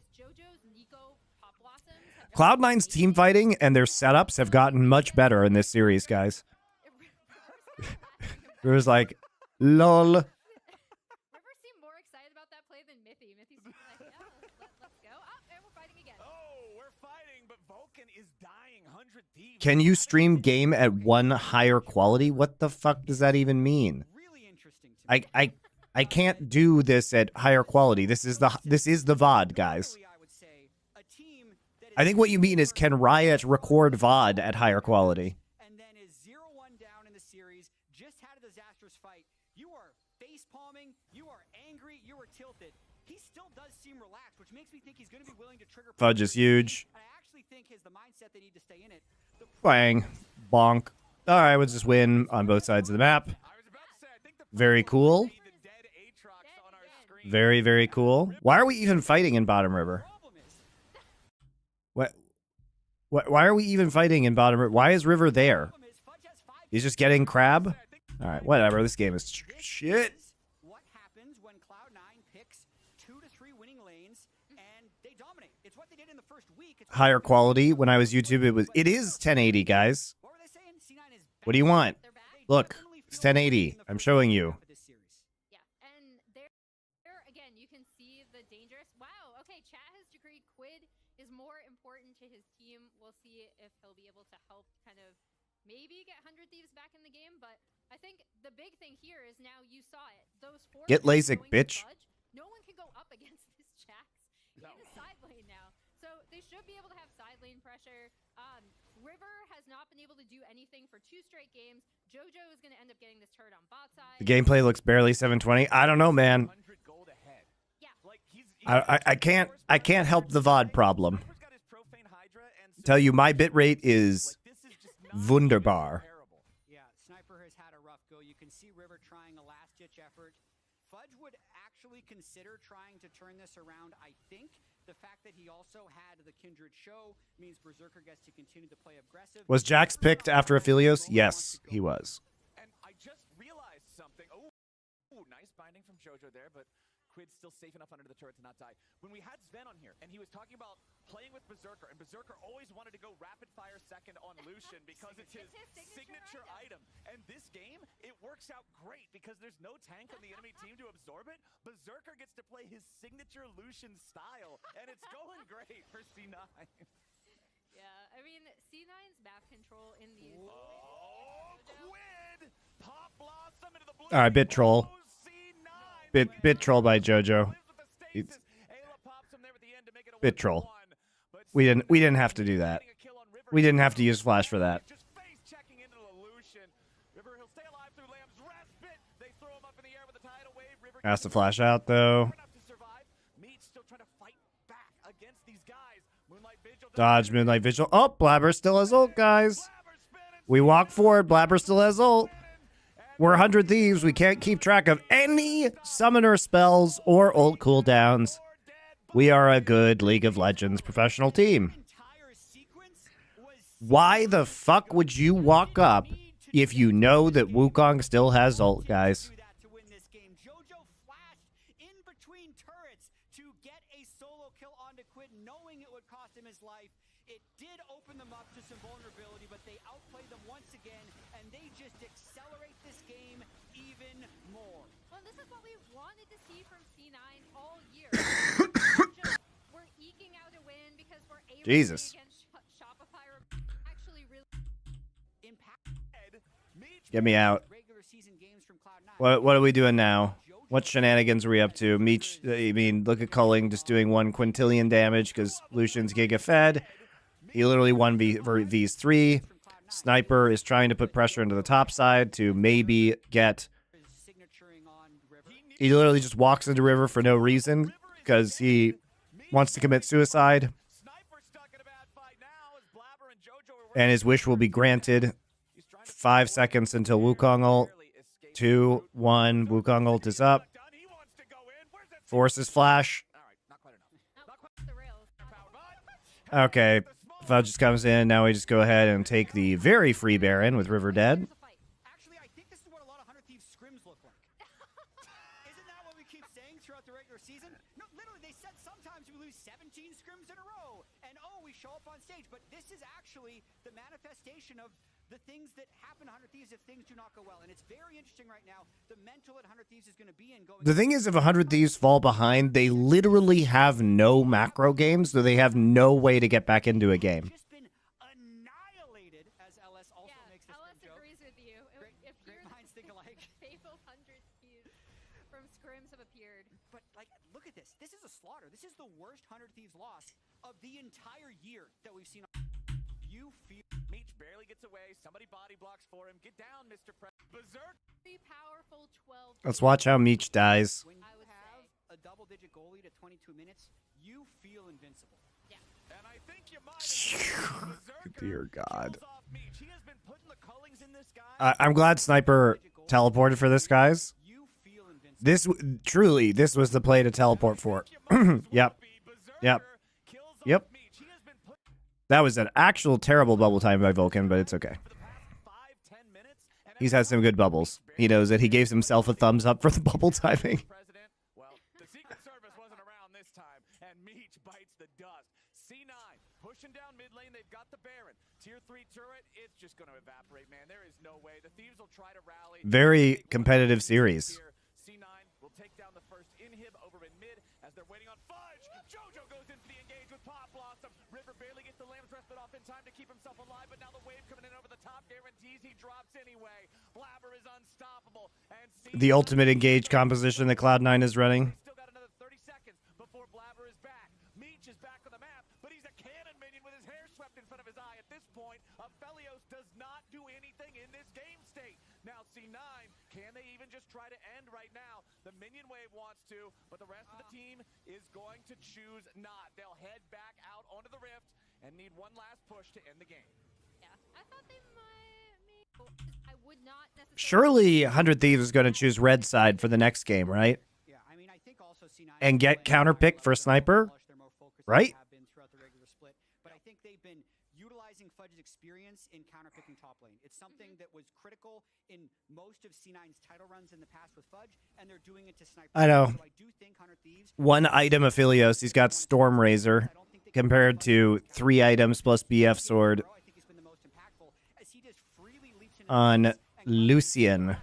Cloud9's team fighting and their setups have gotten much better in this series, guys. It was like, lol. River seemed more excited about that play than Mithy. Mithy's like, yeah, let's go. Oh, and we're fighting again. Oh, we're fighting, but Vulcan is dying. 100 Thieves. Can you stream game at one higher quality? What the fuck does that even mean? Really interesting to me. I can't do this at higher quality. This is the VOD, guys. I would say a team that I think what you mean is, can Riot record VOD at higher quality? and then is 0-1 down in the series, just had a disastrous fight. You are face palming, you are angry, you are tilted. He still does seem relaxed, which makes me think he's going to be willing to trigger. Fudge is huge. And I actually think his the mindset they need to stay in it. Bang. Bonk. All right, we'll just win on both sides of the map. Very cool. Very, very cool. Why are we even fighting in Bottom River? What? Why are we even fighting in Bottom River? Why is River there? He's just getting crab? All right, whatever. This game is shit. What happens when Cloud9 picks 2 to 3 winning lanes and they dominate? It's what they did in the first week. It's Higher quality. When I was YouTube, it is 1080, guys. What were they saying? C9 is What do you want? Look, it's 1080. I'm showing you. Yeah, and there again, you can see the dangerous. Wow, okay, chat has decreed Quid is more important to his team. We'll see if he'll be able to help kind of maybe get 100 Thieves back in the game, but I think the big thing here is now you saw it. Those 4 Get players LASIK, going to bitch. Fudge, no one can go up against this Jax in the side lane now. So they should be able to have side lane pressure. River has not been able to do anything for 2 straight games. JoJo is going to end up getting this turret on bot side. The gameplay looks barely 720. I don't know, man. I can't help the VOD problem. Tell you my bitrate is wunderbar. Yeah, Sniper has had a rough go. You can see River trying a last-ditch effort. Fudge would actually consider trying to turn this around. I think the fact that he also had the Kindred show means Berserker gets to continue to play aggressive. Was Jax picked after Aphelios? Yes, he was. And I just realized something. Oh, nice binding from JoJo there, but Quid's still safe enough under the turret to not die. When we had Sven on here, and he was talking about playing with Berserker, and Berserker always wanted to go rapid fire second on Lucian because it's his signature item. And this game, it works out great because there's no tank on the enemy team to absorb it. Berserker gets to play his signature Lucian style, and it's going great for C9. Yeah, I mean, C9's map control in these... Oh, Quid! Pop Blossom into the blue. All right, bit troll. Bit troll by JoJo. Bit troll. We didn't have to do that. We didn't have to use flash for that. Has to flash out though. Dodge Moonlight Vigil. Oh, Blabber still has ult, guys. We walk forward. Blabber still has ult. We're 100 Thieves. We can't keep track of any summoner spells or ult cooldowns. We are a good League of Legends professional team. Why the fuck would you walk up if you know that Wukong still has ult, guys? JoJo flashed in between turrets to get a solo kill onto Quid, knowing it would cost him his life. It did open them up to some vulnerability, but they outplayed them once again, and they just accelerate this game even more. Well, this is what we wanted to see from C9 all year. We're eking out a win because we're able Jesus. to against Shopify. Actually, really Get me out. What are we doing now? What shenanigans are we up to? Meech, I mean, look at Culling just doing 1 quintillion damage because Lucian's Giga fed. He literally 1v's 3. Sniper is trying to put pressure into the top side to maybe get... He literally just walks into River for no reason because he wants to commit suicide. And his wish will be granted. 5 seconds until Wukong ult. 2, 1. Wukong ult is up. Forces flash. Okay. Fudge just comes in. Now we just go ahead and take the very free Baron with River dead. Actually, I think this is what a lot of 100 Thieves scrims look like. Isn't that what we keep saying throughout the regular season? No, literally, they said sometimes we lose 17 scrims in a row, and oh, we show up on stage. But this is actually the manifestation of the things that happen to 100 Thieves if things do not go well. And it's very interesting right now. The mental that 100 Thieves is going to be in going... The thing is, if 100 Thieves fall behind, they literally have no macro games, so they have no way to get back into a game. Just been annihilated, as LS also makes this LS joke. agrees with you. If Great minds think alike. Fabled 100 Thieves from scrims have appeared. But, like, look at this. This is a slaughter. This is the worst 100 Thieves loss of the entire year that we've seen. You feel... Meech barely gets away. Somebody body blocks for him. Get down, Mr. Berserk. Pretty powerful 12. Let's watch how Meech dies. When you have a double-digit goal lead at 22 minutes, you feel invincible. Yeah. And I think you might. Dear God. He has been putting the Cullings in this guy. I'm glad Sniper teleported for this, guys. You feel invincible. Truly, this was the play to teleport for. Yep. Yep. Yep. That was an actual terrible bubble time by Vulcan, but it's okay. He's had some good bubbles. He knows that he gave himself a thumbs up for the bubble timing. Well, the Secret Service wasn't around this time, and Meech bites the dust. C9 pushing down mid lane. They've got the Baron. Tier 3 turret, it's just going to evaporate, man. There is no way. The Thieves will try to rally. Very competitive series. C9 will take down the first inhib over in mid as they're waiting on Fudge. JoJo goes into the engage with Pop Blossom. River barely gets the Lamb's Respite off in time to keep himself alive, but now the wave coming in over the top guarantees he drops anyway. Blabber is unstoppable. And The ultimate engage composition that Cloud9 is running. Still got another 30 seconds before Blabber is back. Meech is back on the map, but he's a cannon minion with his hair swept in front of his eye. At this point, Aphelios does not do anything in this game state. Now C9, can they even just try to end right now? The minion wave wants to, but the rest of the team is going to choose not. They'll head back out onto the rift and need one last push to end the game. Yeah, I thought they might. I would not necessarily. Surely 100 Thieves is going to choose red side for the next game, right? Yeah, I mean, I think also C9 And get counterpick for sniper, right? But I think they've been utilizing Fudge's experience in counterpicking top lane. It's something that was critical in most of C9's title runs in the past with Fudge, and they're doing it to sniper. I know. So I do think 100 Thieves. One item Aphelios, he's got Storm Razor compared to 3 items plus BF Sword I think he's been the most impactful as he just freely leaps into on Lucian.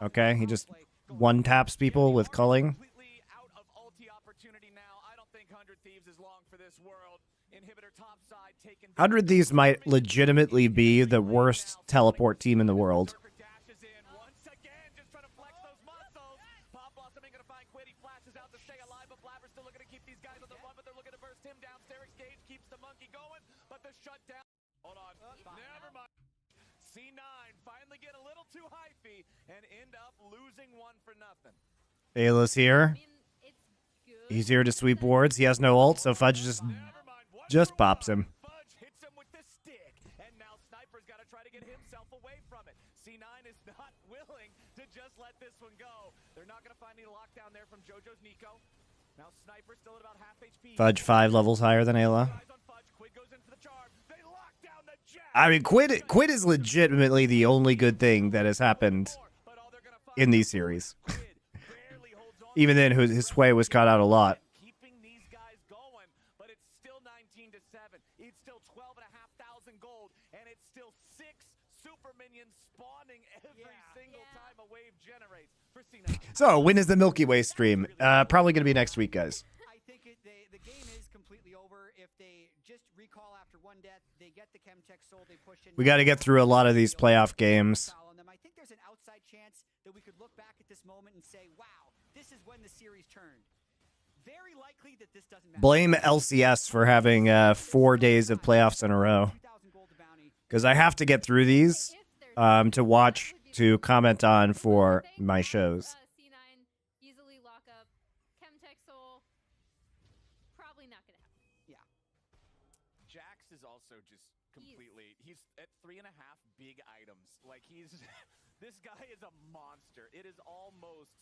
Okay, he just one taps people with culling. Completely out of ulti opportunity now. I don't think 100 Thieves is long for this world. Inhibitor top side taken. 100 Thieves might legitimately be the worst teleport team in the world. Dashes in once again, just trying to flex those muscles. Pop Blossom ain't gonna find Quid. He flashes out to stay alive, but Blabber's still looking to keep these guys on the run, but they're looking to burst him down. Sterix Gage keeps the monkey going, but the shutdown. Hold on. Never mind. C9 finally get a little too hyphy and end up losing 1 for nothing. Ayla's here. He's here to sweep wards. He has no ult, so Fudge just pops him. Fudge hits him with the stick, and now Sniper's got to try to get himself away from it. C9 is not willing to just let this one go. They're not going to find any lockdown there from JoJo's Nico. Now Sniper still at about half HP. Fudge 5 levels higher than Ayla. Eyes on Fudge. Quid goes in for the charm. They lock down the Jack. I mean, Quid is legitimately the only good thing that has happened in these series. Even then, his sway was caught out a lot. Keeping these guys going, but it's still 19 to 7. It's still 12,500 gold, and it's still 6 super minions spawning every single time a wave generates for C9. So, when is the Milky Way stream? Probably going to be next week, guys. I think the game is completely over if they just recall after one death. They get the Chemtech soul, they push in. We got to get through a lot of these playoff games. I think there's an outside chance that we could look back at this moment and say, wow, this is when the series turned. Very likely that this doesn't matter. Blame LCS for having 4 days of playoffs in a row. Because I have to get through these to watch, to comment on for my shows. C9 easily lock up. Chemtech Soul, probably not going to happen. Yeah. Jax is also just completely. He's at 3.5 big items. Like this guy is a monster. It is almost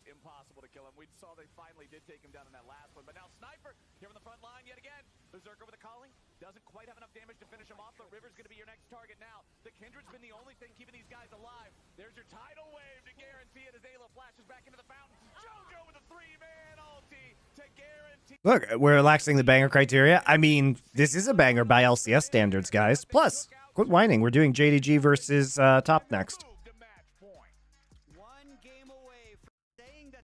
impossible to kill him. We saw they finally did take him down in that last one, but now Sniper here on the front line yet again. Berserker with a calling doesn't quite have enough damage to finish him off, but River's going to be your next target now. The Kindred's been the only thing keeping these guys alive. There's your tidal wave to guarantee it as Ayla flashes back into the fountain. JoJo with a 3-man ulti to guarantee. Look, we're relaxing the banger criteria. I mean, this is a banger by LCS standards, guys. Plus, quit whining. We're doing JDG versus top next. One game away from saying that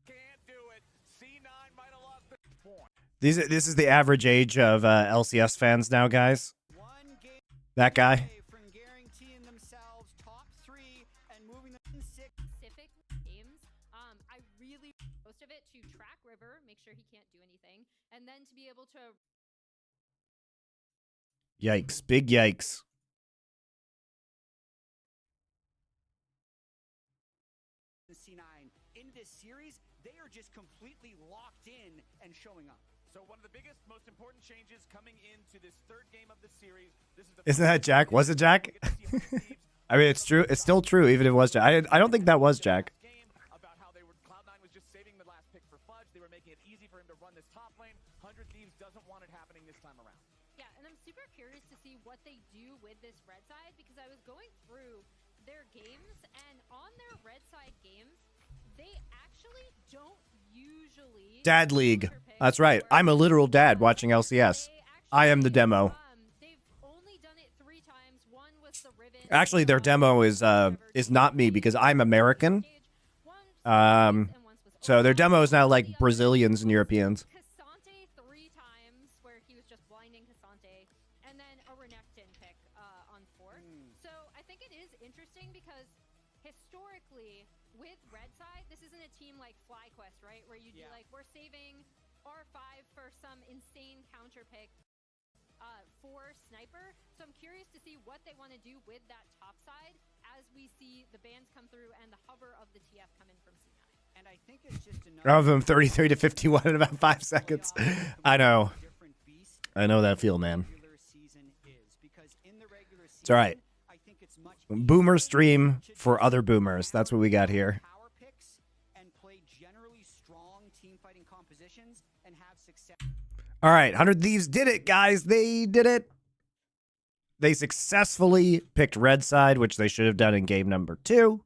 Can't do it. C9 might have lost the point. This is the average age of LCS fans now, guys. one game That guy. away from guaranteeing themselves top 3 and moving them in 6. Specific games, I really most of it to track River, make sure he can't do anything, and then to be able to Yikes. Big yikes. C9 in this series, they are just completely locked in and showing up. So one of the biggest, most important changes coming into this third game of the series. This is the Isn't that Jack? Was it Jack? I mean, it's true. It's still true, even if it was Jack. I don't think that was Jack. Game about how Cloud9 was just saving the last pick for Fudge. They were making it easy for him to run this top lane. 100 Thieves doesn't want it happening this time around. Yeah, and I'm super curious to see what they do with this red side because I was going through their games, and on their red side games, they actually don't usually Dad League. counterpick That's right. or- I'm a literal dad watching LCS. They I am the actually, demo. They've only done it 3 times. One was the Riven. Actually, their demo is not me because I'm American. So their demo is now like Brazilians and Europeans. Cassante 3 times, where he was just blinding Cassante, and then a Renekton pick on 4. So I think it is interesting because historically, with red side, this isn't a team like FlyQuest, right? Where you'd be like, we're saving R5 for some insane counter pick for Sniper. So I'm curious to see what they want to do with that top side as we see the bans come through and the hover of the TF come in from C9. And I think it's just Of them 33 to 51 in about 5 seconds. I know. I know that feel, man. Season is because in the regular season, It's all right. I think it's Boomer stream for other boomers. That's what we got here. Power picks and play generally strong team fighting compositions and have success. All right, 100 Thieves did it, guys. They did it. They successfully picked red side, which they should have done in game number 2.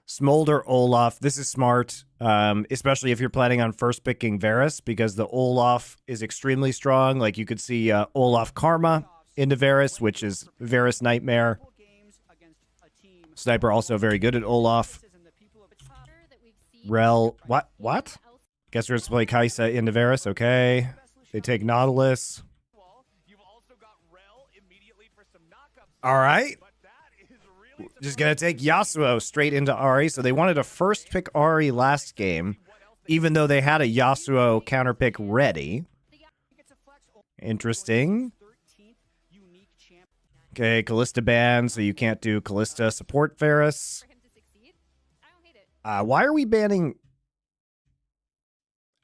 Smolder, Olaf. This is smart, especially if you're planning on first picking Varus, because the Olaf is extremely strong. Like, you could see Olaf Karma into Varus, which is Varus Nightmare. Sniper also very good at Olaf. Rel, what? Guess we're going to play Kaisa into Varus. Okay. They take Nautilus. All right. Just going to take Yasuo straight into Ahri. So they wanted to first pick Ahri last game, even though they had a Yasuo counter pick ready. Interesting. Okay, Callista banned, so you can't do Callista support Varus. Why are we banning...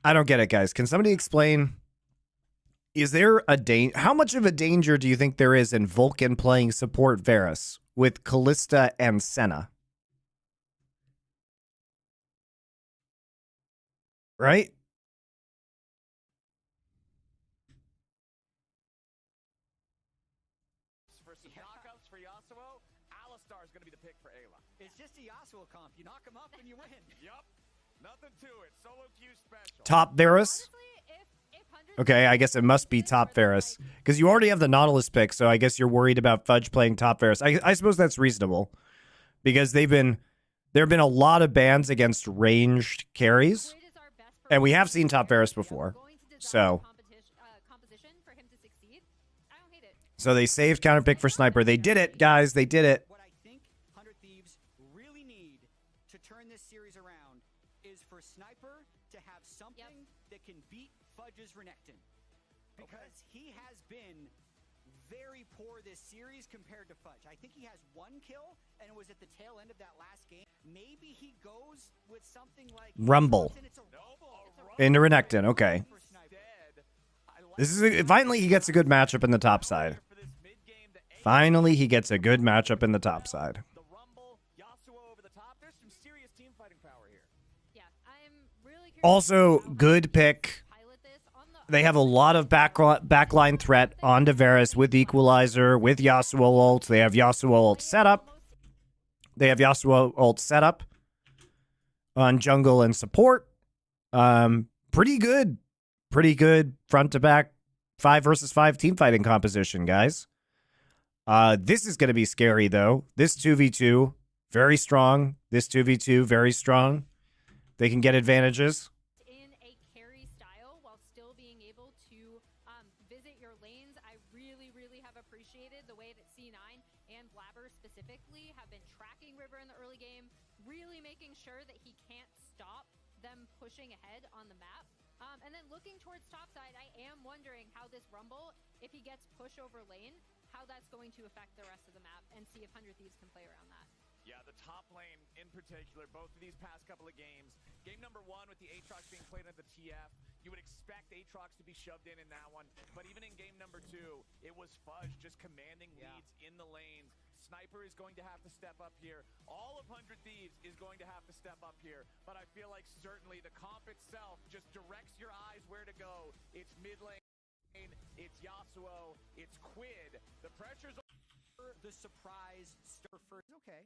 I don't get it, guys. Can somebody explain... Is there a how much of a danger do you think there is in Vulcan playing support Varus with Callista and Senna? Right? For some knockouts for Yasuo, Alistar is going to be the pick for Ayla. It's just a Yasuo comp. You knock him up and you win. Yep. Nothing to it. Solo Q special. Top Varus? Okay, I guess it must be top Varus. Because you already have the Nautilus pick, so I guess you're worried about Fudge playing top Varus. I suppose that's reasonable. Because there have been a lot of bans against ranged carries. And we have seen top Varus before. So they saved counter pick for Sniper. They did it, guys. They did it. What I think 100 Thieves really need to turn this series around is for Sniper to have something that can beat Fudge's Renekton. Because he has been very poor this series compared to Fudge. I think he has 1 kill, and it was at the tail end of that last game. Maybe he goes with something like... Rumble. Into Renekton, okay. This is finally he gets a good matchup in the top side. Finally, he gets a good matchup in the top side. The Rumble, Yasuo over the top. There's some serious team fighting power here. Yeah, I'm really curious. Also, good pick. They have a lot of backline threat on Varus with Equalizer, with Yasuo ult. They have Yasuo ult setup. They have Yasuo ult setup on jungle and support. Pretty good. Pretty good front to back 5 versus 5 team fighting composition, guys. This is going to be scary, though. This 2v2, very strong. This 2v2, very strong. They can get advantages. In a carry style while still being able to visit your lanes, I really, really have appreciated the way that C9 and Blabber specifically have been tracking River in the early game, really making sure that he can't stop them pushing ahead on the map. And then looking towards topside, I am wondering how this Rumble, if he gets push over lane, how that's going to affect the rest of the map, and see if 100 Thieves can play around that. Yeah, the top lane in particular, both of these past couple of games. Game number 1 with the Aatrox being played at the TF, you would expect Aatrox to be shoved in that one. But even in game number 2, it was Fudge just commanding leads in the lanes. Sniper is going to have to step up here. All of 100 Thieves is going to have to step up here. But I feel like certainly the comp itself just directs your eyes where to go. It's mid lane, it's Yasuo, it's Quid. The pressure's the surprise stir first. Okay.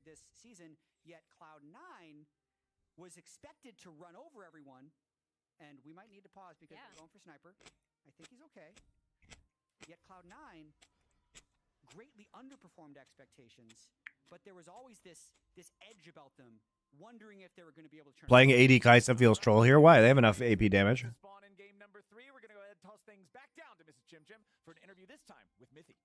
This season, yet Cloud9 was expected to run over everyone. And we might need to pause because we're going for Sniper. I think he's okay. Yet Cloud9 greatly underperformed expectations, but there was always this edge about them, wondering if they were going to be able to turn. Playing AD Kaisa feels troll here. Why? They have enough AP damage. Spawn in game number 3. We're going to go ahead and toss things back down to Mrs. Chim Chim for an interview this time with Mithy.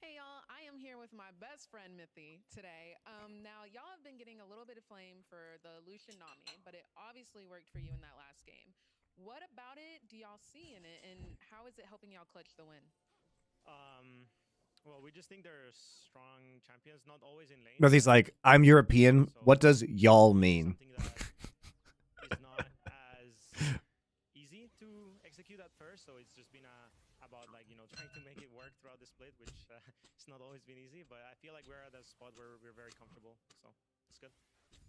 Hey y'all, I am here with my best friend Mithy today. Now y'all have been getting a little bit of flame for the Lucian Nami, but it obviously worked for you in that last game. What about it do y'all see in it, and how is it helping y'all clutch the win? Well, we just think they're strong champions, not always in lane. But he's like, I'm European. What does y'all mean? Something that is not as easy to execute at first, so it's just been about like trying to make it work throughout the split, which it's not always been easy. But I feel like we're at a spot where we're very comfortable, so it's good.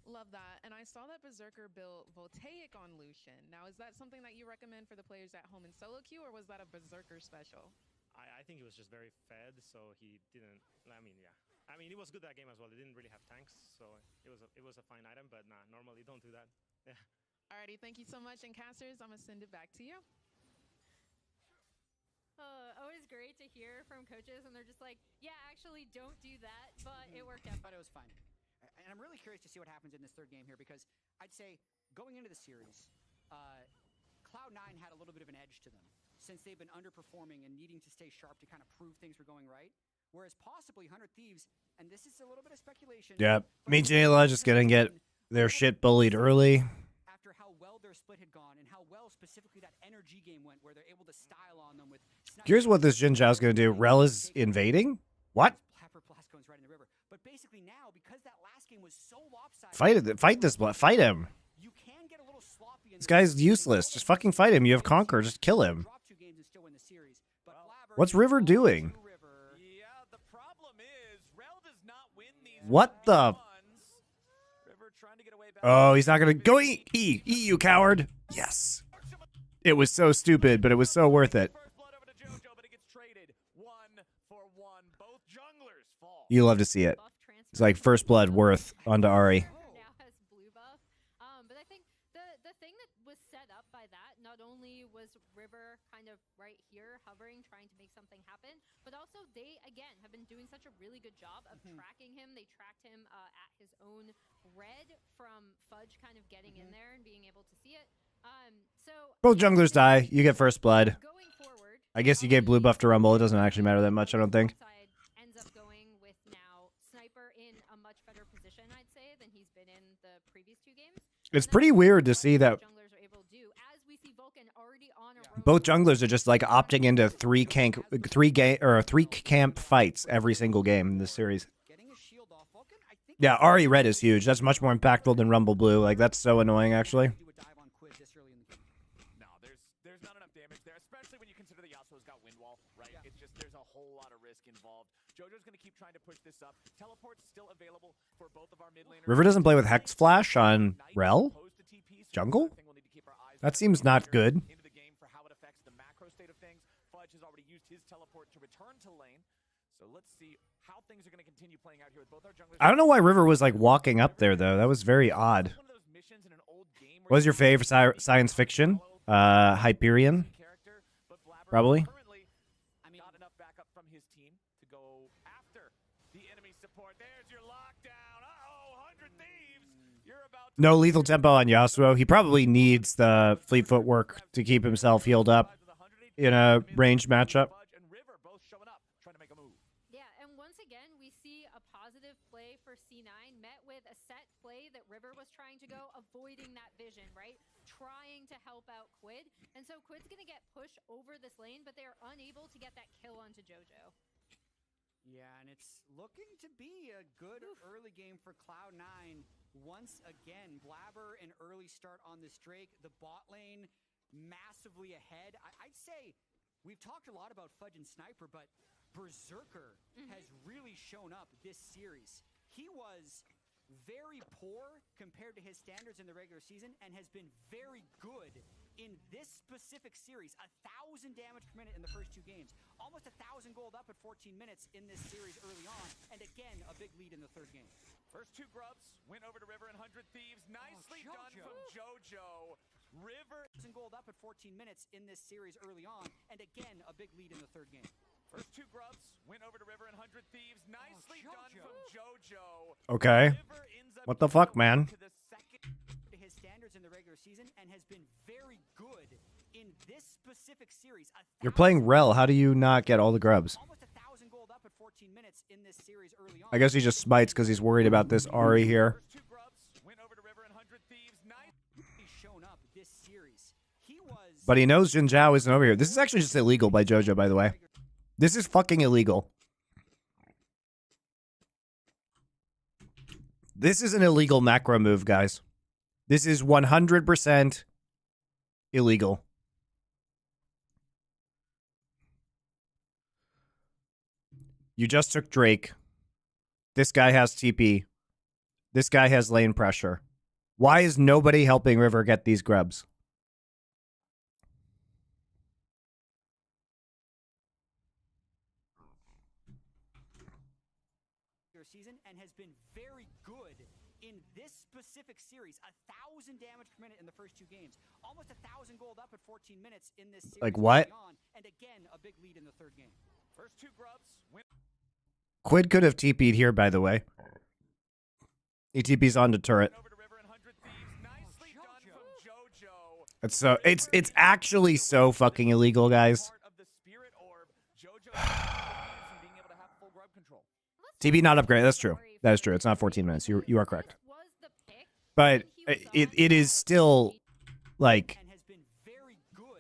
Love that. And I saw that Berserker built Voltaic on Lucian. Now, is that something that you recommend for the players at home in solo queue, or was that a Berserker special? I think he was just very fed, so he didn't. I mean, yeah. I mean, he was good that game as well. He didn't really have tanks, so it was a fine item. But nah, normally don't do that. Yeah. Alrighty, thank you so much. And casters, I'm gonna send it back to you. Always great to hear from coaches, and they're just like, yeah, actually, don't do that, but it worked out. But it was fine. And I'm really curious to see what happens in this third game here, because I'd say going into the series, Cloud9 had a little bit of an edge to them since they've been underperforming and needing to stay sharp to kind of prove things were going right. Whereas possibly 100 Thieves, and this is a little bit of speculation. Yeah, me and Jayla just gonna get their shit bullied early. After how well their split had gone and how well specifically that energy game went, where they're able to style on them with. Here's what this Jin Zhao's gonna do. Rel is invading? What? Blastcone's right in the river. But basically now, because that last game was so lopsided. Fight this blood. Fight him. You can get a little sloppy in This guy's useless. Just fucking fight him. You have Conquer. Just kill him. What's River doing? What the? Oh, he's not gonna go eat, you coward. Yes. It was so stupid, but it was so worth it. You love to see it. It's like first blood worth onto Ari. Now has blue buff. But I think the thing that was set up by that, not only was River kind of right here hovering, trying to make something happen, but also they, again, have been doing such a really good job of tracking him. They tracked him at his own red from Fudge kind of getting in there and being able to see it. So Both junglers die. You get first blood. going forward, I guess you gave blue buff to Rumble. It doesn't actually matter that much, I don't think. side ends up going with now Sniper in a much better position, I'd say, than he's been in the previous two games. It's pretty weird to see that Junglers are able to do, as we see Vulcan already on a road. both junglers are just like opting into three camp fights every single game in this series. Getting a shield off Vulcan, I think. Yeah, Ari red is huge. That's much more impactful than Rumble blue. Like that's so annoying, actually. Do a dive on Quiz this early in the game. No, there's not enough damage there, especially when you consider the Yasuo's got wind wall, right? Yeah. It's just there's a whole lot of risk involved. JoJo's gonna keep trying to push this up. Teleport's still available for both of our mid laners. River doesn't play with Hex Flash on Rel? Jungle? That seems not good. Into the game for how it affects the macro state of things. Fudge has already used his teleport to return to lane. So let's see how things are going to continue playing out here with both our junglers. I don't know why River was like walking up there though. That was very odd. What was your favorite science fiction? Hyperion? Probably. I mean, not enough backup from his team to go after the enemy support. There's your lockdown. Uh-oh, 100 Thieves. You're about to No lethal tempo on Yasuo. He probably needs the fleet footwork to keep himself healed up in a ranged matchup. and River both showing up, trying to make a move. Yeah, and once again, we see a positive play for C9 met with a set play that River was trying to go, avoiding that vision, right? Trying to help out Quid. And so Quid's going to get pushed over this lane, but they are unable to get that kill onto JoJo. Yeah, and it's looking to be a good early game for Cloud9. Once again, Blabber an early start on this Drake. The bot lane massively ahead. I'd say we've talked a lot about Fudge and Sniper, but Berserker has really shown up this series. He was very poor compared to his standards in the regular season and has been very good in this specific series. 1,000 damage per minute in the first two games. Almost 1,000 gold up at 14 minutes in this series early on. And again, a big lead in the third game. First two grubs went over to River and 100 Thieves. Nicely done from JoJo. River and gold up at 14 minutes in this series early on. And again, a big lead in the third game. First two grubs went over to River and 100 Thieves. Nicely done from JoJo. Okay. What the fuck, man? To his standards in the regular season and has been very good in this specific series. You're playing Rel. How do you not get all the grubs? Almost 1,000 gold up at 14 minutes in this series early on. I guess he just smites because he's worried about this Ari here. First two grubs went over to River and 100 Thieves. He's shown up this series. He was But he knows Jin Zhao isn't over here. This is actually just illegal by JoJo, by the way. This is fucking illegal. This is an illegal macro move, guys. This is 100% illegal. You just took Drake. This guy has TP. This guy has lane pressure. Why is nobody helping River get these grubs? Season and has been very good in this specific series. 1,000 damage per minute in the first 2 games. Almost 1,000 gold up at 14 minutes in this series. Like what? And again, a big lead in the 3rd game. First 2 grubs win. Quid could have TP'd here, by the way. He TP's onto turret. Over to River and 100 Thieves. Nicely done from JoJo. It's so it's actually so fucking illegal, guys. Part of the spirit orb. JoJo from being able to have full grub control. TP not upgrade. That's true. That is true. It's not 14 minutes. You are correct. But it is still like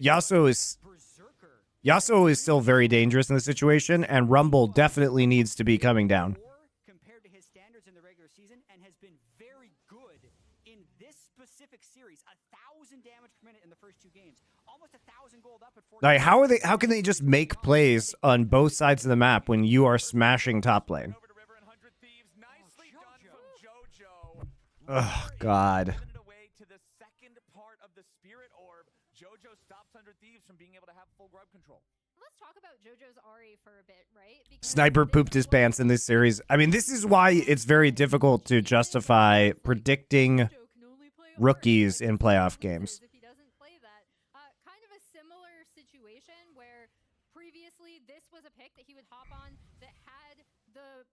Yasuo is still very dangerous in this situation, and Rumble definitely needs to be coming down. Compared to his standards in the regular season, and has been very good in this specific series. 1,000 damage per minute in the first 2 games. Almost 1,000 gold up at 14. Like how can they just make plays on both sides of the map when you are smashing top lane? Oh God. Away to the second part of the spirit orb. JoJo stops 100 Thieves from being able to have full grub control. Let's talk about JoJo's Ari for a bit, right? Because Sniper pooped his pants in this series. I mean, this is why it's very difficult to justify predicting rookies in playoff games. If he doesn't play that, kind of a similar situation where previously this was a pick that he would hop on that had the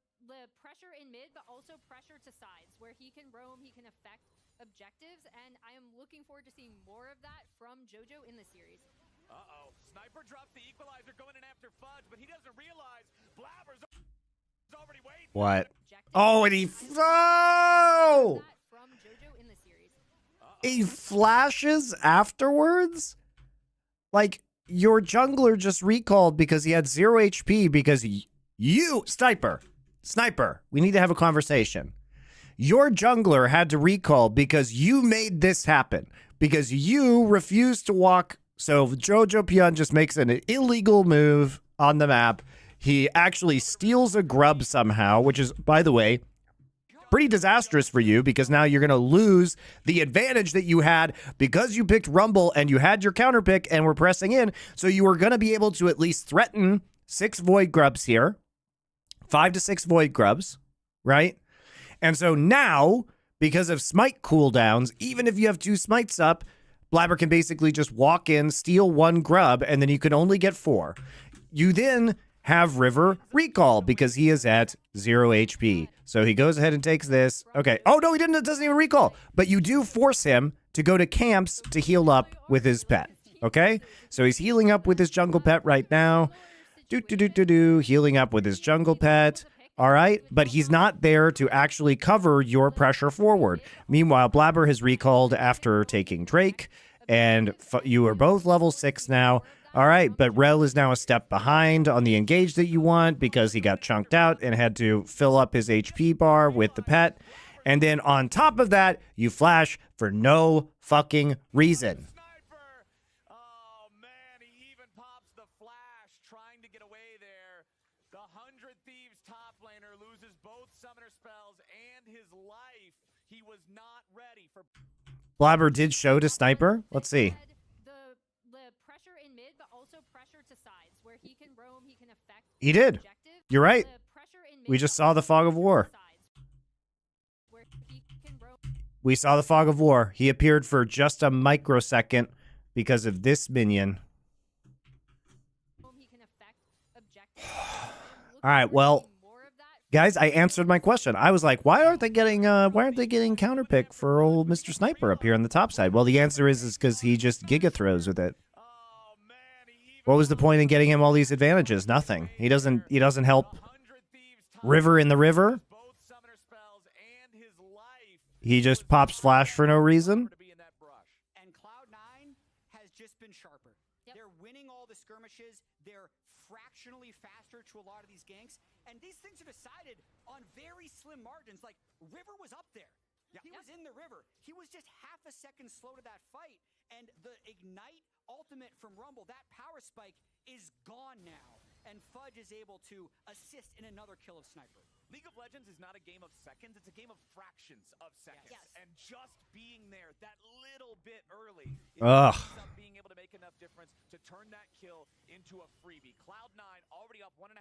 pressure in mid, but also pressure to sides, where he can roam, he can affect objectives, and I am looking forward to seeing more of that from JoJo in the series. Uh-oh. Sniper drops the equalizer going in after Fudge, but he doesn't realize Blabber's already waiting. What? Oh, and he... Oh! From JoJo in the series. He flashes afterwards? Like, your jungler just recalled because he had 0 HP because you... Sniper, we need to have a conversation. Your jungler had to recall because you made this happen. Because you refused to walk. So JoJo Pyun just makes an illegal move on the map. He actually steals a grub somehow, which is, by the way, pretty disastrous for you because now you're going to lose the advantage that you had because you picked Rumble and you had your counter pick and were pressing in. So you were going to be able to at least threaten 6 Void Grubs here. 5 to 6 Void Grubs, right? And so now, because of smite cooldowns, even if you have 2 smites up, Blabber can basically just walk in, steal 1 grub, and then you can only get 4. You then have River recall because he is at 0 HP. So he goes ahead and takes this. Okay. Oh, no, he didn't. It doesn't even recall. But you do force him to go to camps to heal up with his pet. Okay? So he's healing up with his jungle pet right now. Healing up with his jungle pet. All right, but he's not there to actually cover your pressure forward. Meanwhile, Blabber has recalled after taking Drake, and you are both level 6 now. All right, but Rel is now a step behind on the engage that you want because he got chunked out and had to fill up his HP bar with the pet. And then on top of that, you flash for no fucking reason. Blabber did show to Sniper. Let's see. The pressure in mid, but also pressure to sides, where he can roam, he can affect. He did. You're right. We just saw the Fog of War. We saw the Fog of War. He appeared for just a microsecond because of this minion. All right, well, guys, I answered my question. I was like, why aren't they getting counterpick for old Mr. Sniper up here on the top side? Well, the answer is because he just giga throws with it. What was the point in getting him all these advantages? Nothing. He doesn't help River in the river. He just pops flash for no reason. And Cloud9 has just been sharper. They're winning all the skirmishes. They're fractionally faster to a lot of these ganks. And these things are decided on very slim margins. Like, River was up there. He was in the river. He was just half a second slow to that fight. And the Ignite ultimate from Rumble, that power spike, is gone now. and Fudge is able to assist in another kill of Sniper. League of Legends is not a game of seconds, it's a game of fractions of seconds. Yes. And just being there that little bit early Ugh. ends up being able to make enough difference to turn that kill into a freebie. Cloud9 already up 1,500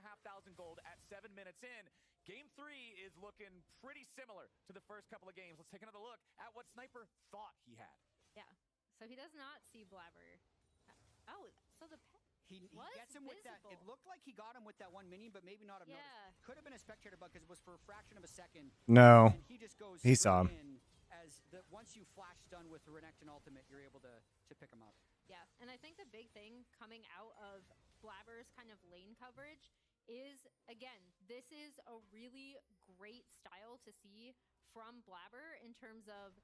gold at 7 minutes in. Game 3 is looking pretty similar to the first couple of games. Let's take another look at what Sniper thought he had. Yeah. So he does not see Blabber. Oh, so the He was gets him with that. It visible. looked like he got him with that one minion, but maybe not have Yeah. noticed. Could have been a spectator bug because it was for a fraction of a second. No. And he just goes He saw straight him. in as once you flash stun with the Renekton ultimate, you're able to pick him up. Yeah, and I think the big thing coming out of Blabber's kind of lane coverage is, again, this is a really great style to see from Blabber in terms of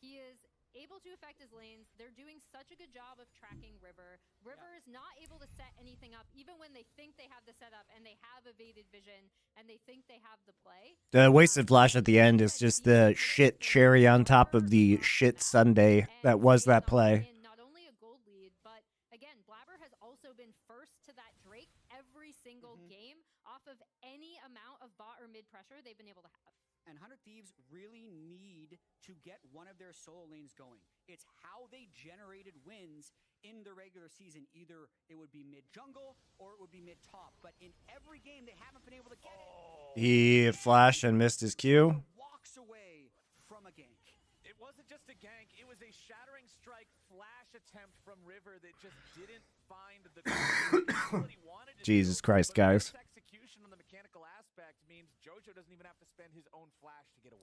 he is able to affect his lanes. They're doing such a good job of tracking River. River is not able to set anything up, even when they think they have the setup and they have evaded vision and they think they have the play. The wasted flash at the end is just the shit cherry on top of the shit sundae that was that play. Not only a gold lead, but again, Blabber has also been first to that Drake every single game off of any amount of bot or mid pressure they've been able to have. And 100 Thieves really need to get one of their solo lanes going. It's how they generated wins in the regular season. Either it would be mid-jungle or it would be mid-top. But in every game, they haven't been able to get it. He flashed and missed his Q. Walks away from a gank. It wasn't just a gank, it was a shattering strike flash attempt from River that just didn't find the what he wanted to Jesus do, Christ, but guys. this execution on the mechanical aspect means JoJo doesn't even have to spend his own flash to get away.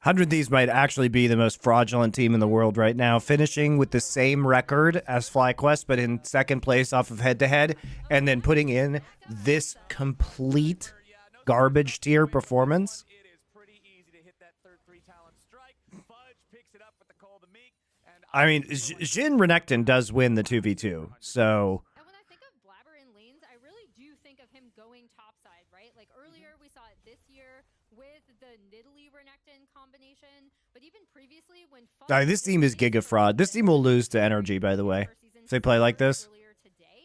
100 Thieves might actually be the most fraudulent team in the world right now, finishing with the same record as FlyQuest, but in second place off of head-to-head, and then putting in this complete garbage tier performance. It is pretty easy to hit that third 3-talent strike. Fudge picks it up with the call to Meek, and I mean, Jhin Renekton does win the 2v2, so... And when I think of Blabber in lanes, I really do think of him going topside, right? Like earlier we saw it this year with the Nidalee Renekton combination, but even previously when This team is giga fraud. This team will lose to Energy, by the way, if they play like this.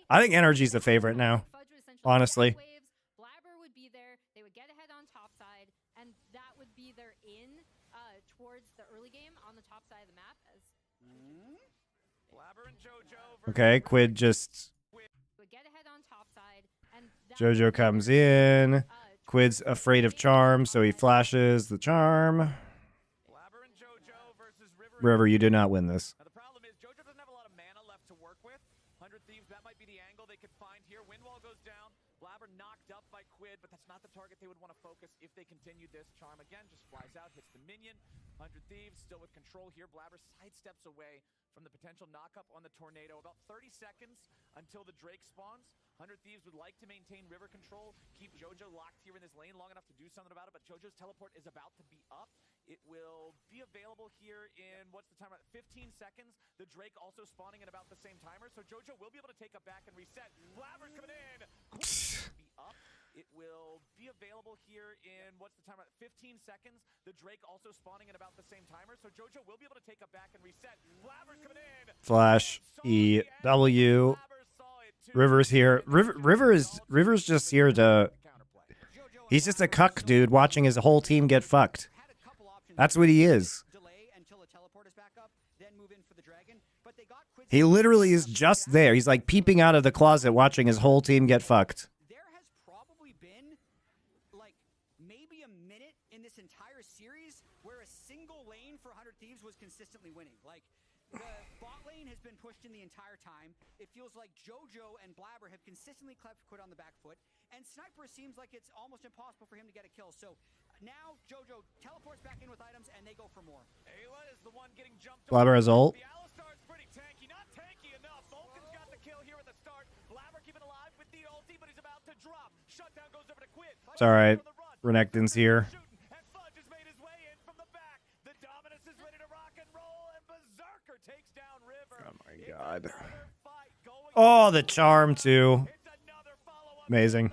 I think Energy's the favorite now, honestly. Blabber would be there, they would get ahead on topside, and that would be their in towards the early game on the top side of the map. As Blabber and JoJo Okay, Quid just... would get ahead on topside, and that JoJo comes in. Quid's afraid of charm, so he flashes the charm. Blabber and JoJo versus River, you do not win this. Now the problem is JoJo doesn't have a lot of mana left to work with. 100 Thieves, that might be the angle they could find here. Windwall goes down. Blabber knocked up by Quid, but that's not the target they would want to focus if they continue this. Charm again just flies out, hits the minion. 100 Thieves still with control here. Blabber sidesteps away from the potential knockup on the tornado. About 30 seconds until the Drake spawns. 100 Thieves would like to maintain river control, keep JoJo locked here in this lane long enough to do something about it, but JoJo's teleport is about to be up. It will be available here in, what's the timer? 15 seconds. The Drake also spawning at about the same timer, so JoJo will be able to take up back and reset. Blabber's coming in. Be up. It will be available here in, what's the timer? 15 seconds. The Drake also spawning at about the same timer, so JoJo will be able to take up back and reset. Blabber's coming in. Flash, EW. River's here. River's just here to... He's just a cuck, dude, watching his whole team get fucked. That's what he is. He literally is just there. He's like peeping out of the closet watching his whole team get fucked. There has probably been like maybe a minute in this entire series where a single lane for 100 Thieves was consistently winning. Like the bot lane has been pushed in the entire time. It feels like JoJo and Blabber have consistently kept Quid on the back foot, and Sniper seems like it's almost impossible for him to get a kill. So now JoJo teleports back in with items, and they go for more. Ayla is the one getting jumped. Blabber has ult. The Alistar's pretty tanky, not tanky enough. Vulcan's got the kill here at the start. Blabber keeping alive with the ulti, but he's about to drop. Shutdown goes over to Quid. It's alright. Renekton's here. And Fudge has made his way in from the back. The Dominus is ready to rock and roll, and Berserker takes down River. Oh my god. Oh, the charm too. Amazing.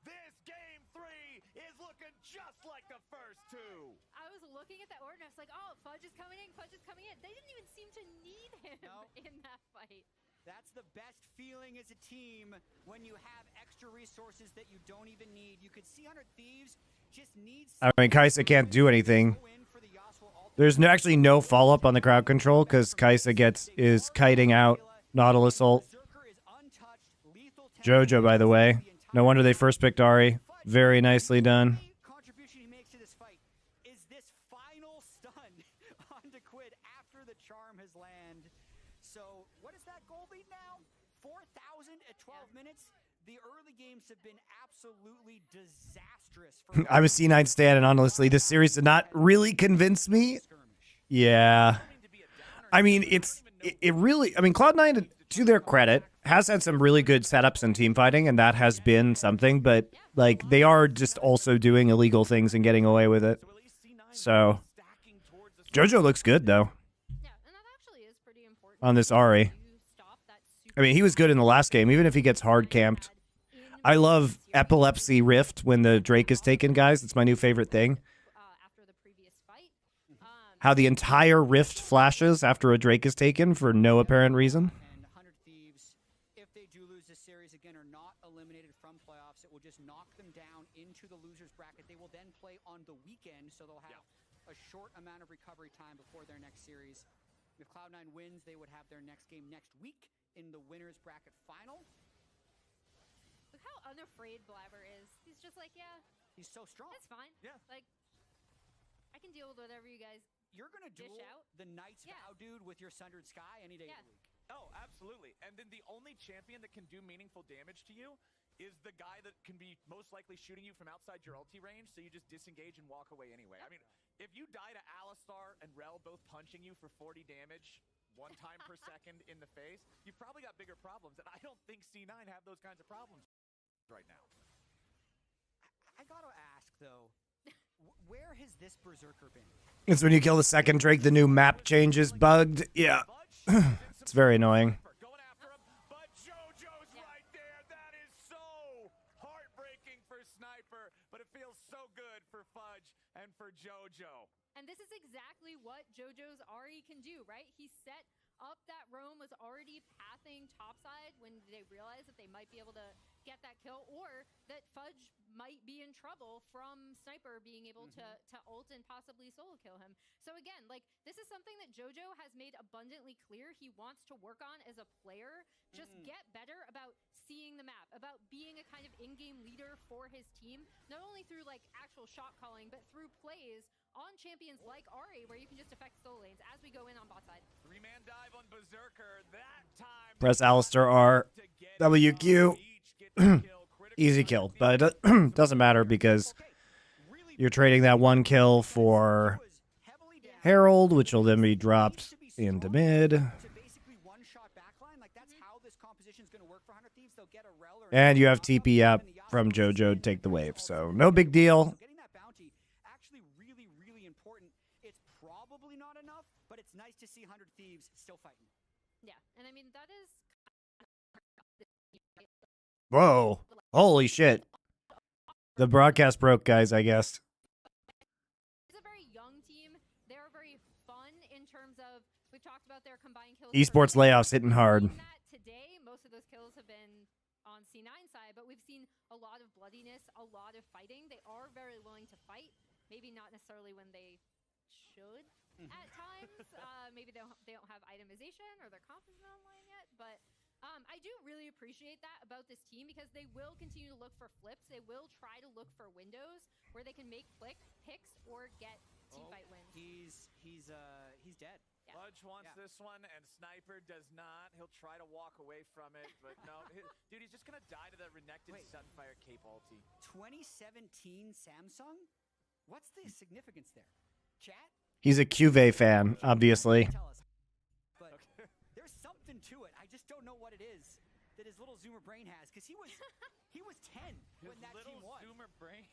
This game 3 is looking just like the first two. I was looking at that order and I was like, oh, Fudge is coming in, Fudge is coming in. They didn't even seem to need him in that fight. That's the best feeling as a team when you have extra resources that you don't even need. You could see 100 Thieves just needs. I mean, Kaisa can't do anything. There's actually no follow-up on the crowd control because Kaisa is kiting out Nautilus ult. Jojo, by the way. No wonder they first picked Ahri. Very nicely done. Contribution he makes to this fight is this final stun onto Quid after the charm has landed. So what is that goal lead now? 4,000 at 12 minutes. The early games have been absolutely disastrous. I'm a C9 stan, and honestly, this series did not really convince me. Yeah. I mean, it really, I mean, Cloud9, to their credit, has had some really good setups and team fighting, and that has been something, but, like, they are just also doing illegal things and getting away with it. So, Jojo looks good, though, on this Ahri. I mean, he was good in the last game, even if he gets hard camped. I love Epilepsy Rift when the Drake is taken, guys. It's my new favorite thing. How the entire Rift flashes after a Drake is taken for no apparent reason. And 100 Thieves, if they do lose this series again, are not eliminated from playoffs. It will just knock them down into the losers bracket. They will then play on the weekend, so they'll have a short amount of recovery time before their next series. If Cloud9 wins, they would have their next game next week in the winners bracket final. Look how unafraid Blabber is. He's just like, yeah. He's so strong. It's fine. Yeah. Like, I can deal with whatever you guys You're going to dish duel out. the Knight's Vow dude with your Sundered Sky any day of the week. Oh, absolutely. And then the only champion that can do meaningful damage to you is the guy that can be most likely shooting you from outside your ulti range, so you just disengage and walk away anyway. I mean, if you die to Alistar and Rel both punching you for 40 damage 1 time per second in the face, you've probably got bigger problems. And I don't think C9 have those kinds of problems right now. I got to ask, though, where has this Berserker been? It's when you kill the second Drake, the new map changes bugged. Yeah. It's very annoying. Going after him, but JoJo's right there. That is so heartbreaking for Sniper, but it feels so good for Fudge and for JoJo. And this is exactly what JoJo's Ahri can do, right? He set up that roam, was already pathing topside when they realized that they might be able to get that kill, or that Fudge might be in trouble from Sniper being able to ult and possibly solo kill him. So again, like, this is something that JoJo has made abundantly clear he wants to work on as a player. Just get better about seeing the map, about being a kind of in-game leader for his team, not only through like actual shot calling, but through plays on champions like Ahri, where you can just affect soul lanes as we go in on bot side. 3-man dive on Berserker. That time. Press Alistar R, WQ. Easy kill, but it doesn't matter because you're trading that 1 kill for Herald, which will then be dropped into mid. And you have TP up from JoJo to take the wave, so no big deal. Getting that bounty, actually really, really important. It's probably not enough, but it's nice to see 100 Thieves still fighting. Yeah, and I mean, that is... Whoa. Holy shit. The broadcast broke, guys, I guess. It's a very young team. They're very fun in terms of, we've talked about their combined kills. Esports layoffs hitting hard. Today, most of those kills have been on C9 side, but we've seen a lot of bloodiness, a lot of fighting. They are very willing to fight, maybe not necessarily when they should at times. Maybe they don't have itemization or their comp isn't online yet, but I do really appreciate that about this team because they will continue to look for flips. They will try to look for windows where they can make picks or get team fight wins. He's dead. Yeah. Fudge wants this one, and Sniper does not. He'll try to walk away from it, but no. Dude, he's just going to die to the Renekton Sunfire Cape ulti. 2017 Samsung? What's the significance there? Chat? He's a QV fan, obviously. Tell us. But there's something to it. I just don't know what it is that his little Zoomer brain has, because he was 10 when that team won. Zoomer brain.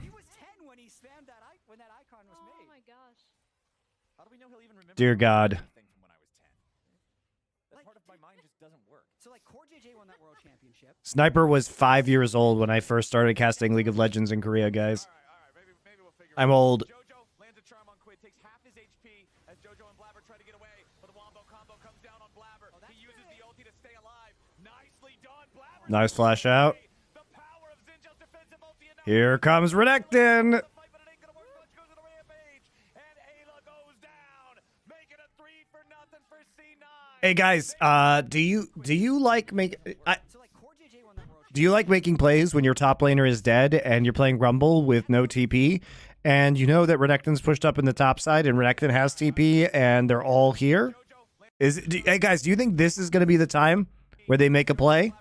He was 10 when he spammed that when that icon was made. Oh my gosh. How do we know he'll even remember? Dear God. Anything from when I was 10? That part of my mind just doesn't work. So like Core JJ won that world championship. Sniper was 5 years old when I first started casting League of Legends in Korea, guys. All right. Maybe we'll figure I'm it out. old. JoJo lands a charm on Quid, takes half his HP as JoJo and Blabber try to get away, but the Wombo combo comes down on Blabber. He uses the ulti to Nice flash out. Here comes Renekton. Hey guys, do you like making plays when your top laner is dead and you're playing Rumble with no TP, and you know that Renekton's pushed up in the top side and Renekton has TP and they're all here? Hey guys, do you think this is going to be the time where they make a play?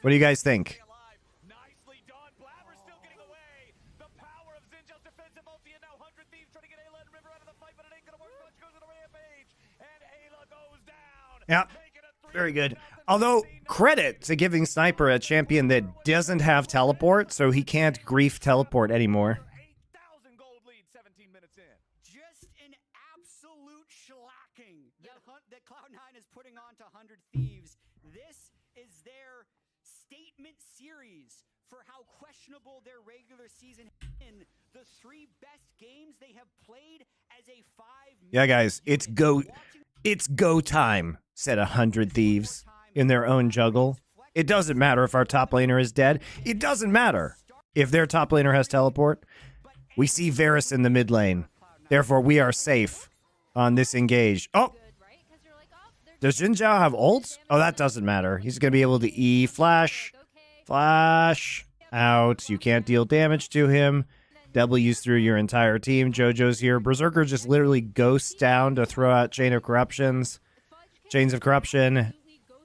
What do you guys think? Yeah, very good. Although, credit to giving Sniper a champion that doesn't have teleport, so he can't grief teleport anymore. Just an absolute shellacking that Cloud9 is putting on to 100 Thieves. This is their statement series for how questionable their regular season has been. The 3 best games they have played as a 5. Yeah, guys, it's go time, said 100 Thieves in their own juggle. It doesn't matter if our top laner is dead. It doesn't matter if their top laner has teleport. We see Varus in the mid lane. Therefore, we are safe on this engage. Oh! Does Jin Zhao have ult? Oh, that doesn't matter. He's going to be able to E flash. Flash. Out. You can't deal damage to him. W's through your entire team. JoJo's here. Berserker just literally ghosts down to throw out Chains of Corruption.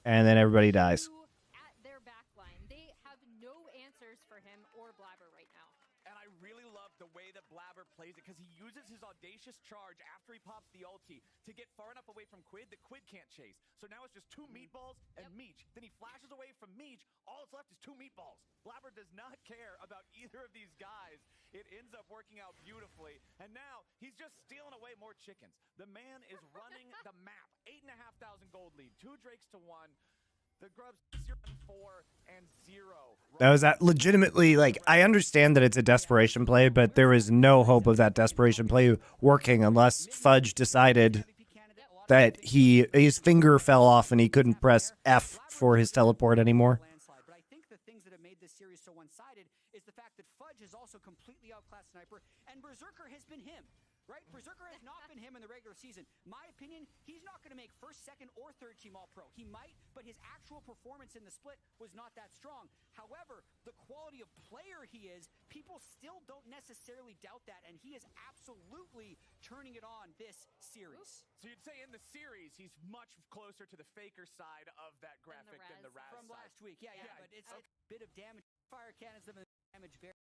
And then everybody dies. At their backline, they have no answers for him or Blabber right now. And I really love the way that Blabber plays it, because he uses his audacious charge after he pops the ulti to get far enough away from Quid that Quid can't chase. So now it's just 2 meatballs and Meech. Then he flashes away from Meech. All that's left is 2 meatballs. Blabber does not care about either of these guys. It ends up working out beautifully. And now he's just stealing away more chickens. The man is running the map. 8,500 gold lead. 2 Drakes to 1. The Grubs 0 and 4 and 0. That was that legitimately, like, I understand that it's a desperation play, but there is no hope of that desperation play working unless Fudge decided that his finger fell off and he couldn't press F for his teleport anymore. But I think the things that have made this series so one-sided is the fact that Fudge has also completely outclassed Sniper, and Berserker has been him. Right? Berserker has not been him in the regular season. My opinion, he's not going to make first, second, or third team All-Pro. He might, but his actual performance in the split was not that strong. However, the quality of player he is, people still don't necessarily doubt that, and he is absolutely turning it on this series. So you'd say in the series, he's much closer to the Faker side of that graphic than the Raz from side. last week. Yeah, but it's a bit of damage. Fire cannons, the damage very.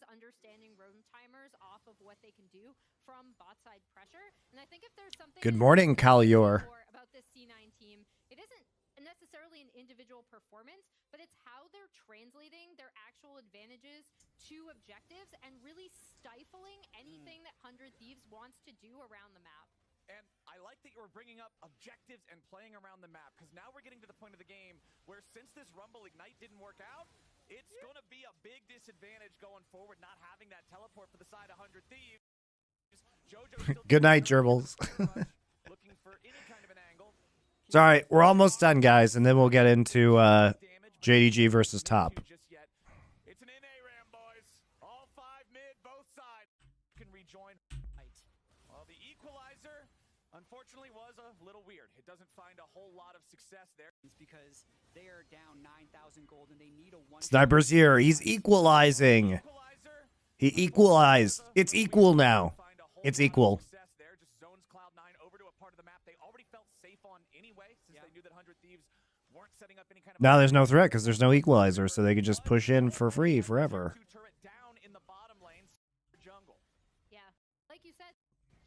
Understanding roam timers off of what they can do from bot side pressure. And I think if there's something Good morning, Kalior. About this C9 team, it isn't necessarily an individual performance, but it's how they're translating their actual advantages to objectives and really stifling anything that 100 Thieves wants to do around the map. And I like that you were bringing up objectives and playing around the map, because now we're getting to the point of the game where, since this Rumble Ignite didn't work out, it's going to be a big disadvantage going forward, not having that teleport for the side of 100 Thieves. Good night, Gerbils. Looking for any kind of an angle. It's all right. We're almost done, guys, and then we'll get into JDG versus top. It's an NA ram, boys. All 5 mid, both sides can rejoin. Well, the equalizer, unfortunately, was a little weird. It doesn't find a whole lot of success there. Because they are down 9,000 gold and they need a 1. Sniper's here. He's equalizing. He equalized. It's equal now. It's equal. There just zones Cloud9 over to a part of the map they already felt safe on anyway, since they knew that 100 Thieves weren't setting up any kind of. Now there's no threat because there's no equalizer, so they could just push in for free forever. Down in the bottom lane, jungle. Yeah, like you said,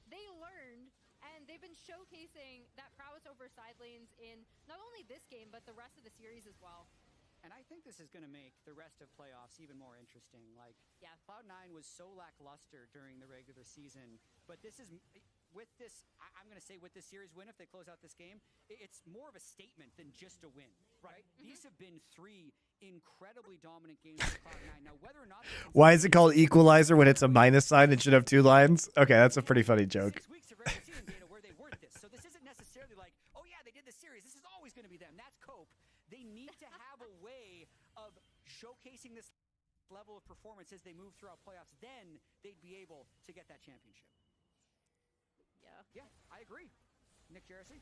they learned, and they've been showcasing that prowess over side lanes in not only this game, but the rest of the series as well. And I think this is going to make the rest of playoffs even more interesting. Like, Cloud9 was so lackluster during the regular season, but this is, with this, I'm going to say with this series win, if they close out this game, it's more of a statement than just a win, right? These have been 3 incredibly dominant games for Cloud9. Now, whether or not... Why is it called equalizer when it's a minus sign? It should have 2 lines. Okay, that's a pretty funny joke. 6 weeks of regular season data where they weren't this. So this isn't necessarily like, oh yeah, they did the series. This is always going to be them. showcasing this level of performance as they move throughout playoffs, then they'd be able to get that championship. Yeah, I agree. Nick Jersey?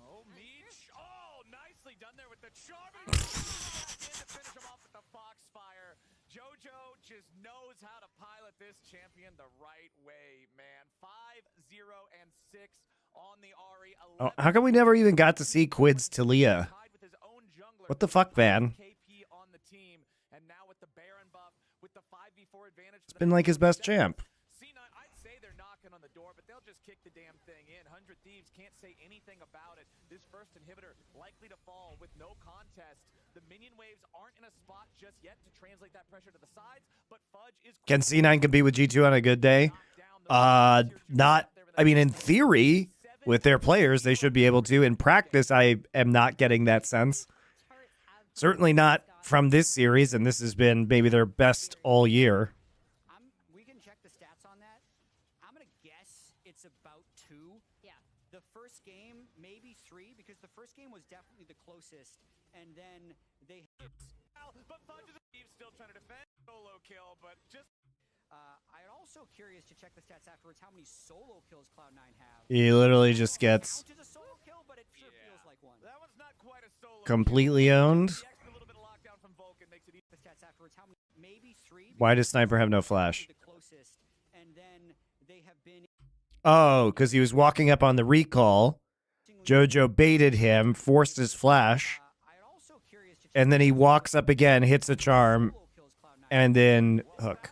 Oh, Meech. Oh, nicely done there with the charming to finish him off with the Foxfire. JoJo just knows how to pilot this champion the right way, man. 5-0 and 6 on the Ari. Oh, how come we never even got to see Quid's Talia? What the fuck, man? And now with the Baron buff, with the 5v4 advantage. It's been like his best champ. C9, I'd say they're knocking on the door, but they'll just kick the damn thing in. 100 Thieves can't say anything about it. This first inhibitor likely to fall with no contest. The minion waves aren't in a spot just yet to translate that pressure to the sides, but Fudge is... Can C9 compete with G2 on a good day? Not, I mean, in theory, with their players, they should be able to. In practice, I am not getting that sense. Certainly not from this series, and this has been maybe their best all year. We can check the stats on that. I'm going to guess it's about 2. Yeah. The first game, maybe 3, because the first game was definitely the closest, and then they... But Fudge is still trying to defend solo kill, but just... I'm also curious to check the stats afterwards, how many solo kills Cloud9 have. He literally just gets completely owned. Why does Sniper have no flash? Oh, because he was walking up on the recall. JoJo baited him, forced his flash, and then he walks up again, hits a charm, and then hook.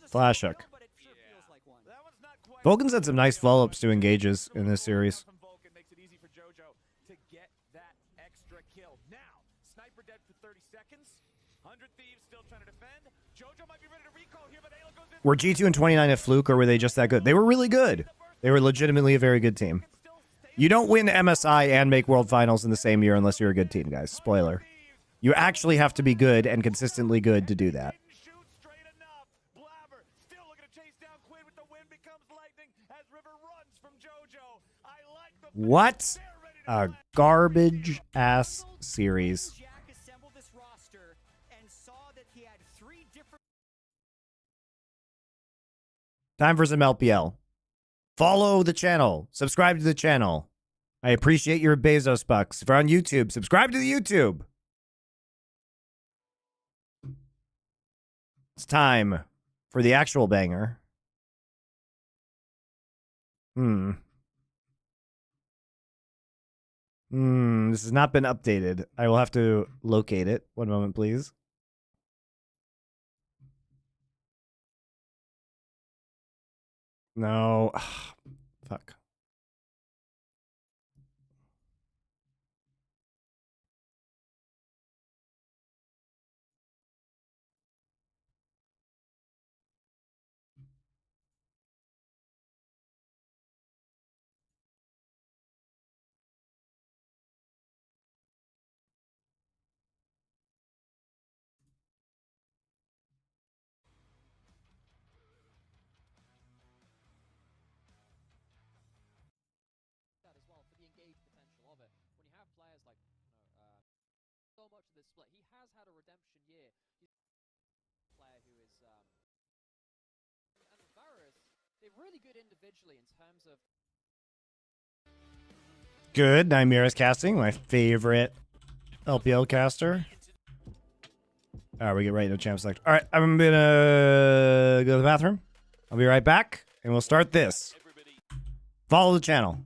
Flash hook. Vulcan's had some nice follow-ups to engages in this series. Makes it easy for JoJo to get that extra kill. Now, Sniper dead for 30 seconds. 100 Thieves still trying to defend. JoJo might be ready to recall here, but Ayla goes in. Were G2 and 29 a fluke, or were they just that good? They were really good. They were legitimately a very good team. You don't win MSI and make World Finals in the same year unless you're a good team, guys. Spoiler. You actually have to be good and consistently good to do that. What a garbage ass series. Time for some LPL. Follow the channel. Subscribe to the channel. I appreciate your Bezos bucks. If you're on YouTube, subscribe to the YouTube. It's time for the actual banger. This has not been updated. I will have to locate it. One moment, please. No. Fuck. Really good individually in terms of Good. Nymeris casting, my favorite LPL caster. All right, we get right into champ select. All right, I'm gonna go to the bathroom. I'll be right back, and we'll start this. Follow the channel.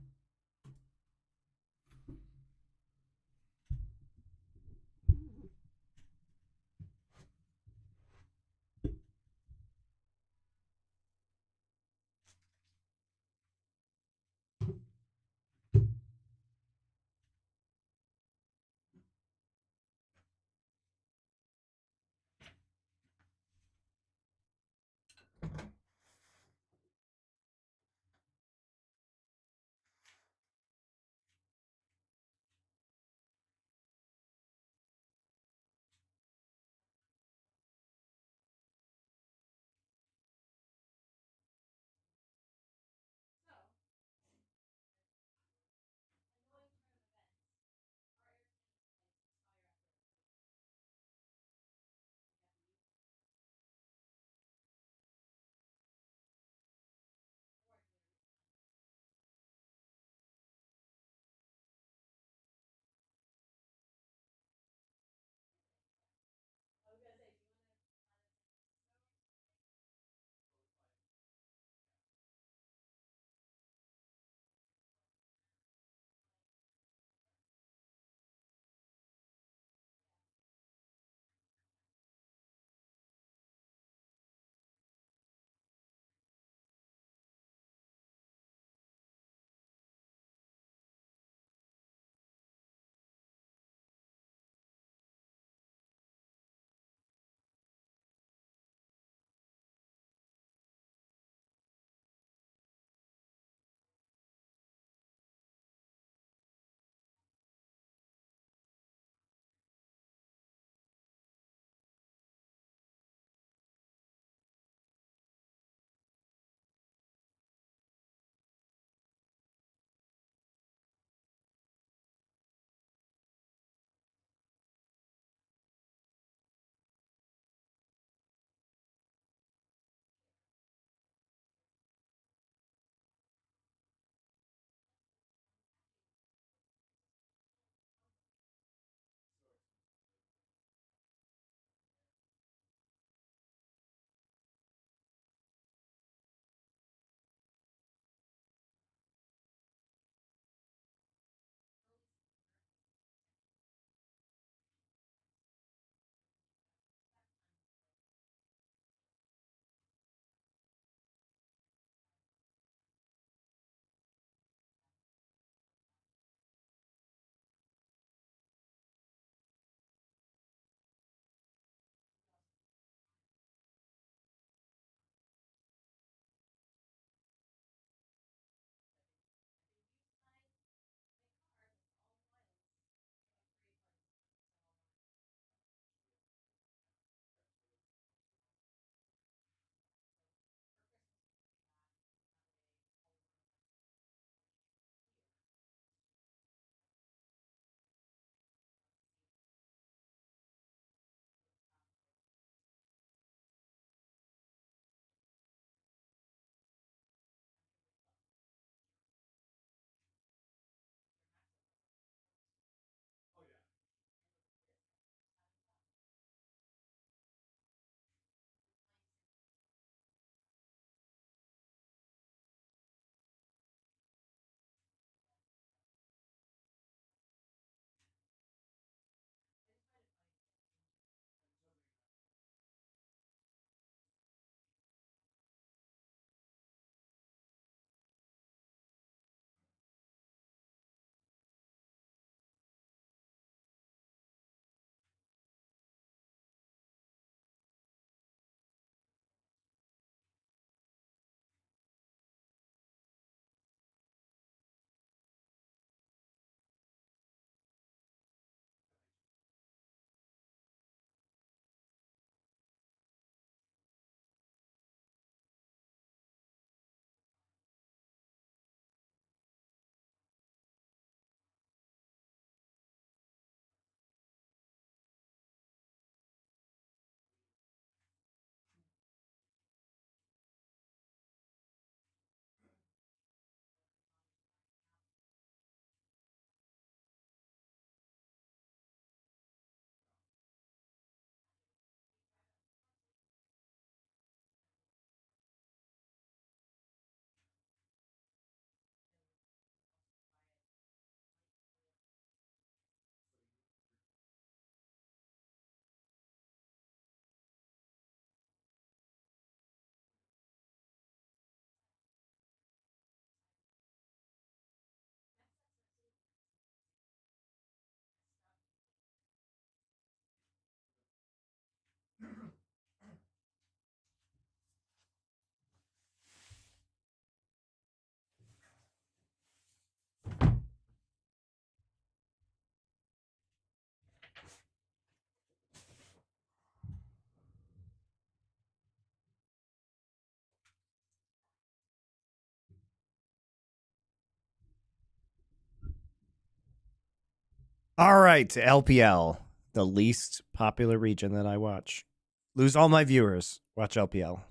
All right, LPL, the least popular region that I watch. Lose all my viewers. Watch LPL.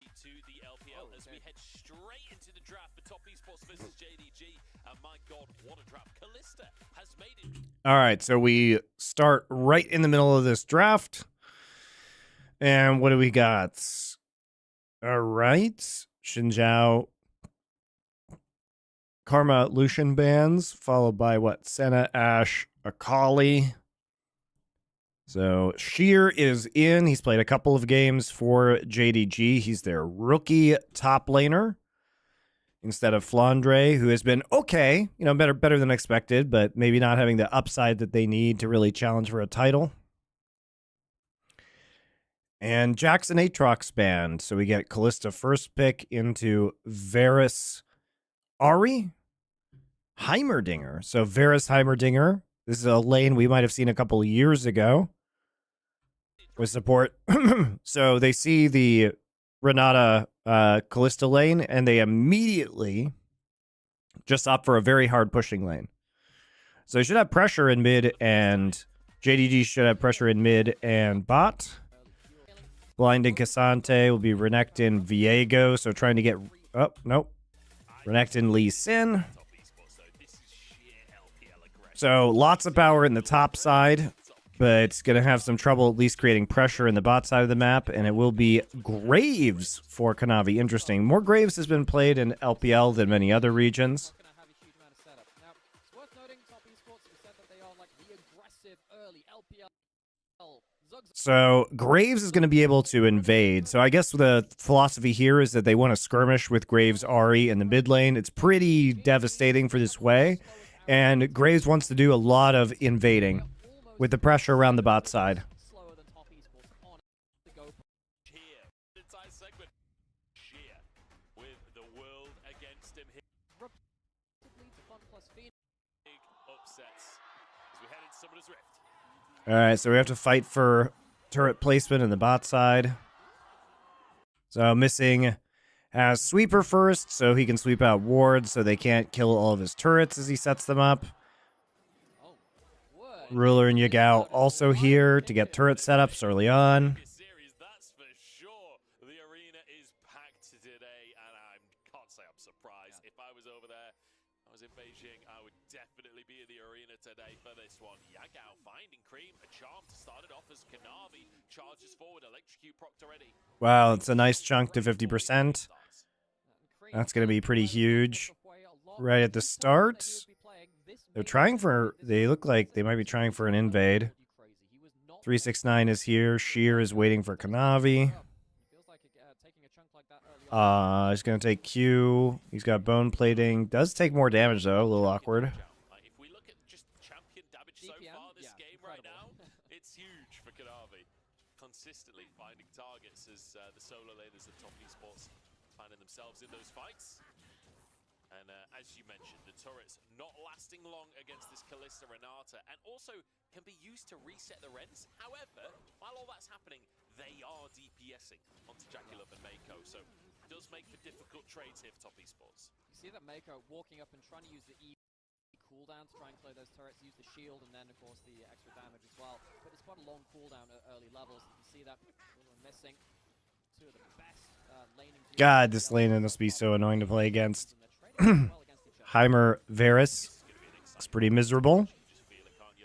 To the LPL as we head straight into the draft for Top Esports versus JDG. And my God, what a draft. Callista has made it. All right, so we start right in the middle of this draft. And what do we got? All right, Xinjiao, Karma, Lucian bans, followed by what? Senna, Ashe, Akali. So Sheer is in. He's played a couple of games for JDG. He's their rookie top laner instead of Flandre, who has been okay, you know, better than expected, but maybe not having the upside that they need to really challenge for a title. And Jackson Aatrox banned. So we get Callista first pick into Varus Ari Heimerdinger. So Varus Heimerdinger. This is a lane we might have seen a couple of years ago with support. So they see the Renata Callista lane, and they immediately just opt for a very hard pushing lane. So they should have pressure in mid, and JDG should have pressure in mid and bot. Blinding Cassante will be Renekton Viego, so trying to get... Oh, nope. Renekton Lee Sin. So lots of power in the top side, but going to have some trouble at least creating pressure in the bot side of the map, and it will be Graves for Kanavi. Interesting. More Graves has been played in LPL than many other regions. So Graves is going to be able to invade. So I guess the philosophy here is that they want to skirmish with Graves Ari in the mid lane. It's pretty devastating for this way. And Graves wants to do a lot of invading with the pressure around the bot side. All right, so we have to fight for turret placement in the bot side. So Missing has Sweeper first, so he can sweep out wards so they can't kill all of his turrets as he sets them up. Ruler and Yagao also here to get turret setups early on. That's for sure. The arena is packed today, and I can't say I'm surprised. If I was over there, I was in Beijing, I would definitely be in the arena today for this one. Yagao finding Cream, a charm to start it off as Kanavi charges forward, electrocute proc already. Wow, it's a nice chunk to 50%. That's going to be pretty huge right at the start. They're trying for, they look like they might be trying for an invade. 369 is here. Sheer is waiting for Kanavi. He's going to take Q. He's got bone plating. Does take more damage, though. A little awkward. If we look at just champion damage so far this game right now, it's huge for Kanavi. Consistently finding targets as the solo laners of Top Esports finding themselves in those fights. And as you mentioned, the turrets not lasting long against this Callista Renata, and also can be used to reset the rents. However, while all that's happening, they are DPSing onto Jackulov and Mako, so it does make for difficult trades here for Top Esports. You see that Mako walking up and trying to use the E cooldown to try and clear those turrets, use the shield, and then, of course, the extra damage as well. But it's quite a long cooldown at early levels. You can see that Missing. Two of the best laning. God, this lane must be so annoying to play against. Heimer Varus. It's pretty miserable.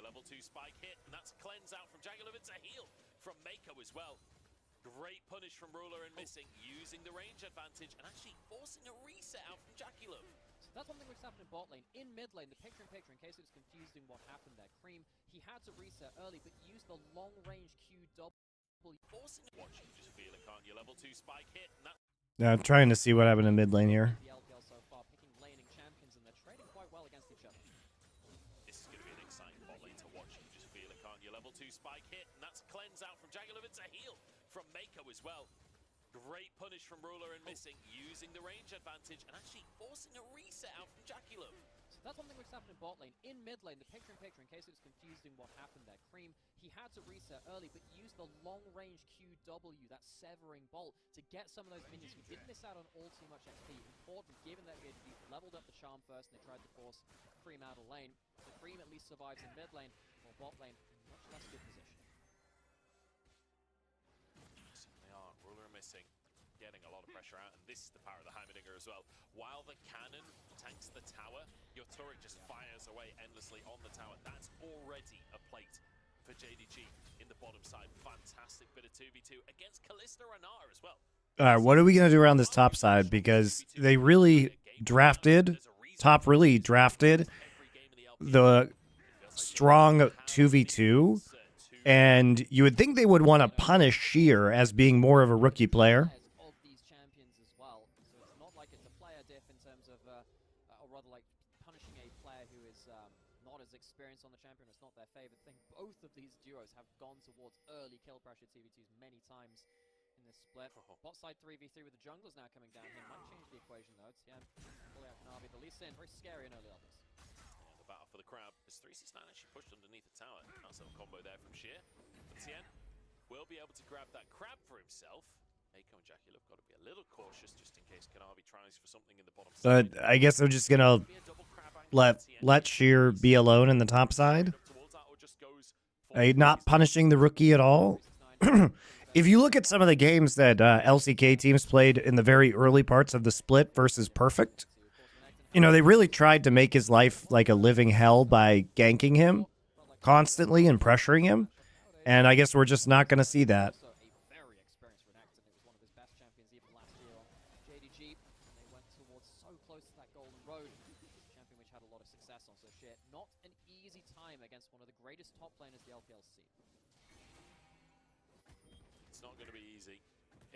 Level 2 spike hit, and that's a cleanse out from Jackulov. It's a heal from Mako as well. Great punish from Ruler and Missing, using the range advantage and actually forcing a reset out from Jackulov. So that's one thing which happened in bot lane. In mid lane, the picture-in-picture, in case it was confusing what happened there, Cream, he had to reset early, but used the long-range Q double. Forcing a watch, you just feel it, can't you? Level 2 spike hit, and that... Yeah, I'm trying to see what happened in mid lane here. The LPL so far, picking laning champions, and they're trading quite well against each other. This is going to be an exciting bot lane to watch. You just feel it, can't you? Level 2 spike hit, and that's a cleanse out from Jackulov. It's a heal from Mako as well. Great punish from Ruler and Missing, using the range advantage and actually forcing a reset out from Jackulov. So That's one thing which happened in bot lane. In mid lane, the picture-in-picture, in case it was confusing what happened there, Cream, he had to reset early, but used the long-range QW, that severing bolt, to get some of those minions who didn't miss out on all too much XP. Important, given that he leveled up the charm first, and they tried to force Cream out of lane. So Cream at least survives in mid lane, or bot lane, much less good position. They are. Ruler missing. Getting a lot of pressure out, and this is the power of the Heimerdinger as well. While the cannon tanks the tower, your turret just fires away endlessly on the tower. That's already a plate for JDG in the bottom side. Fantastic bit of 2v2 against Kalista Renata as well. All right, what are we going to do around this top side? Because they really drafted, top really drafted the strong 2v2, and you would think they would want to punish Sheer as being more of a rookie player. On the champion, it's not their favorite thing. Both of these duos have gone towards early kill pressure TVTs many times in this split. Bot side 3v3 with the junglers now coming down here. Might change the equation though. TN fully out Navi. The Lee Sin, very scary in early levels. Yeah, the battle for the crab. Is 369 actually pushed underneath the tower? Nice little combo there from Sheer. But TN will be able to grab that crab for himself. Eiko and Jackie have got to be a little cautious just in case Kanavi tries for something in the bottom side. But I guess they're just going to let Sheer be alone in the top side. Not punishing the rookie at all. If you look at some of the games that LCK teams played in the very early parts of the split versus Perfect, you know, they really tried to make his life like a living hell by ganking him constantly and pressuring him. And I guess we're just not going to see that. JDG, and they went towards so close to that golden road. Champion which had a lot of success on, so Sheer, not an easy time against one of the greatest top laners the LPL see. It's not going to be easy.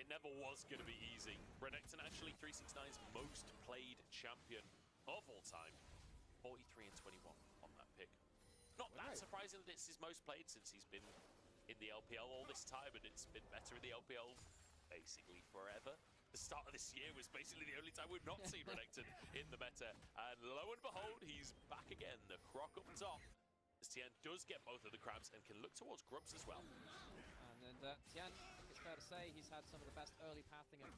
It never was going to be easy. Renekton actually 369's most played champion of all time. 43 and 21 on that pick. Not that surprising that it's his most played since he's been in the LPL all this time, and it's been better in the LPL basically forever. The start of this year was basically the only time we've not seen Renekton in the meta. And lo and behold, he's back again. The croc up top. As Tian does get both of the crabs and can look towards grubs as well. And Tian, I think it's fair to say, he's had some of the best early pathing of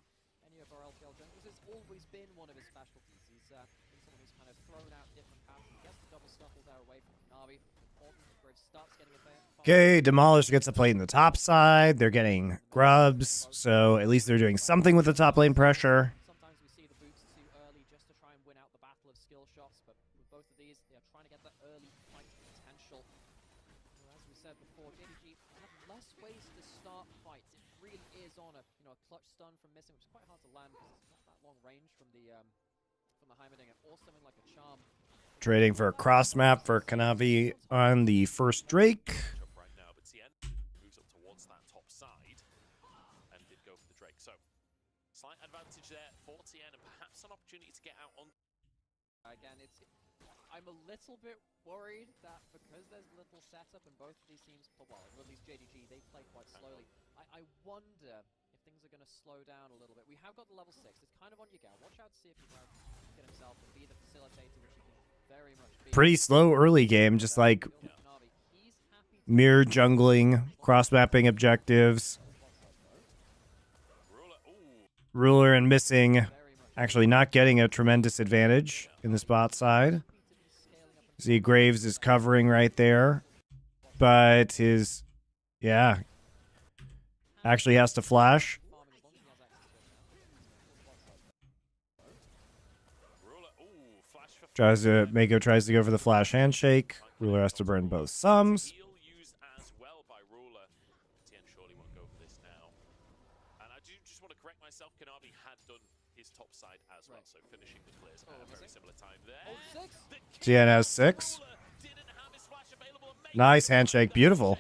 any of our LPL junglers. It's always been one of his specialties. He's been someone who's kind of thrown out different paths. He gets the double scuffle there away from Navi. Important, Graves starts getting a bit. Okay, Demolish gets to play in the top side. They're getting grubs, so at least they're doing something with the top lane pressure. Sometimes we see the boots too early just to try and win out the battle of skill shots, but with both of these, they're trying to get that early fight potential. Well, as we said before, JDG have less ways to start fights. It really is on a clutch stun from missing, which is quite hard to land because it's not that long range from the Heimerdinger, or something like a charm. Trading for a cross map for Kanavi on the first Drake. Right now, but Tien moves up towards that top side and did go for the Drake. So slight advantage there for Tien, and perhaps an opportunity to get out on. Again, I'm a little bit worried that because there's little setup and both of these teams, well, at least JDG, they play quite slowly. I wonder if things are going to slow down a little bit. We have got the level 6. It's kind of on your gal. Watch out to see if he can get himself and be the facilitator, which he can very much be. Pretty slow early game, just like mirror jungling, cross-mapping objectives. Ruler and missing, actually not getting a tremendous advantage in the spot side. See, Graves is covering right there, but his, actually has to flash. Mako tries to go for the flash handshake. Ruler has to burn both sums. As well by Ruler. Tien surely won't go for this now. And I do just want to correct myself. Kanavi had done his top side as well, so finishing the clears at a very similar time there. Tien has 6. Nice handshake, beautiful.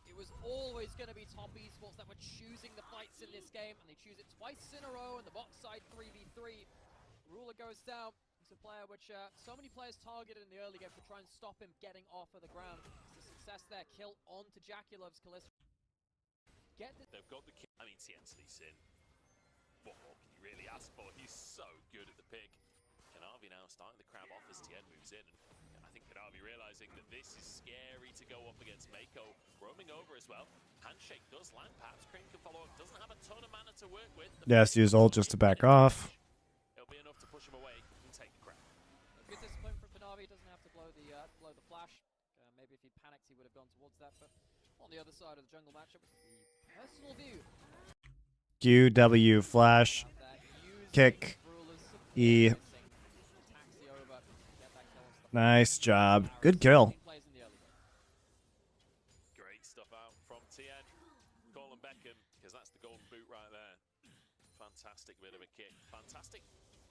It was always going to be top esports that were choosing the fights in this game, and they choose it twice in a row in the box side 3v3. Ruler goes down. He's a player which so many players targeted in the early game to try and stop him getting off of the ground. It's a success there. Kill onto Jaculov's Kalista. They've got the kill. I mean, Tien's Lee Sin. What more can you really ask for. He's so good at the pick. Kanavi now starting the crab off as Tien moves in. And I think Kanavi realizing that this is scary to go up against Mako. Roaming over as well. Handshake does land. Perhaps Cream can follow up. Doesn't have a ton of mana to work with. Yes, use ult just to back off. It'll be enough to push him away and take the crab. Good discipline from Kanavi. Doesn't have to blow the flash. Maybe if he panicked, he would have gone towards that. But on the other side of the jungle matchup, the personal view. QW flash kick E. Nice job. Good kill. Great stuff out from Tien. Colin Beckham, because that's the golden boot right there. Fantastic bit of a kick. Fantastic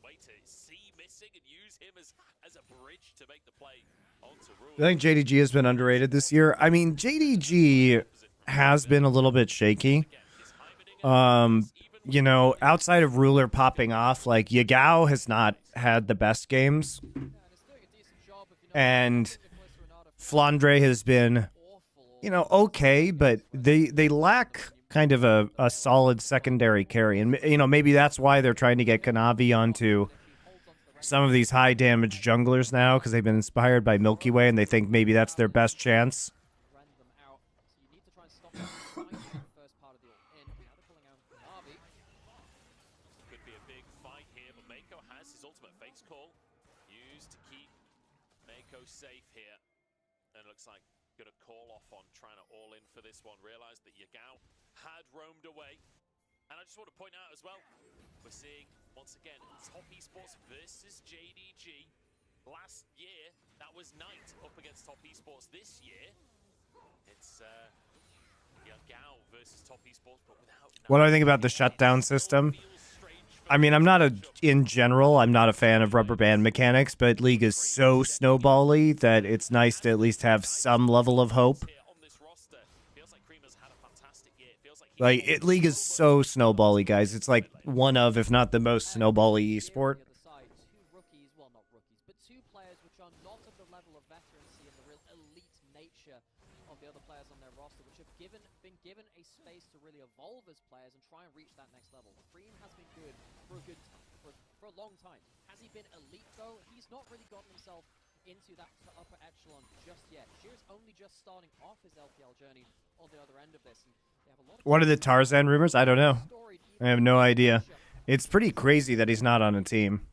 way to see missing and use him as a bridge to make the play onto Rule. I think JDG has been underrated this year. I mean, JDG has been a little bit shaky. You know, outside of Ruler popping off, like Yagao has not had the best games. And Flandre has been, you know, okay, but they lack kind of a solid secondary carry. And, you know, maybe that's why they're trying to get Kanavi onto some of these high damage junglers now, because they've been inspired by Milky Way and they think maybe that's their best chance. Could be a big fight here, but Mako has his ultimate face call used to keep Mako safe here. And it looks like gonna call off on trying to all in for this one. Realized that Yagao had roamed away. And I just want to point out as well, we're seeing once again top esports versus JDG. Last year that was Knight up against top esports. This year it's Yagao versus top esports, but without What do I think about the shutdown system? I mean, I'm not in general, I'm not a fan of rubber band mechanics, but League is so snowbally that it's nice to at least have some level of hope. Like, League is so snowbally, guys. It's like one of, if not the most snowbally esport. Two players which are not of the level of veterancy and the real elite nature of the other players on their roster, which have been given a space to really evolve as players and try and reach that next level. Cream has been good for a long time. Has he been elite though? He's not really gotten himself into that upper echelon just yet. Shear's only just starting off his LPL journey on the other end of this. And they have a lot of What are the Tarzan rumors? I don't know. I have no idea. It's pretty crazy that he's not on a team.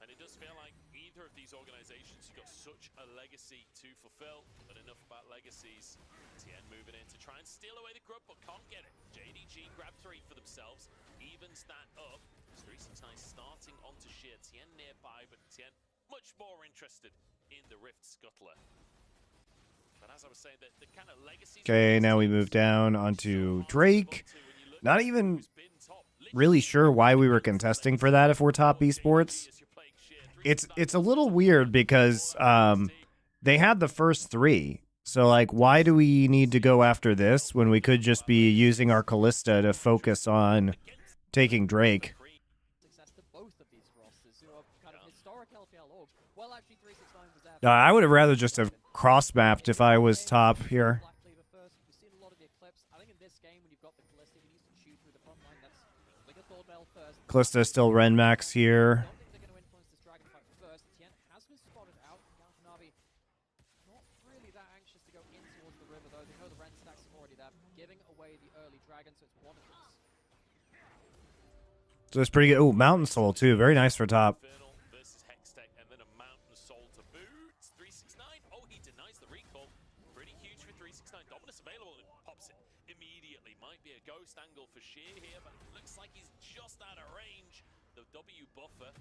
And it does feel like either of these organizations have got such a legacy to fulfill, but enough about legacies. Tien moving in to try and steal away the grub, but can't get it. JDG grab 3 for themselves, evens that up. 369 starting onto Sheer. Tien nearby, but Tien much more interested in the Rift Scuttler. But as I was saying, the kind of legacies... Okay, now we move down onto Drake. Not even really sure why we were contesting for that if we're top esports. It's a little weird because they had the first 3. So, like, why do we need to go after this when we could just be using our Callista to focus on taking Drake? I would have rather just have cross-mapped if I was top here. Callista still Ren Max here. So it's pretty good. Oh, Mountain Soul too. Very nice for top. Ghost angle for Sheer here, but looks like he's just out of range. The W buffer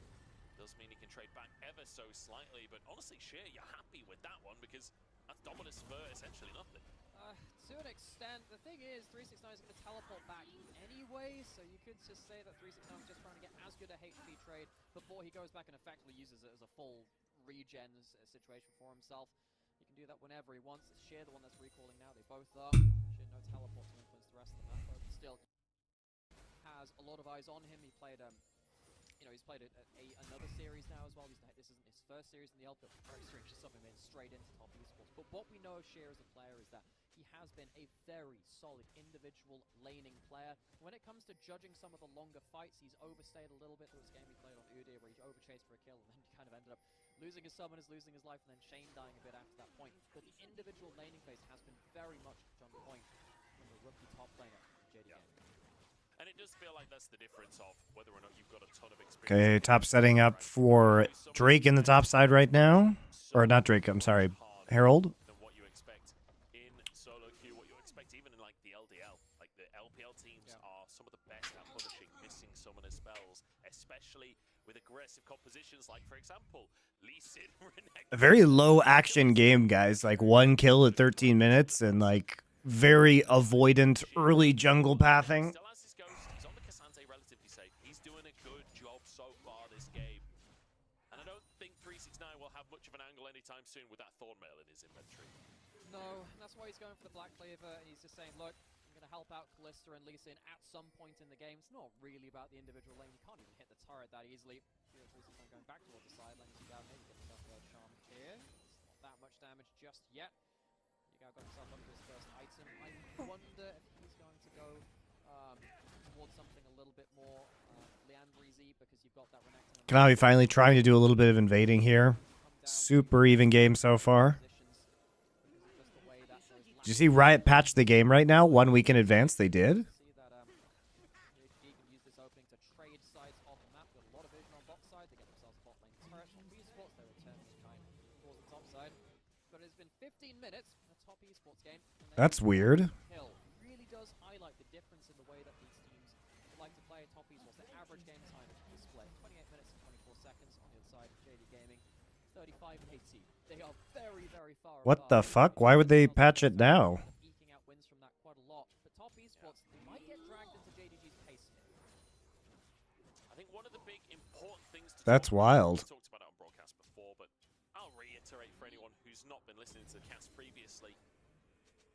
does mean he can trade back ever so slightly, but honestly, Sheer, you're happy with that one because that's Dominus for essentially nothing. To an extent, the thing is, 369 is going to teleport back anyway, so you could just say that 369 is just trying to get as good a HP trade before he goes back and effectively uses it as a full regen situation for himself. He can do that whenever he wants. It's Sheer, the one that's recalling now. They both are. Sheer, no teleport to influence the rest of the map, but still has a lot of eyes on him. He played, he's played another series now as well. This isn't his first series in the LPL. Very strange, just something made straight into top esports. But what we know of Sheer as a player is that he has been a very solid individual laning player. When it comes to judging some of the longer fights, he's overstayed a little bit. There was a game he played on Udyr where he overchased for a kill and then kind of ended up losing his summoners, losing his life, and then Shane dying a bit after that point. But the individual laning phase has been very much on point from the rookie top laner, JDG. And it does feel like that's the difference of whether or not you've got a ton of experience. Okay, top setting up for Drake in the top side right now. Or not Drake, I'm sorry, Herald. Than what you expect in solo queue, what you expect even in like the LDL. Like the LPL teams are some of the best at punishing missing summoner spells, especially with aggressive compositions like, for example, Lee Sin. A very low action game, guys. Like 1 kill at 13 minutes and like very avoidant early jungle pathing. Still has his ghost. He's on the Cassante relatively safe. He's doing a good job so far this game. And I don't think 369 will have much of an angle anytime soon with that Thornmail in his inventory. No, and that's why he's going for the Black Cleaver, and he's just saying, look, I'm going to help out Kalista and Lee Sin at some point in the game. It's not really about the individual lane. You can't even hit the turret that easily. 369 going back towards the side lane. Yugao maybe get himself a charm here. It's not that much damage just yet. Yugao got himself onto his first item. I wonder if he's going to go towards something a little bit more Leandry-y, because you've got that Renekton. Kanavi finally trying to do a little bit of invading here. Super even game so far. Did you see Riot patch the game right now? 1 week in advance, they did. That's weird. Really does highlight the difference in the way that these teams like to play top esports. The average game time is split 28 minutes and 24 seconds on the other side of JD Gaming. 35 and 80. They are very, very far apart. What the fuck? Why would they patch it now? Eking out wins from that quite a lot. But top esports, they might get dragged into JDG's pace here. I think one of the big important things to That's wild. We talked about it on broadcast before, but I'll reiterate for anyone who's not been listening to the cast previously.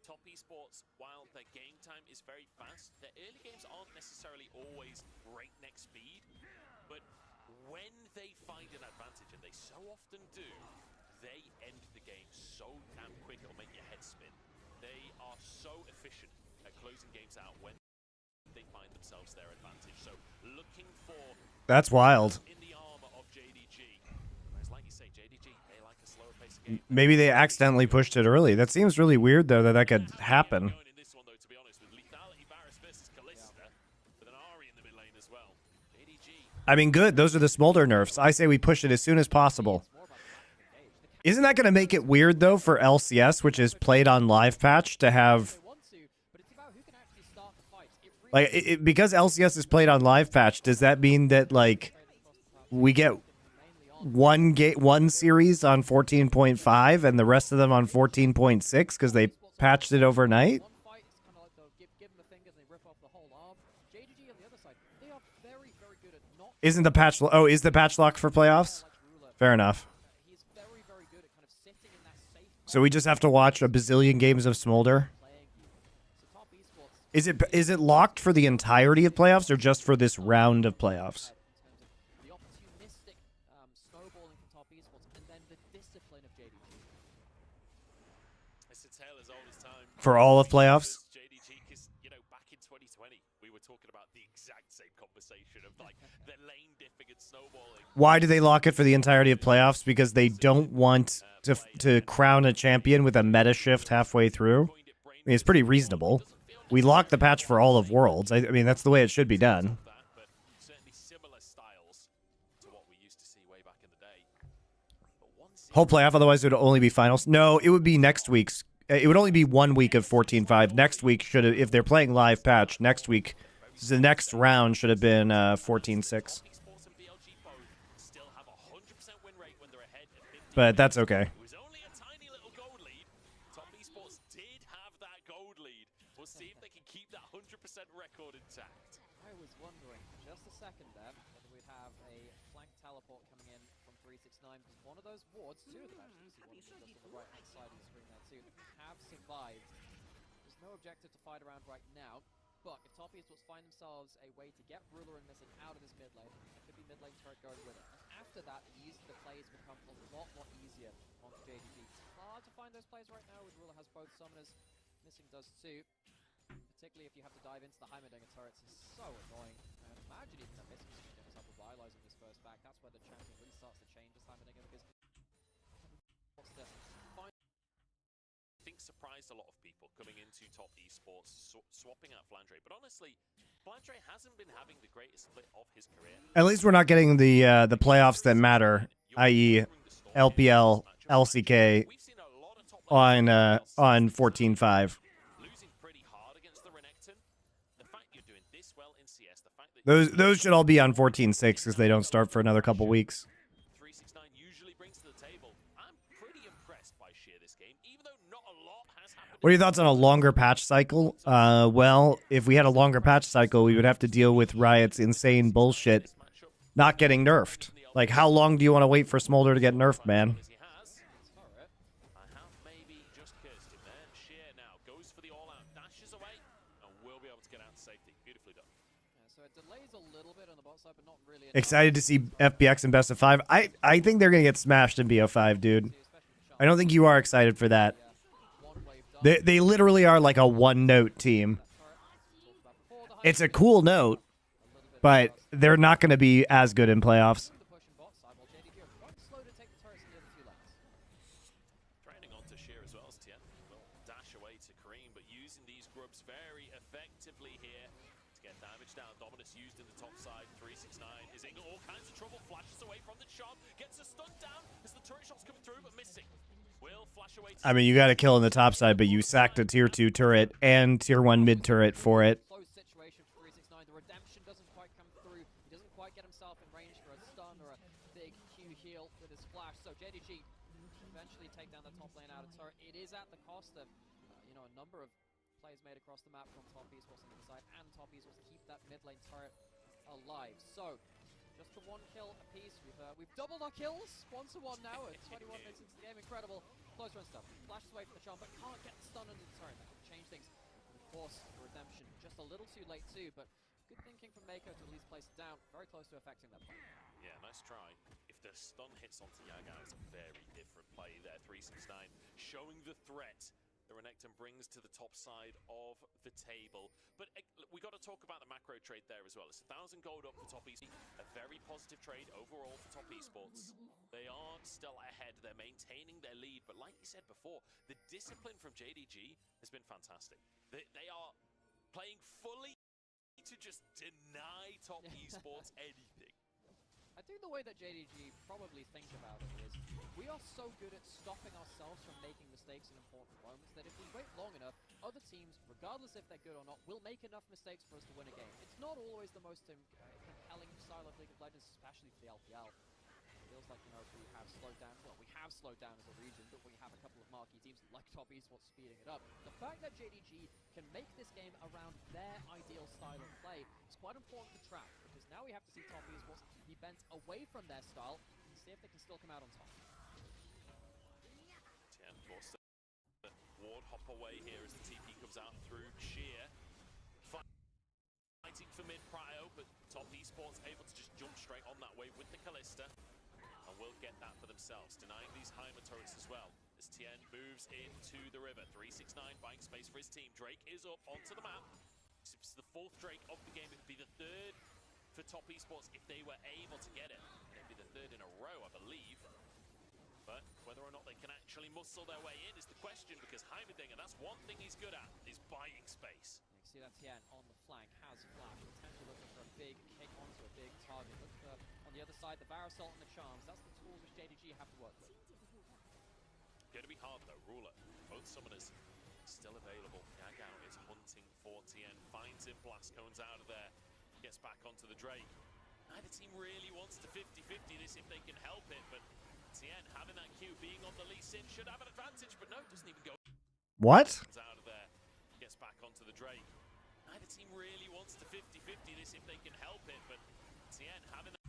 Top esports, while their game time is very fast, their early games aren't necessarily always breakneck speed, but when they find an advantage, and they so often do, they end the game so damn quick it'll make your head spin. They are so efficient at closing games out when they find themselves their advantage. So looking for That's wild. in the armor of JDG. Whereas like you say, JDG, they like a slower pace of game. Maybe they accidentally pushed it early. That seems really weird, though, that could happen. In this one, though, to be honest, with Lethality Varus versus Kalista, with an Ari in the mid lane as well. JDG. I mean, good. Those are the smolder nerfs. I say we push it as soon as possible. Isn't that going to make it weird, though, for LCS, which is played on live patch, to have... Like, because LCS is played on live patch, does that mean that, like, we get one series on 14.5 and the rest of them on 14.6 because they patched it overnight? Isn't the patch... Oh, is the patch locked for playoffs? Fair enough. So we just have to watch a bazillion games of Smolder? Is it locked for the entirety of playoffs or just for this round of playoffs? The opportunistic snowballing from top esports, and then the discipline of JDG. It's a tale as old as time. For all of playoffs? JDG, because, you know, back in 2020, we were talking about the exact same conversation of, like, the lane dipping and snowballing. Why do they lock it for the entirety of playoffs? Because they don't want to crown a champion with a meta shift halfway through? I mean, it's pretty reasonable. We lock the patch for all of Worlds. I mean, that's the way it should be done. Whole playoff, otherwise it would only be finals. No, it would be next week's. It would only be 1 week of 14-5. Next week should have, if they're playing live patch, next week, the next round should have been 14-6. But that's okay. Record intact. I was wondering just a second there whether we'd have a flank teleport coming in from 369, because one of those wards, two of them actually, you see one of them just on the right hand side of the screen there too, have survived. There's no objective to fight around right now, but if top esports find themselves a way to get Ruler and Missing out of this mid lane, it could be mid lane turret going with it. And after that, the plays become a lot more easier on JDG. It's hard to find those plays right now, with Ruler has both summoners Missing does too. Particularly if you have to dive into the Heimerdinger turrets, is so annoying. And imagine even that Missing just ends up with Rylai's in this first back. That's where the champion really starts to change this Heimerdinger, because what's the I think surprised a lot of people coming into top esports, swapping out Flandre. But honestly, Flandre hasn't been having the greatest split of his career. At least we're not getting the playoffs that matter, i.e. LPL, LCK on 14-5. Losing pretty hard against the Renekton. The fact you're doing this well in CS, the fact that Those should all be on 14-6 because they don't start for another couple weeks. 369 usually brings to the table. I'm pretty impressed by Sheer this game, even though not a lot has happened. What are your thoughts on a longer patch cycle? Well, if we had a longer patch cycle, we would have to deal with Riot's insane bullshit not getting nerfed. Like, how long do you want to wait for Smolder to get nerfed, man? I have maybe just cursed him there. Sheer now goes for the all-out, dashes away, and will be able to get out to safety. Beautifully done. so it delays a little bit on the bot side, but not really. Excited to see FBX in best of 5. I think they're going to get smashed in BO5, dude. I don't think you are excited for that. They literally are like a one-note team. It's a cool note, but they're not going to be as good in playoffs. Training onto Sheer as well as TN. Will dash away to Kareem, but using these grubs very effectively here to get damage down. Dominus used in the top side. 369 is in all kinds of trouble. Flashes away from the charm. Gets a stun down as the turret shot's coming through, but missing. Will flash away to I mean, you got to kill in the top side, but you sacked a tier 2 turret and tier 1 mid turret for it. Close situation for 369. The redemption doesn't quite come through. He doesn't quite get himself in range for a stun or a big Q heal with his flash. So JDG eventually take down the top lane out of turret. It is at the cost of, a number of plays made across the map from top esports on the other side, and top esports keep that mid lane turret alive. So just the 1 kill apiece. We've doubled our kills 1-1 now at 21 minutes into the game. Incredible. Close run stuff. Flashes away from the charm, but can't get the stun under the turret. That can change things. And of course, the redemption just a little too late too, but good thinking from Mako to at least place it down. Very close to affecting that point. Yeah, nice try. If the stun hits onto Yaga, it's a very different play there. 369 showing the threat the Renekton brings to the top side of the table. But we got to talk about the macro trade there as well. It's 1,000 gold up for top esports. A very positive trade overall for top esports. They are still ahead. They're maintaining their lead. But like you said before, the discipline from JDG has been fantastic. They are playing fully to just deny top esports anything. I think the way that JDG probably think about it is, we are so good at stopping ourselves from making mistakes in important moments that if we wait long enough, other teams, regardless if they're good or not, will make enough mistakes for us to win a game. It's not always the most compelling style of League of Legends, especially for the LPL. It feels like, we have slowed down. Well, we have slowed down as a region, but we have a couple of marquee teams like top esports speeding it up. The fact that JDG can make this game around their ideal style of play is quite important to track, because now we have to see top esports be bent away from their style and see if they can still come out on top. TN forced the ward hop away here as the TP comes out through Sheer. Fighting for mid prio, but top esports able to just jump straight on that wave with the Kalista. And will get that for themselves, denying these Heimer turrets as well. As TN moves into the river. 369 buying space for his team. Drake is up onto the map. It's the 4th Drake of the game. It would be the 3rd for top esports if they were able to get it. It'd be the 3rd in a row, I believe. But whether or not they can actually muscle their way in is the question, because Heimerdinger, that's one thing he's good at, is buying space. You see that TN on the flank has flash, potentially looking for a big kick onto a big target. Look for, on the other side, the Varasalt and the Charms. That's the tools which JDG have to work with. Going to be hard though. Ruler, both summoners still available. Yagao is hunting for TN, finds him, blast cones out of there, gets back onto the Drake. Neither team really wants to 50-50 this if they can help it, but TN having that Q, being on the lease in, should have an advantage, but no, doesn't even go. What? Out of there, gets back onto the Drake. Neither team really wants to 50-50 this if they can help it, but TN having that.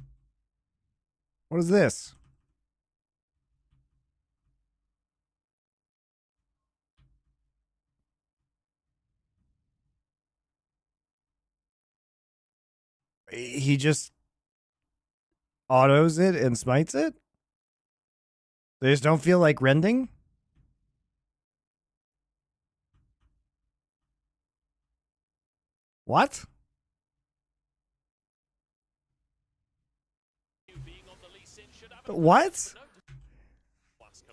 What is this? He just autos it and smites it? They just don't feel like rending? What? What?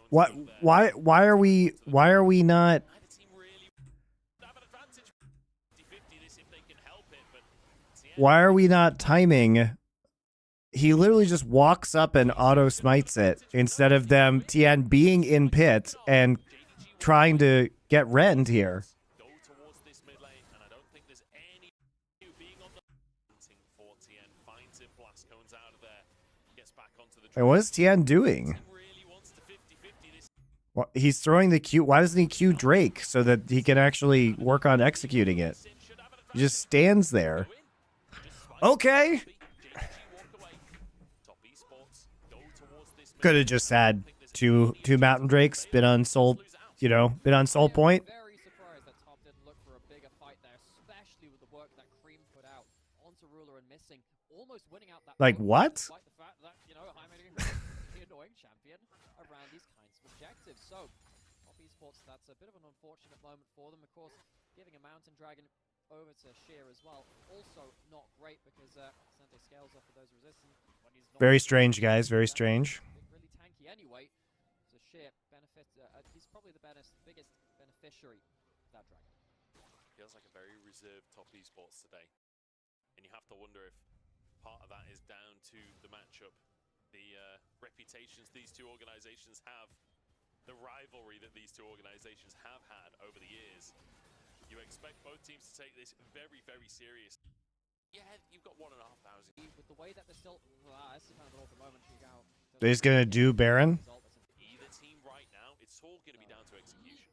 What? Why are we not? Why are we not timing? He literally just walks up and auto smites it instead of them Tien being in pit and trying to get rend here. And what is Tien doing? Well, he's throwing the Q. Why doesn't he Q Drake so that he can actually work on executing it? He just stands there. Okay. Could have just had two Mountain Drakes, been on Soul, been on Soul Point. Very surprised that Top didn't look for a bigger fight there, especially with the work that Cream put out onto Ruler and missing, almost winning out that. Like what? Despite the fact that the annoying champion around these kinds of objectives. So, Top Esports, that's a bit of an unfortunate moment for them. Of course, giving a Mountain Dragon over to Sheer as well, also not great because Sente scales off of those resistance. Very strange, guys. Very strange. Really tanky anyway. So Sheer benefit. He's probably the biggest beneficiary of that dragon. Feels like a very reserved Top Esports today, and you have to wonder if part of that is down to the matchup, the reputations these two organizations have, the rivalry that these two organizations have had over the years. You expect both teams to take this very, very serious. Yeah, you've got 1,500. With the way that they're still, this is kind of an awkward moment to go. They're just gonna do Baron. Either team right now, it's all going to be down to execution.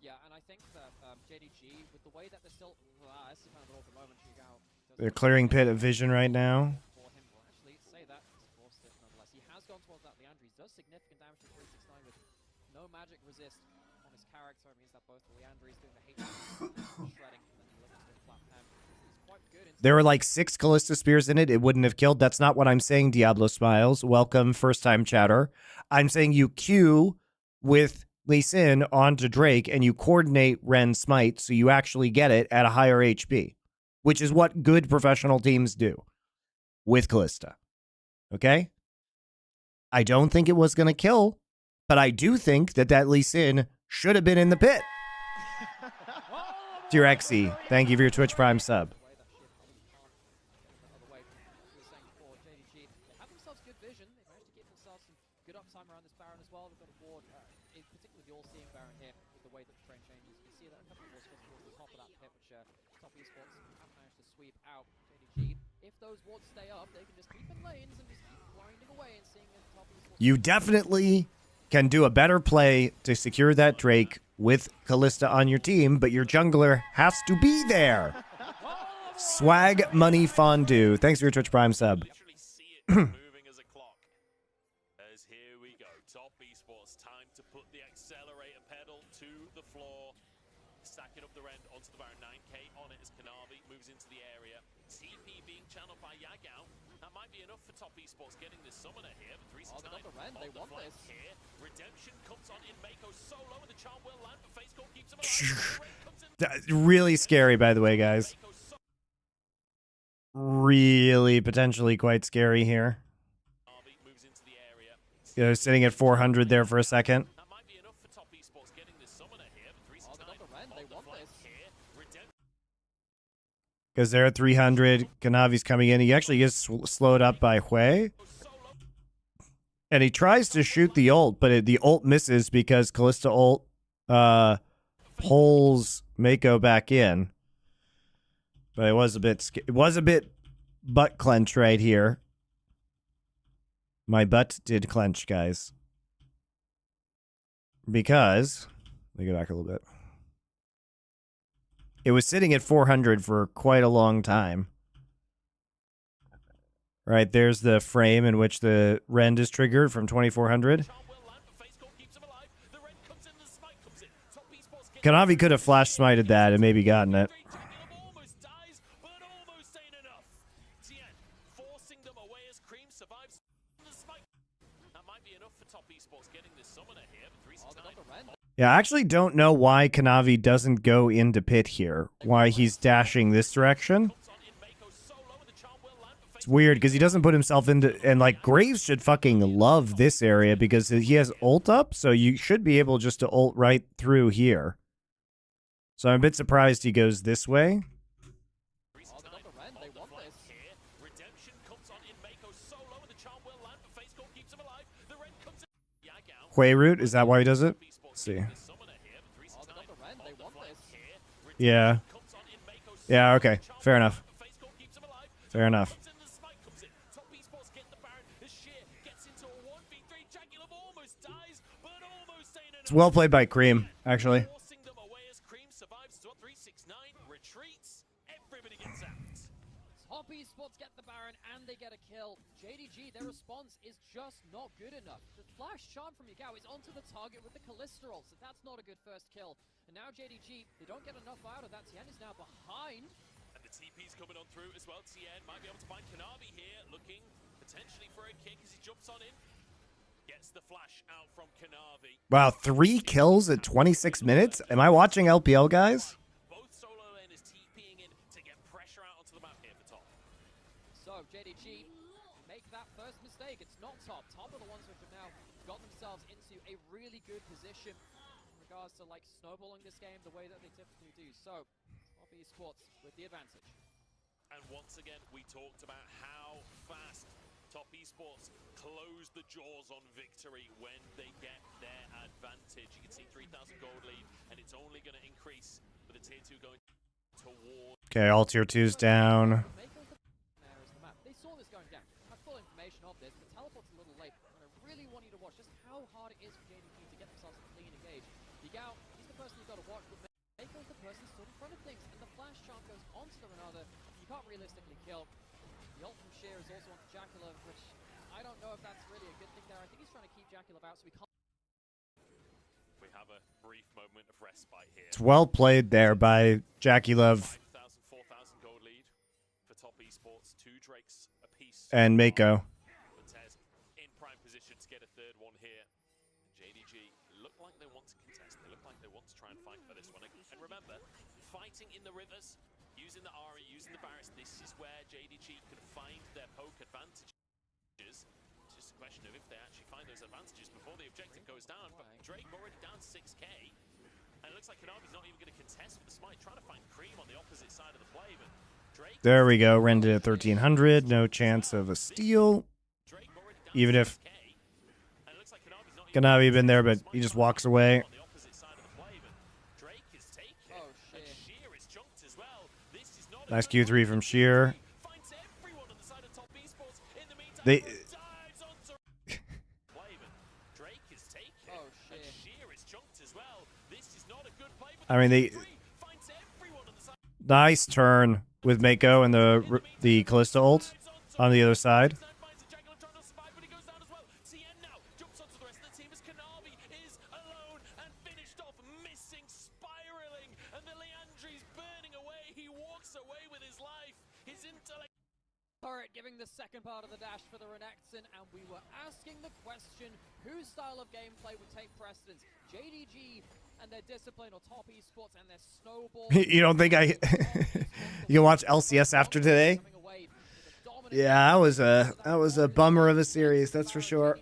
Yeah, and I think that JDG, with the way that they're still, this is kind of an awkward moment to go. They're clearing pit of vision right now. For him, well, actually, say that he's forced it nonetheless. He has gone towards that Leandri. He does significant damage to 369 with no magic resist on his character. It means that both Leandri is doing the hate shredding, and then he looks to flat pen. He's quite good. There were like 6 Callista Spears in it. It wouldn't have killed. That's not what I'm saying, Diablo Smiles. Welcome, first-time chatter. I'm saying you Q with Lee Sin onto Drake, and you coordinate Ren Smite so you actually get it at a higher HP, which is what good professional teams do with Callista. Okay? I don't think it was going to kill, but I do think that Lee Sin should have been in the pit. Dear Xy, thank you for your Twitch Prime sub. You definitely can do a better play to secure that Drake with Callista on your team, but your jungler has to be there. Swag Money Fondue. Thanks for your Twitch Prime sub. Moving as a clock. As here we go. Top Esports, time to put the accelerator pedal to the floor. Stacking up the rend onto the Baron. 9k on it as Kanavi moves into the area. TP being channeled by Yagao. That might be enough for Top Esports getting this summoner here. But 369 they want this. Here. Redemption comes on in Mako solo, and the charm will land, but Face Call keeps him alive. Really scary, by the way, guys. Really potentially quite scary here. Sitting at 400 there for a second. Because they're at 300. Kanavi's coming in. He actually gets slowed up by Hui. And he tries to shoot the ult, but the ult misses because Callista ult pulls Mako back in. But it was a bit butt clench right here. My butt did clench, guys. Because, let me go back a little bit. It was sitting at 400 for quite a long time. Right, there's the frame in which the rend is triggered from 2400. Kanavi could have flash smited that and maybe gotten it. Yeah, I actually don't know why Kanavi doesn't go into pit here. Why he's dashing this direction. It's weird because he doesn't put himself into... And, like, Graves should fucking love this area because he has ult up, so you should be able just to ult right through here. So I'm a bit surprised he goes this way. Hui route, is that why he does it? Let's see. Yeah. Yeah, okay. Fair enough. Fair enough. It's well played by Cream, actually. Top esports get the Baron and they get a kill. JDG, their response is just not good enough. The flash charm from Yagao is onto the target with the cholesterol, so that's not a good first kill. And now JDG, they don't get enough out of that. Tien is now behind. And the TP's coming on through as well. Tien might be able to find Kanavi here, looking potentially for a kick as he jumps on in. Gets the flash out from Kanavi. Wow, 3 kills at 26 minutes? Am I watching LPL, guys? Both solo laners TPing in to get pressure out onto the map here for top. So JDG make that first mistake. It's not top. Top are the ones which have now got themselves into a really good position in regards to like snowballing this game the way that they typically do. So Top esports with the advantage. And once again, we talked about how fast Top esports close the jaws on victory when they get their advantage. You can see 3,000 gold lead, and it's only going to increase with the tier 2 going toward. Okay, all tier 2's down. They saw this going down. I have full information of this. The teleport's a little late, but I really want you to watch just how hard it is for JDG to get themselves a clean engage. Yagao, he's the person you've got to watch, but Mako's the person stood in front of things, and the flash chant goes onto the Renata. You can't realistically kill. The ult from Sheer is also onto Jaculov, which I don't know if that's really a good thing there. I think he's trying to keep Jaculov out, so we can't. We have a brief moment of respite here. It's well played there by Jaculov 4,000 gold lead for Top esports. 2 Drakes apiece. and Mako. TES in prime position to get a third one here. JDG look like they want to contest. They look like they want to try and fight for this one. And remember, fighting in the rivers, using the Ari, using the Barris, this is where JDG can find their poke advantages. It's just a question of if they actually find those advantages before the objective goes down. But Drake already down 6k. And it looks like Kanavi's not even going to contest with the smite, trying to find Cream on the opposite side of the play. But Drake, There we go, rented at 1,300. No chance of a steal. Even if Kanavi been there, but he just walks away. Nice Q3 from Sheer. They... I mean, they... Nice turn with Mako and the Callisto ult on the other side. Giving the second part of the dash for the Renekton, and we were asking the question, whose style of gameplay would take precedence? JDG and their discipline, or Top esports and their snowball? You don't think I... You can watch LCS after today? Yeah, that was a bummer of a series, that's for sure.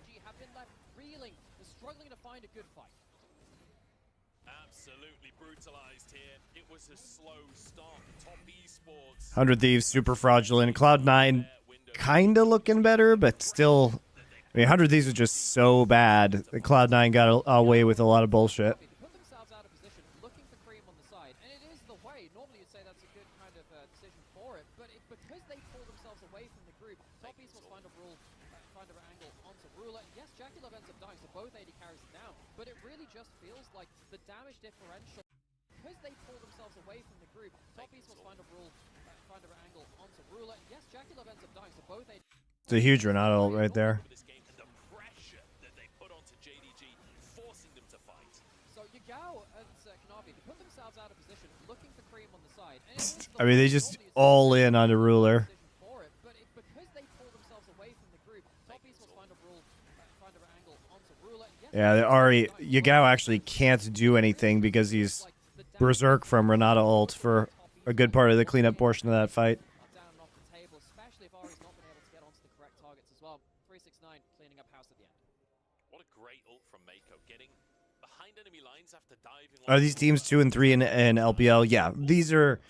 Absolutely brutalized here. It was a slow start. Top esports. 100 Thieves, super fraudulent. Cloud9 kind of looking better, but still... I mean, 100 Thieves was just so bad that Cloud9 got away with a lot of bullshit. Put themselves out of position, looking for Cream on the side, and it is the way. Normally you'd say that's a good kind of decision for it, but because they pull themselves away from the group, Top esports find a angle onto Ruler. Yes, Jaculov ends up dying, so both AD carries it down, but it really just feels like the damage differential, because they pull themselves away from the group, Top esports find a angle onto Ruler. Yes, Jaculov ends up dying, so both AD. It's a huge Renata ult right there. I mean, they just all in on the Ruler. Yeah, the Ari Yagao actually can't do anything because he's berserk from Renata ult for a good part of the cleanup portion of that fight. Down and off the table, especially if Ari's not been able to get onto the correct targets as well. 369 cleaning up house at the end. What a great ult from Mako, getting behind enemy lines after diving. Are these teams 2 and 3 in LPL? Yeah, these are.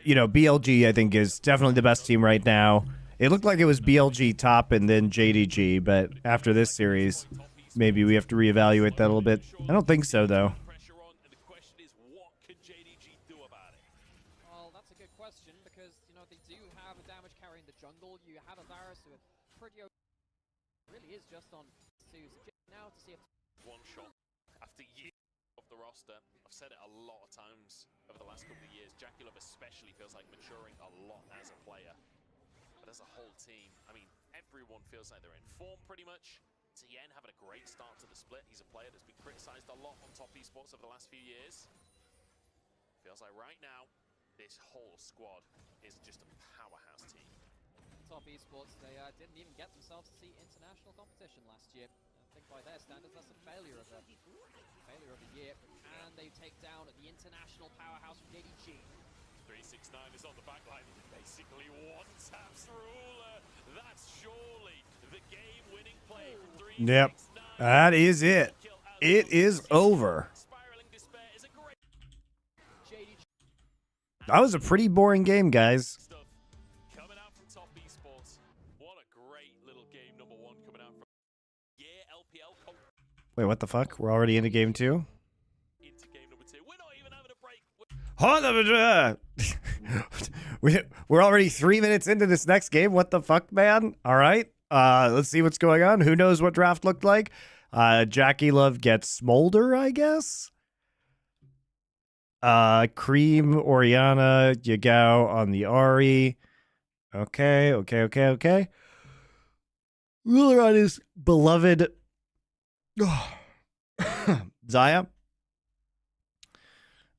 You know, BLG I think is definitely the best team right now. It looked like it was BLG top and then JDG, but after this series, maybe we have to reevaluate that a little bit. I don't think so though. Well, that's a good question because, you know, they do have a damage carry in the jungle. You have a Varus who pretty really is just on Suze now to see if One shot after years of the roster. I've said it a lot of times over the last couple of years. Jackie Love especially feels like maturing a lot as a player. But as a whole team, I mean, everyone feels like they're in form pretty much. Tien having a great start to the split. He's a player that's been criticized a lot on top esports over the last few years. Feels like right now, this whole squad is just a powerhouse team. Top esports, they didn't even get themselves to see international competition last year. I think by their standards, that's a failure of the year. And they take down the international powerhouse from JDG. 369 is on the back line. Basically one-taps Ruler. That's surely the game-winning play from 369. Yep, that is it. It is over. That was a pretty boring game, guys. Coming out from top esports. What a great little game number 1 coming out from LPL. Wait, what the fuck? We're already into game 2? Into game number 2. We're not even having a break. We're already 3 minutes into this next game. What the fuck, man? All right. Let's see what's going on. Who knows what draft looked like? Jackie Love gets Smolder, I guess. Cream, Oriana, Yagao on the Ari. Okay. Ruler on his beloved Xayah.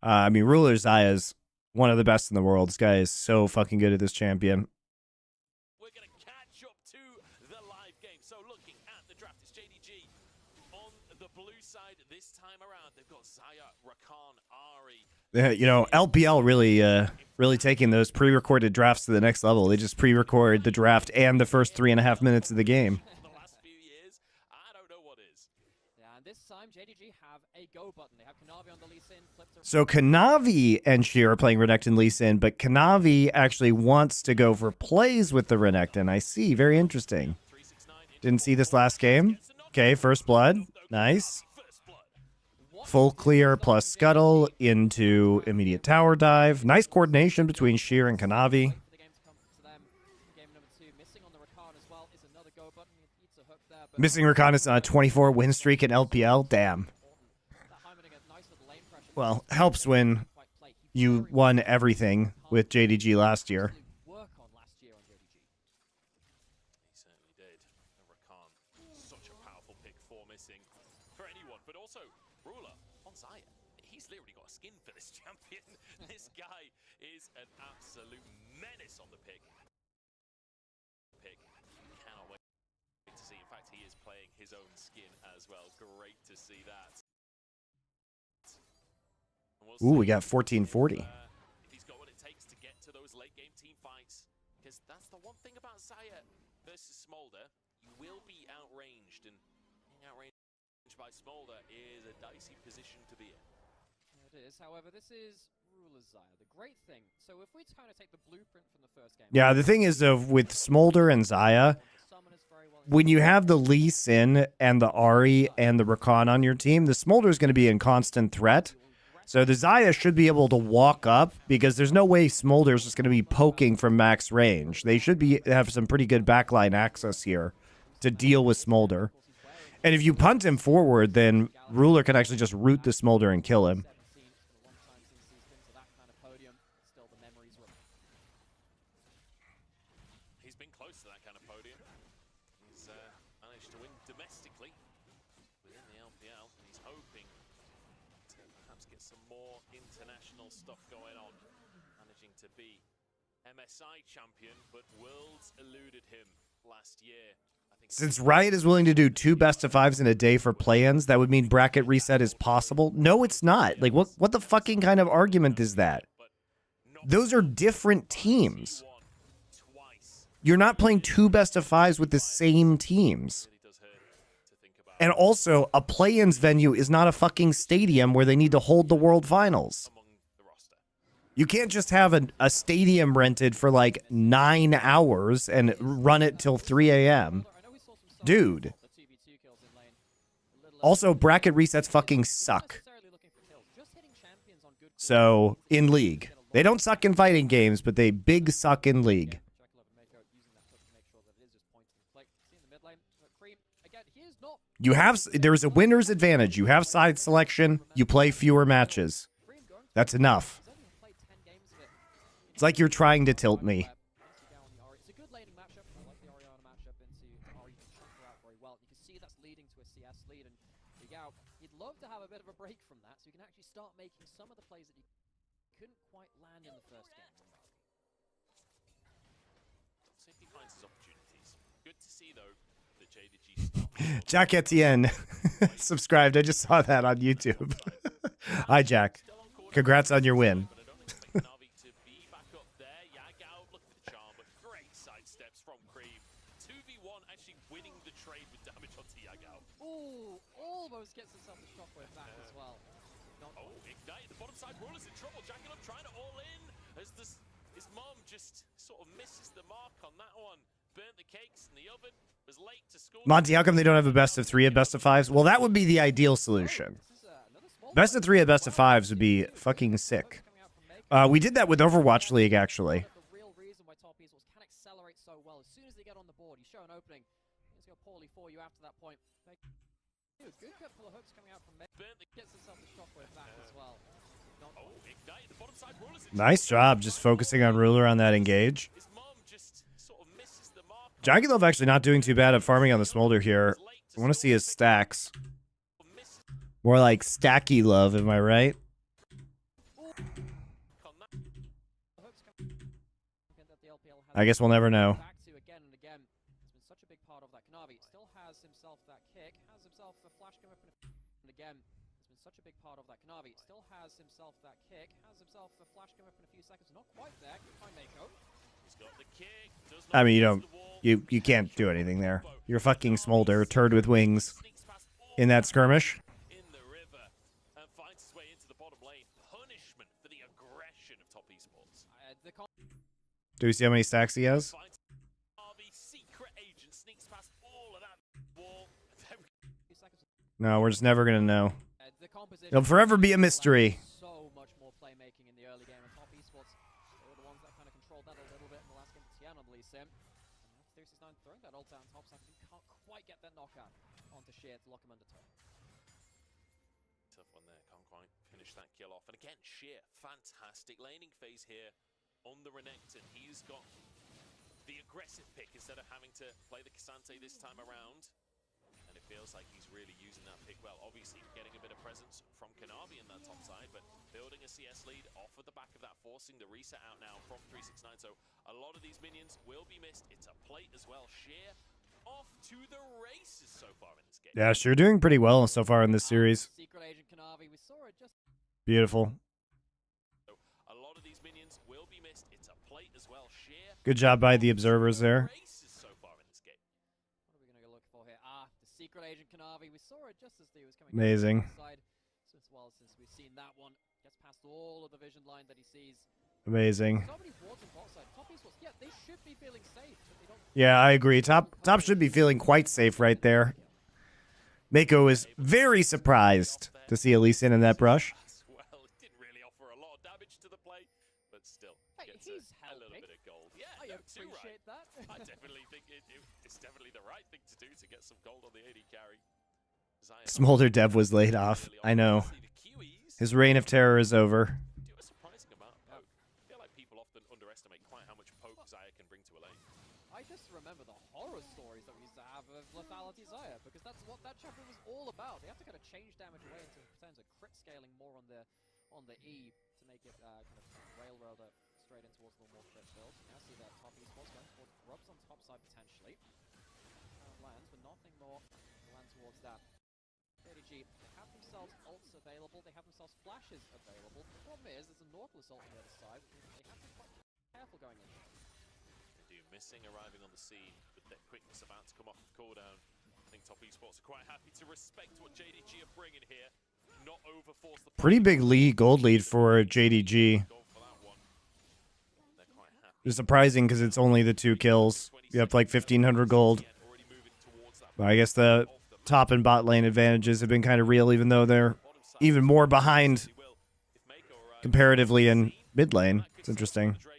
I mean, Ruler Xayah is one of the best in the world. This guy is so fucking good at this champion. We're going to catch up to the live game. So looking at the draft, it's JDG on the blue side this time around. They've got Xayah, Rakan, Ari. You know, LPL really taking those pre-recorded drafts to the next level. They just pre-record the draft and the first 3.5 minutes of the game. The last few years, I don't know what is. Yeah, and this time JDG have a go button. They have Kanavi on the Lee Sin, flipped to So Kanavi and Sheer are playing Renekton Lee Sin, but Kanavi actually wants to go for plays with the Renekton. I see. Very interesting. Didn't see this last game. Okay, first blood. Nice. Full clear plus scuttle into immediate tower dive. Nice coordination between Sheer and Kanavi. Missing reconnaissance on a 24 win streak in LPL. Damn. Well, helps when you won everything with JDG last year. He certainly did. And Rakan, such a powerful pick for missing for anyone, but also Ruler on Xayah. He's literally got a skin for this champion. This guy is an absolute menace on the pick. Cannot wait to see. In fact, he is playing his own skin as well. Great to see that. Ooh, we got 1440. If he's got what it takes to get to those late game team fights, because that's the one thing about Xayah versus Smolder, you will be outranged, and being outranged by Smolder is a dicey position to be in. It is, however, this is Ruler Xayah. The great thing, so if we kind of take the blueprint from the first game. Yeah, the thing is, with Smolder and Xayah, when you have the Lee Sin and the Ari and the Rakan on your team, the Smolder is going to be in constant threat. So the Xayah should be able to walk up because there's no way Smolder is just going to be poking from max range. They should have some pretty good backline access here to deal with Smolder. And if you punt him forward, then Ruler can actually just root the Smolder and kill him. He's been close to that kind of podium. He's managed to win domestically within the LPL. He's hoping to perhaps get some more international stuff going on. Managing to be MSI champion, but Worlds eluded him last year. I Since Riot is willing to do 2 best of 5s in a day for play-ins, that would mean bracket reset is possible. No, it's not. Like, what the fucking kind of argument is that? Those are different teams. You're not playing 2 best of 5s with the same teams. And also, a play-ins venue is not a fucking stadium where they need to hold the World Finals. You can't just have a stadium rented for like 9 hours and run it till 3 a.m. Dude. Also, bracket resets fucking suck. So, in League. They don't suck in fighting games, but they big suck in League. There's a winner's advantage. You have side selection, you play fewer matches. That's enough. It's like you're trying to tilt me. It's a good laning matchup. I like the Oriana matchup into Ari. You can check her out very well. You can see that's leading to a CS lead, and Yagao, you'd love to have a bit of a break from that, so you can actually start making some of the plays that you couldn't quite land in the first game. Simply finds his opportunities. Good to see though that JDG Jack Etienne subscribed. I just saw that on YouTube. Hi, Jack. Congrats on your win. Almost gets himself the shockwave back as well. Ignite. The bottom side roll is in trouble. Jackalope trying to all in as his mom just sort of misses the mark on that one. Burnt the cakes in the oven. Was late to school. Monty, how come they don't have a best of 3 at best of 5s? Well, that would be the ideal solution. Best of 3 at best of 5s would be fucking sick. We did that with Overwatch League, actually. The real reason why top esports can accelerate so well. As soon as they get on the board, you show an opening. It's going poorly for you after that point. Good couple of hooks coming out from Meg. Gets himself the shockwave back as well. Ignite. The bottom side roll is in Nice job just focusing on Ruler on that engage. his mom just sort of misses the mark. Jagulov actually not doing too bad at farming on the Smolder here. I want to see his stacks. More like stacky love, am I right? I guess we'll never know. Back to again and again. It's been such a big part of that. Knavi still has himself that kick, has himself a flash come up and again. It's been such a big part of that. Knavi still has himself that kick, has himself a flash come up in a few seconds. Not quite there. Good by Mako. He's got the kick. I mean, you can't do anything there. You're fucking Smolder, turd with wings in that skirmish. In the river and finds his way into the bottom lane. Punishment for the aggression of top esports. Do we see how many stacks he has? Secret agent sneaks past all of that wall. No, we're just never gonna know. It'll forever be a mystery. So much more playmaking in the early game, and top esports, they were the ones that kind of controlled that a little bit in the last game. Tiana released him. And now 369 throwing that ult down top, so he can't quite get that knockout onto Sheer to lock him under top. Tough one there, can't quite finish that kill off. And again, Sheer, fantastic laning phase here on the Renekton. He's got the aggressive pick instead of having to play the Cassante this time around. And it feels like he's really using that pick well. Obviously, getting a bit of presence from Kanavi in that top side, but building a CS lead off of the back of that, forcing the reset out now from 369. So a lot of these minions will be missed. It's a plate as well. Sheer off to the races so far in this game. Yeah, sure, doing pretty well so far in this series. Secret agent Kanavi, we saw it just Beautiful. So a lot of these minions will be missed. It's a plate as well. Sheer Good job by the observers there. so far in this game. What are we going to go look for here? The secret agent Kanavi. We saw it just as he was coming Amazing. side. So as well, since we've seen that one, gets past all of the vision line that he sees. Amazing. So many wards on bot side. Top esports, yeah, they should be feeling safe, but they don't. Yeah, I agree. Top should be feeling quite safe right there. Mako is very surprised to see Elise in that brush. Well, it didn't really offer a lot of damage to the play, but still gets he's a little bit of gold. Yeah, I no, too right. appreciate that. I definitely think it's definitely the right thing to do to get some gold on the AD carry. Smolder Dev was laid off. I know. His reign of terror is over. Do a surprising amount of poke. I feel like people often underestimate quite how much poke Zaya can bring to a lane. I just remember the horror stories that we used to have of Lethality Zaya, because that's what that chapter was all about. They have to kind of change damage away into terms of crit scaling more on the E to make it kind of railroad it straight in towards the more crit builds. Now see that top esports going towards Grubs on top side potentially. lands, but nothing more to land towards that. JDG, they have themselves ults available, they have themselves flashes available. The problem is, there's a Nautilus ult on the other side, which means they have to be quite careful going in. They do. Missing arriving on the scene, with their quickness about to come off the cooldown. I think Top Esports are quite happy to respect what JDG are bringing here. Not overforce the Pretty big lead, gold lead for JDG. It's surprising because it's only the 2 kills. You have like 1,500 gold. But I guess the top and bot lane advantages have been kind of real, even though they're even more behind comparatively in mid lane. It's interesting. Potentially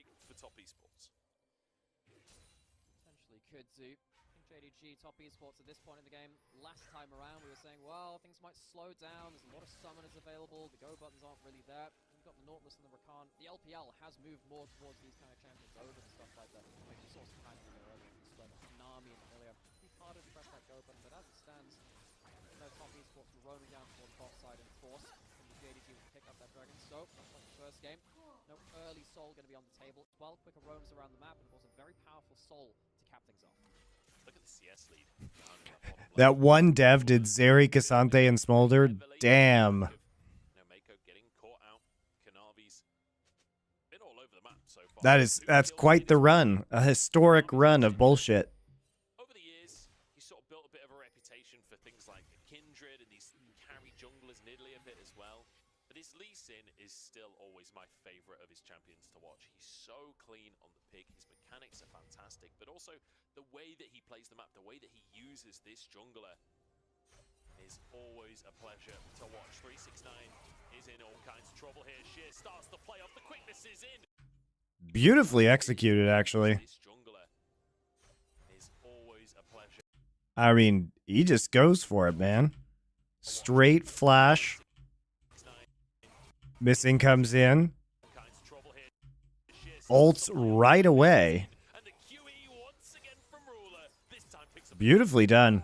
could do. JDG, Top Esports at this point in the game. Last time around, we were saying, well, things might slow down. There's a lot of summoners available. The go buttons aren't really there. We've got the Nautilus and the Rakan. The LPL has moved more towards these kind of champions over and stuff like that. I mean, we saw some timing there earlier in the split. Nami and Amelia. It'd be harder to press that go button, but as it stands, no Top Esports were roaming down towards bot side and force from the JDG to pick up that dragon. So, like the first game, no early soul going to be on the table. 12 quicker roams around the map, and of course a very powerful soul to cap things off. Look at the CS lead. That one dev did Zeri, Cassante, and Smolder. Damn. Mako getting caught out. Kanavi's been all over the map so far. That's quite the run. A historic run of bullshit. Over the years, he sort of built a bit of a reputation for things like Kindred and these carry junglers in Italy a bit as well. But his Lee Sin is still always my favorite of his champions to watch. He's so clean on the pick. His mechanics are fantastic, but also the way that he plays the map, the way that he uses this jungler is always a pleasure to watch. 369 is in all kinds of trouble here. Sheer starts the play off. The quickness is in. Beautifully executed, actually. This jungler is always a pleasure. I mean, he just goes for it, man. Straight flash. Missing comes in. Ults right away. Beautifully done.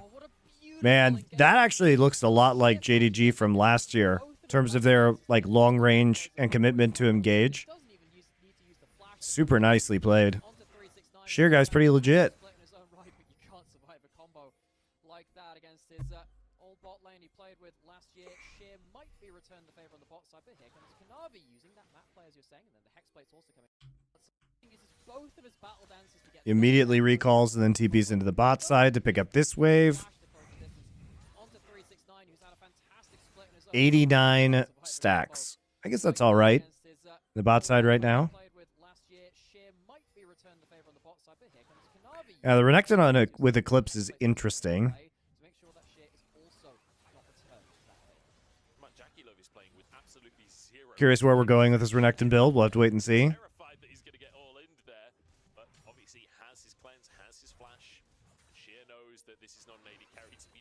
Man, that actually looks a lot like JDG from last year in terms of their like long range and commitment to engage. Super nicely played. Sheer guy's pretty legit. Like that against his old bot lane he played with last year. Sheer might be returned the favor on the bot side, but here comes Kanavi using that map play as you're saying, and then the Hex Plate's also coming. Uses both of his battle dances to get Immediately recalls and then TPs into the bot side to pick up this wave. 89 stacks. I guess that's all right. The bot side right now. Yeah, the Renekton on with Eclipse is interesting. Curious where we're going with this Renekton build. We'll have to wait and see.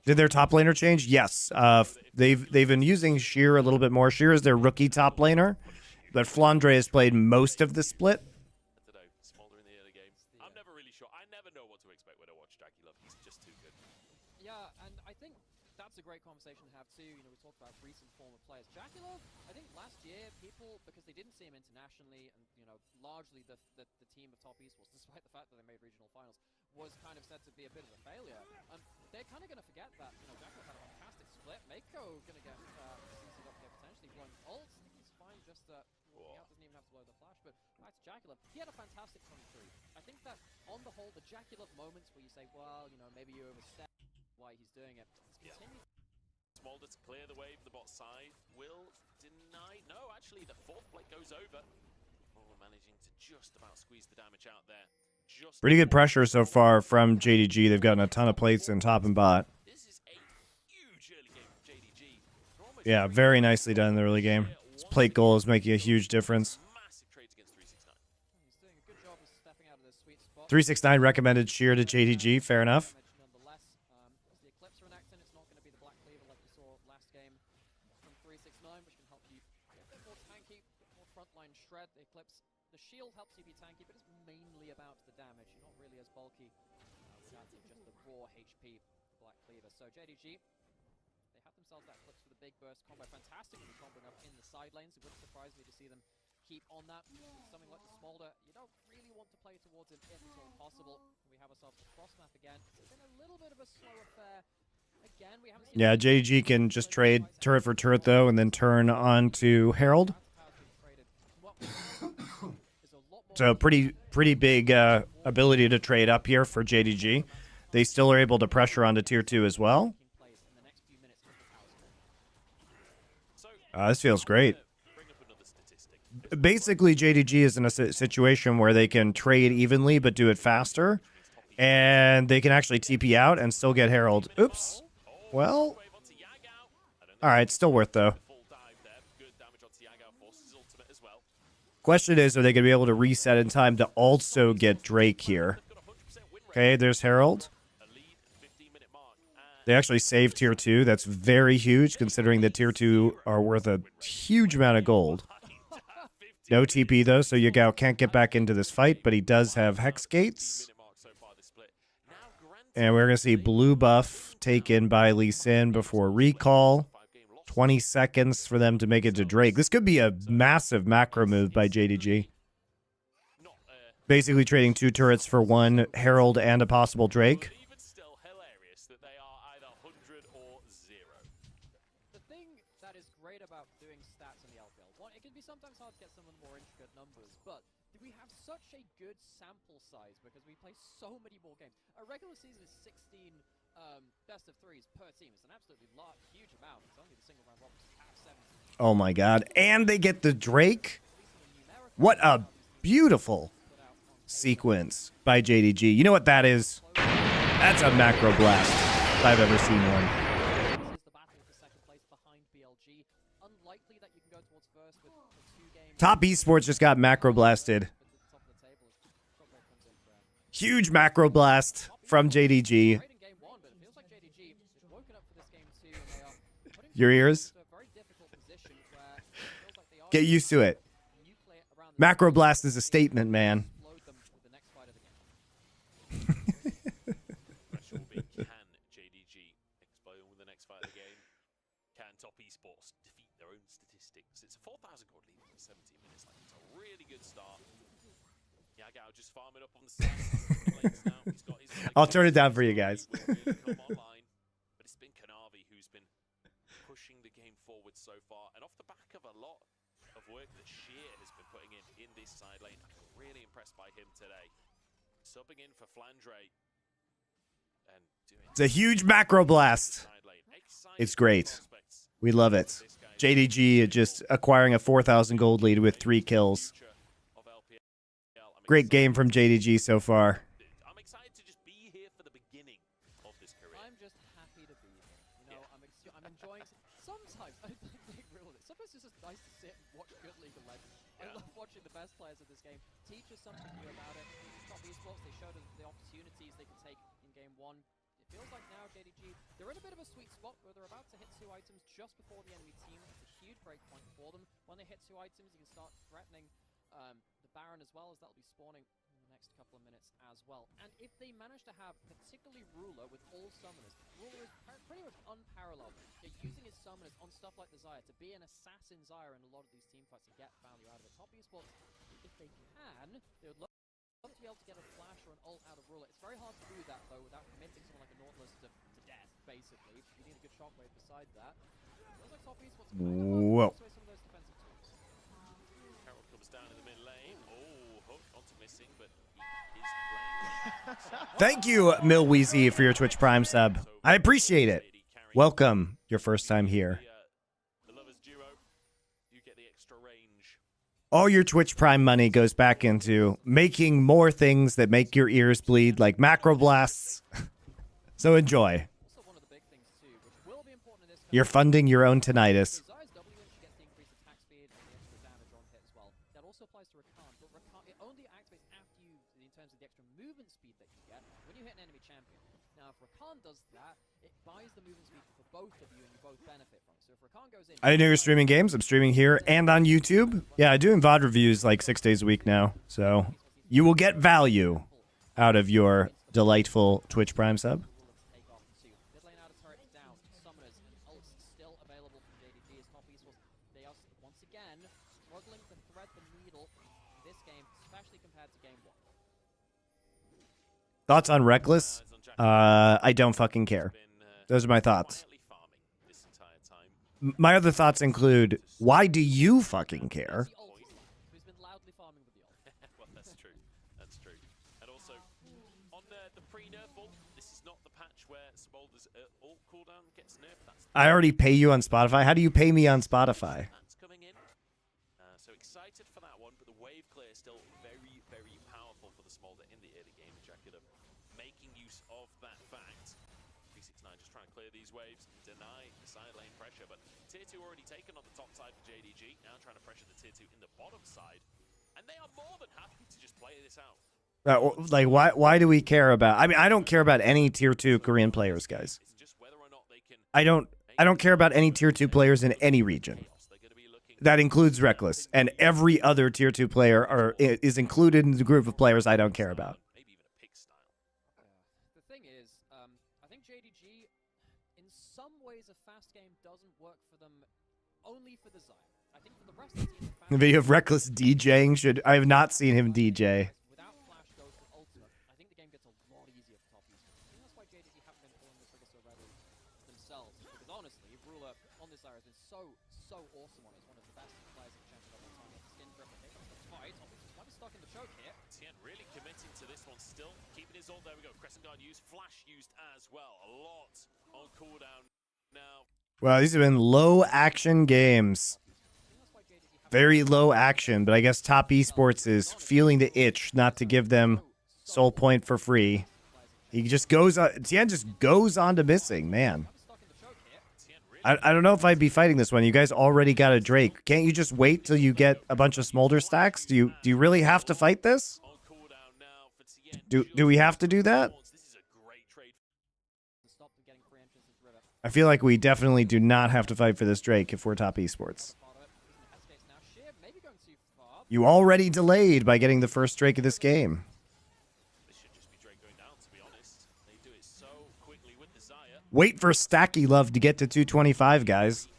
Did their top laner change? Yes. They've been using Sheer a little bit more. Sheer is their rookie top laner, but Flandre has played most of the split. I'm never really sure. I never know what to expect when I watch Jackie Love. He's just too good. Yeah, and I think that's a great conversation to have too. You know, we talked about recent form of players. Jackie Love, I think last year people, because they didn't see him internationally, and you know, largely the team of Top Esports, despite the fact that they made regional finals, was kind of said to be a bit of a failure. They're kind of going to forget that. You know, Jackie Love had a fantastic split. Mako going to get CC'd up here potentially blowing ult. He's fine. Just he doesn't even have to blow the flash. But back to Jackie Love, he had a fantastic 23. I think that on the whole, the Jackie Love moments where you say, well, you know, maybe you overstep why he's doing it. It's continued. Smolder to clear the wave, the bot side will deny. No, actually, the fourth plate goes over. Oh, we're managing to just about squeeze the damage out there. Pretty good pressure so far from JDG. They've gotten a ton of plates in top and bot. This is a huge early game from JDG. Yeah, very nicely done in the early game. This plate goal is making a huge difference. Massive trades against 369. He's doing a good job of stepping out of this sweet spot. 369 recommended Sheer to JDG. Fair enough. Nonetheless, the Eclipse Renekton, it's not going to be the Black Cleaver like we saw last game from 369, which can help you get a bit more tanky, a bit more frontline shred. The Eclipse, the shield helps you be tanky, but it's mainly about the damage. You're not really as bulky without just the raw HP, the Black Cleaver. So JDG, they have themselves that Eclipse for the big burst combo. Fantastically comboing up in the side lanes. It wouldn't surprise me to see them keep on that. Something like the Smolder, you don't really want to play towards him if at all possible. We have ourselves the cross map again. It's been a little bit of a slow affair. Again, we haven't seen Yeah, JDG can just trade turret for turret, though, and then turn on to Herald. So pretty big ability to trade up here for JDG. They still are able to pressure onto tier 2 as well. This feels great. Basically, JDG is in a situation where they can trade evenly but do it faster. And they can actually TP out and still get Herald. Oops. Well. Alright, still worth, though. Question is, are they going to be able to reset in time to also get Drake here? Okay, there's Herald. They actually saved tier 2. That's very huge, considering that tier 2 are worth a huge amount of gold. No TP, though, so Yagao can't get back into this fight, but he does have Hex Gates. And we're going to see blue buff taken by Lee Sin before recall. 20 seconds for them to make it to Drake. This could be a massive macro move by JDG. Basically trading 2 turrets for 1 Herald and a possible Drake. The thing that is great about doing stats in the LPL, one, it can be sometimes hard to get some of the more intricate numbers, but we have such a good sample size because we play so many more games. A regular season is 16 best of 3s per team. It's an absolutely huge amount. It's only the single round robins have 7. Oh my god. And they get the Drake? What a beautiful sequence by JDG. You know what that is? That's a macro blast if I've ever seen one. Top esports just got macro blasted. Huge macro blast from JDG. Your ears? Get used to it. Macro blast is a statement, man. Question will be, can JDG explode with the next fight of the game? Can top esports defeat their own statistics? It's a 4,000 gold lead in 17 minutes. Like, it's a really good start. Yagao just farming up on the side. Now. He's got his I'll turn it down for you guys. Come online, but it's been Kanavi who's been pushing the game forward so far, and off the back of a lot of work that Sheer has been putting in this side lane. I'm really impressed by him today. Subbing in for Flandre. And doing It's a huge macro blast. It's great. We love it. JDG just acquiring a 4,000 gold lead with 3 kills. Great game from JDG so far. I'm excited to just be here for the beginning of this career. I'm just happy to be here. You know, I'm enjoying. Sometimes I think sometimes it's just nice to sit and watch good League of Legends. I love watching the best players of this game teach us something new about it. Top esports, they showed us the opportunities they can take in game 1. It feels like now JDG, they're in a bit of a sweet spot where they're about to hit 2 items just before the enemy team. It's a huge break point for them. When they hit 2 items, you can start threatening the Baron as well, as that'll be spawning in the next couple of minutes as well. And if they manage to have particularly Ruler with all summoners, Ruler is pretty much unparalleled. They're using his summoners on stuff like the Xayah to be an assassin Xayah in a lot of these team fights and get value out of it. Top esports, if they can, they would love to be able to get a flash or an ult out of Ruler. It's very hard to do that though without committing someone like a Nautilus to death, basically. You need a good shockwave beside that. Feels like top esports are kind of Whoa. some of those defensive tools. Harold comes down in the mid lane. Oh, hook onto missing, but he is playing. Thank you, Milweezy, for your Twitch Prime sub. I appreciate it. Welcome, your first time here. The lovers duo, you get the extra range. All your Twitch Prime money goes back into making more things that make your ears bleed, like macro blasts. So enjoy. Also, one of the big things too, which will be important in this You're funding your own tinnitus. Xayah's W, and she gets the increased attack speed and the extra damage on hit as well. That also applies to Rakan, but Rakan, it only activates after you, in terms of the extra movement speed that you get when you hit an enemy champion. Now, if Rakan does that, it buys the movement speed for both of you, and you both benefit from it. So if Rakan goes in, I didn't know you were streaming games. I'm streaming here and on YouTube. Yeah, I do VOD reviews like 6 days a week now. So you will get value out of your delightful Twitch Prime sub. take off too. Mid lane out of turret down, summoners and ults still available from JDG as top esports They are, once again, struggling to thread the needle in this game, especially compared to game 1. Thoughts on Reckless? I don't fucking care. Those are my thoughts. My other thoughts include, why do you fucking care? Who's been loudly farming with the ult. Well, that's true. That's true. And also, on the pre-nerf ult, this is not the patch where Smolder's ult cooldown gets nerfed. That's I already pay you on Spotify. How do you pay me on Spotify? that's coming in. So excited for that one, but the wave clear is still very, very powerful for the Smolder in the early game. Jacular making use of that fact. 369 just trying to clear these waves, deny the side lane pressure, but Tier 2 already taken on the top side for JDG, now trying to pressure the Tier 2 in the bottom side, and they are more than happy to just play this out. Like, why do we care about... I mean, I don't care about any Tier 2 Korean players, guys. It's just whether or not they can... I don't care about any Tier 2 players in any region. That includes Reckless, and every other Tier 2 player is included in the group of players I don't care about. Maybe even a pig style. The thing is, I think JDG, in some ways, a fast game doesn't work for them only for the Xayah. I think for the rest of the team, The video of Reckless DJing should... I have not seen him DJ. without Flash goes to ultimate, I think the game gets a lot easier for top esports. I think that's why JDG haven't been pulling the trigger so readily themselves. Because honestly, Ruler on this Xayah has been so awesome on it. He's one of the best players in the championship of all time. The skin grip, okay, that's the fight. Obviously, might be stuck in the choke here. Tien really committing to this one still, keeping his ult. There we go. Crescent Guard used, Flash used as well. A lot on cooldown now. Well, these have been low action games. Very low action, but I guess Top Esports is feeling the itch not to give them Soul Point for free. He just goes on... Tien just goes on to missing, man. I don't know if I'd be fighting this one. You guys already got a Drake. Can't you just wait till you get a bunch of Smolder stacks? Do you really have to fight this? Do we have to do that? I feel like we definitely do not have to fight for this Drake if we're Top Esports. You already delayed by getting the first Drake of this game. Wait for Stacky Love to get to 225, guys.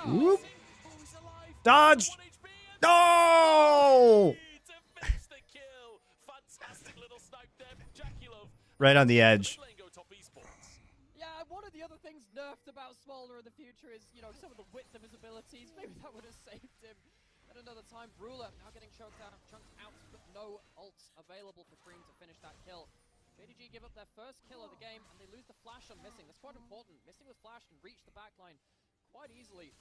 Whoop. Dodge! No! Right on the edge. Yeah, one of the other things nerfed about Smolder in the future is, you know, some of the width of his abilities. Maybe that would have saved him at another time. Ruler now getting chunked out, but no ults available for Cream to finish that kill. JDG give up their first kill of the game, and they lose the Flash on Missing. That's quite important. Missing with Flash can reach the backline quite easily.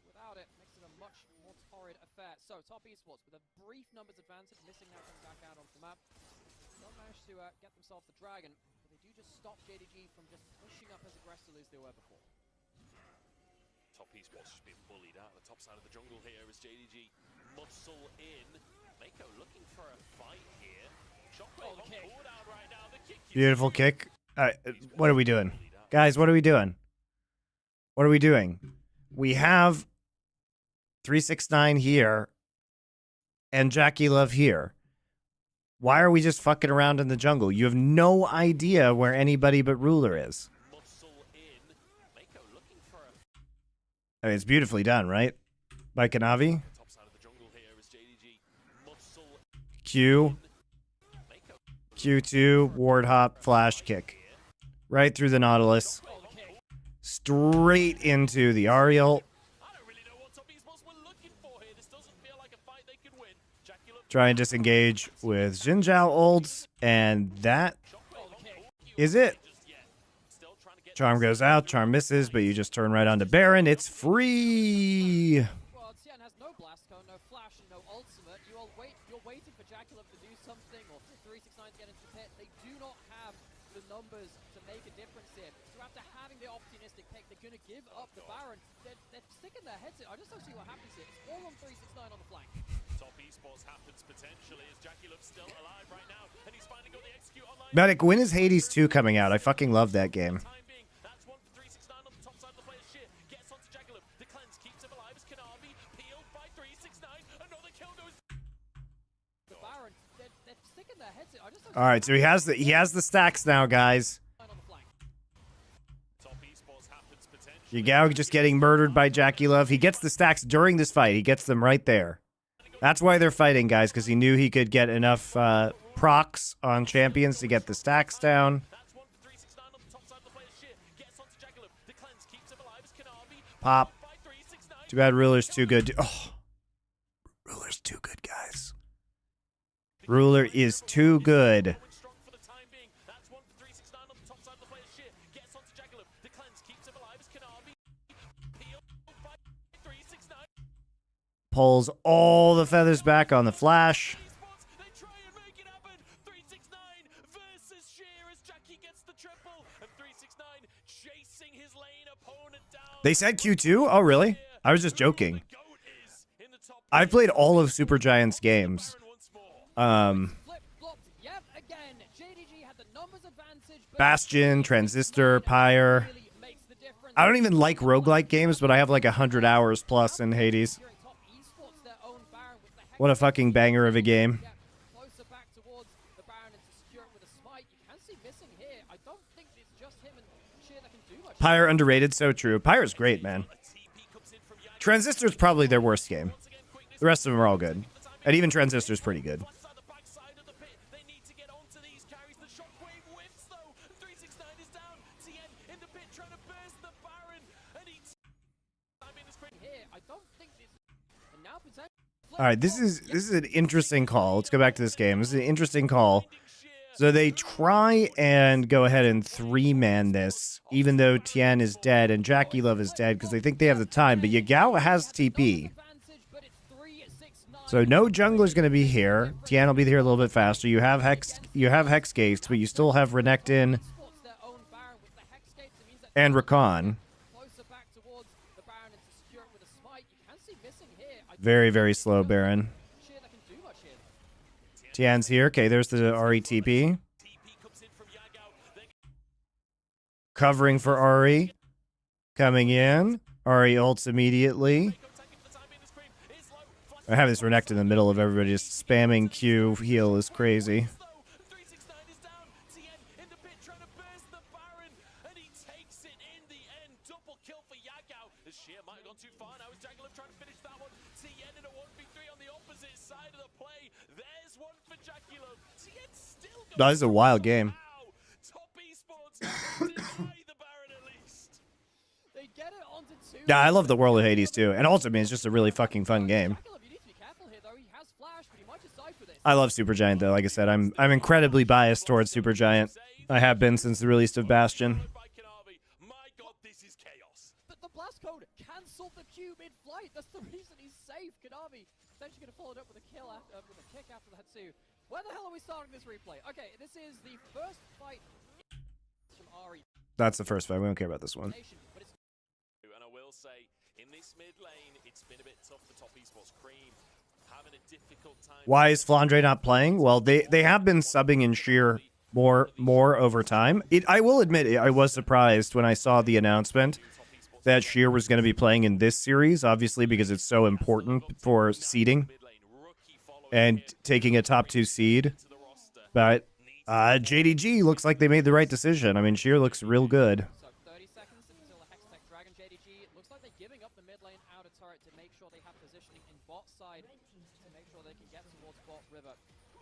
Without it, makes it a much more torrid affair. So, Top Esports with a brief numbers advantage. Missing now coming back out onto the map. Don't manage to get themselves the Dragon, but they do just stop JDG from just pushing up as aggressively as they were before. Top Esports just being bullied out of the top side of the jungle here as JDG muscle in. Mako looking for a fight here. Shockwave on cooldown right now. The kick. Beautiful kick. What are we doing? Guys, what are we doing? What are we doing? We have 369 here and Jackie Love here. Why are we just fucking around in the jungle? You have no idea where anybody but Ruler is. I mean, it's beautifully done, right? By Kanavi. Q. Q2, ward hop, flash kick. Right through the Nautilus. Straight into the Ariel. Try and disengage with Xin Zhao ults, and that is it. Charm goes out, Charm misses, but you just turn right onto Baron. It's free. Well, Tien has no blast cone, no flash, and no ultimate. You're waiting for Jackalov to do something, or 369 to get into the pit. They do not have the numbers to make a difference here. So after having the opportunistic pick, they're going to give up the Baron. They're sticking their heads in. I just don't see what happens here. It's all on 369 on the flank. Top Esports happens potentially as Jackalov's still alive right now, and he's finding out the execute online. Medic, when is Hades 2 coming out? I fucking love that game. That's one for 369 on the top side of the player's shit. Gets onto Jackalov. The cleanse keeps him alive as Kanavi peeled by 369. Another kill goes. The Baron, they're sticking their heads in. I just don't All right, so he has the stacks now, guys. Top Esports happens potentially. Yagao just getting murdered by Jackie Love. He gets the stacks during this fight. He gets them right there. That's why they're fighting, guys, because he knew he could get enough procs on champions to get the stacks down. Pop. Too bad Ruler's too good. Oh, Ruler's too good, guys. Ruler is too good. Pulls all the feathers back on the flash. They said Q2? Oh, really? I was just joking. I've played all of Supergiant's games. Bastion, Transistor, Pyre. I don't even like roguelike games, but I have like 100 hours plus in Hades. What a fucking banger of a game. Pyre underrated, so true. Pyre's great, man. Transistor's probably their worst game. The rest of them are all good. And even Transistor's pretty good. All right, this is an interesting call. Let's go back to this game. This is an interesting call. So they try and go ahead and 3-man this, even though Tien is dead and Jackie Love is dead, because they think they have the time. But Yagao has TP. So no jungler's going to be here. Tien will be here a little bit faster. You have Hex Gates, but you still have Renekton and Rakan. Very, very slow, Baron. Tian's here. Okay, there's the RETP. Covering for Ari. Coming in. Ari ults immediately. I have this Renekton in the middle of everybody just spamming Q heal is crazy. That is a wild game. Yeah, I love the world of Hades too. And ultimately, it's just a really fucking fun game. I love Supergiant though. Like I said, I'm incredibly biased towards Supergiant. I have been since the release of Bastion. The blast code cancelled the Q mid-flight. That's the reason he's safe. Kanavi essentially going to follow it up with a kill after, with a kick after that too. Where the hell are we starting this replay? Okay, this is the first fight from Ari. That's the first fight. We don't care about this one. And I will say, in this mid lane, it's been a bit tough for top esports. Cream having a difficult time. Why is Flandre not playing? Well, they have been subbing in Sheer more over time. I will admit, I was surprised when I saw the announcement that Sheer was going to be playing in this series, obviously because it's so important for seeding and taking a top 2 seed. But JDG looks like they made the right decision. I mean, Sheer looks real good. So 30 seconds until the Hextech Dragon JDG. It looks like they're giving up the mid lane outer turret to make sure they have positioning in bot side to make sure they can get towards bot river.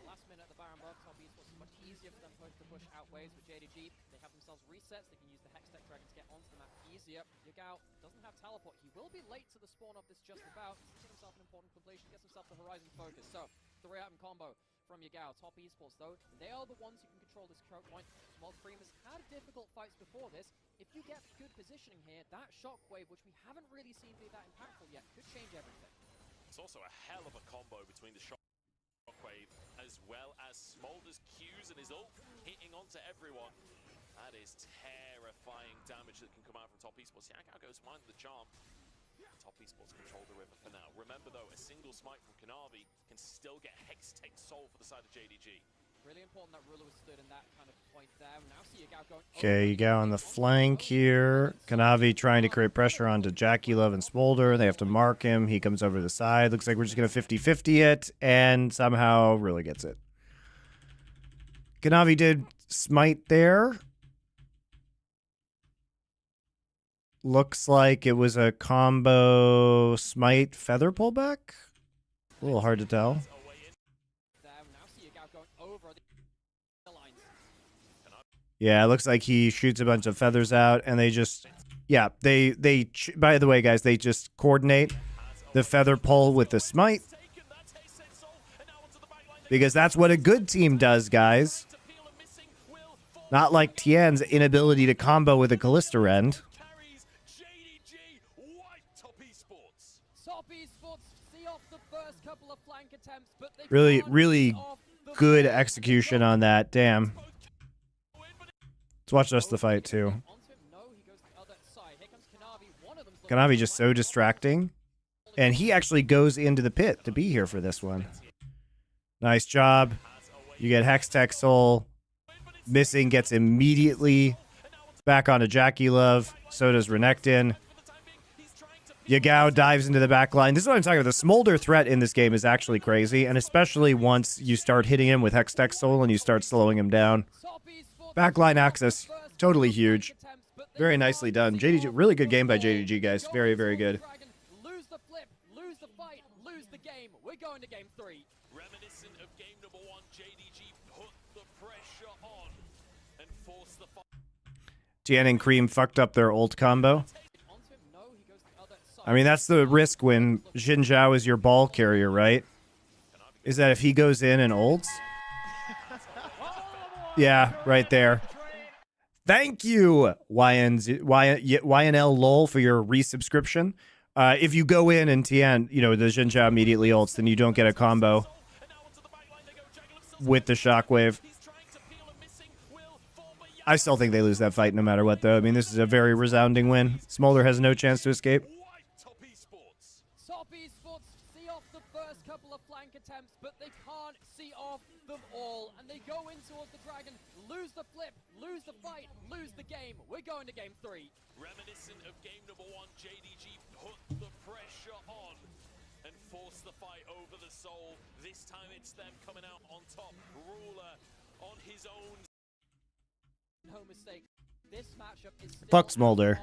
Last minute, the Baron buff, top esports is much easier for them to push outways with JDG. They have themselves resets. They can use the Hextech Dragon to get onto the map easier. Yagao doesn't have teleport. He will be late to the spawn of this just about. He's gets himself an important completion, gets himself the Horizon focus. So, 3-item combo from Yagao. Top esports, though, they are the ones who can control this choke point. MonteCristo has had difficult fights before this. If you get good positioning here, that shockwave, which we haven't really seen be that impactful yet, could change everything. It's also a hell of a combo between the shockwave as well as Smolder's Qs and his ult hitting onto everyone. That is terrifying damage that can come out from top esports. Yagao goes mind the charm. Top esports control the river for now. Remember though, a single smite from Kanavi can still get Hextech Soul for the side of JDG. Really important that Ruler was stood in that kind of point there. Now see Yagao going. Okay, Yagao on the flank here. Kanavi trying to create pressure onto Jackie Love and Smolder. They have to mark him. He comes over to the side. Looks like we're just going to 50-50 it, and somehow Ruler gets it. Kanavi did smite there. Looks like it was a combo smite feather pullback. A little hard to tell. Yeah, it looks like he shoots a bunch of feathers out, and they just, yeah, by the way, guys, they just coordinate the feather pull with the smite, because that's what a good team does, guys. Not like Tien's inability to combo with a Callista Rend. Really, really good execution on that. Damn. Let's watch the rest of the fight, too. Kanavi just so distracting. And he actually goes into the pit to be here for this one. Nice job. You get Hextech Soul. Missing gets immediately back onto Jackie Love. So does Renekton. Yagao dives into the back line. This is what I'm talking about. The Smolder threat in this game is actually crazy. And especially once you start hitting him with Hextech Soul and you start slowing him down. Backline access, totally huge. Very nicely done. JDG, really good game by JDG, guys. Very, very good. Lose the flip, lose the fight, lose the game. We're going to game 3. Reminiscent of game number 1, JDG put the pressure on and forced the fight. Tien and Cream fucked up their ult combo. I mean, that's the risk when Xin Zhao is your ball carrier, right? Is that if he goes in and ults? Yeah, right there. Thank you, YNL LOL, for your resubscription. If you go in and Tien, you know, the Xin Zhao immediately ults, then you don't get a combo with the shockwave. I still think they lose that fight no matter what, though. I mean, this is a very resounding win. Smolder has no chance to escape. Top Esports see off the first couple of flank attempts, but they can't see off them all. And they go in towards the dragon, lose the flip, lose the fight, lose the game. We're going to game 3. Reminiscent of game number 1, JDG put the pressure on and forced the fight over the soul. This time it's them coming out on top. Ruler on his own. No mistake. This matchup is Fuck Smolder.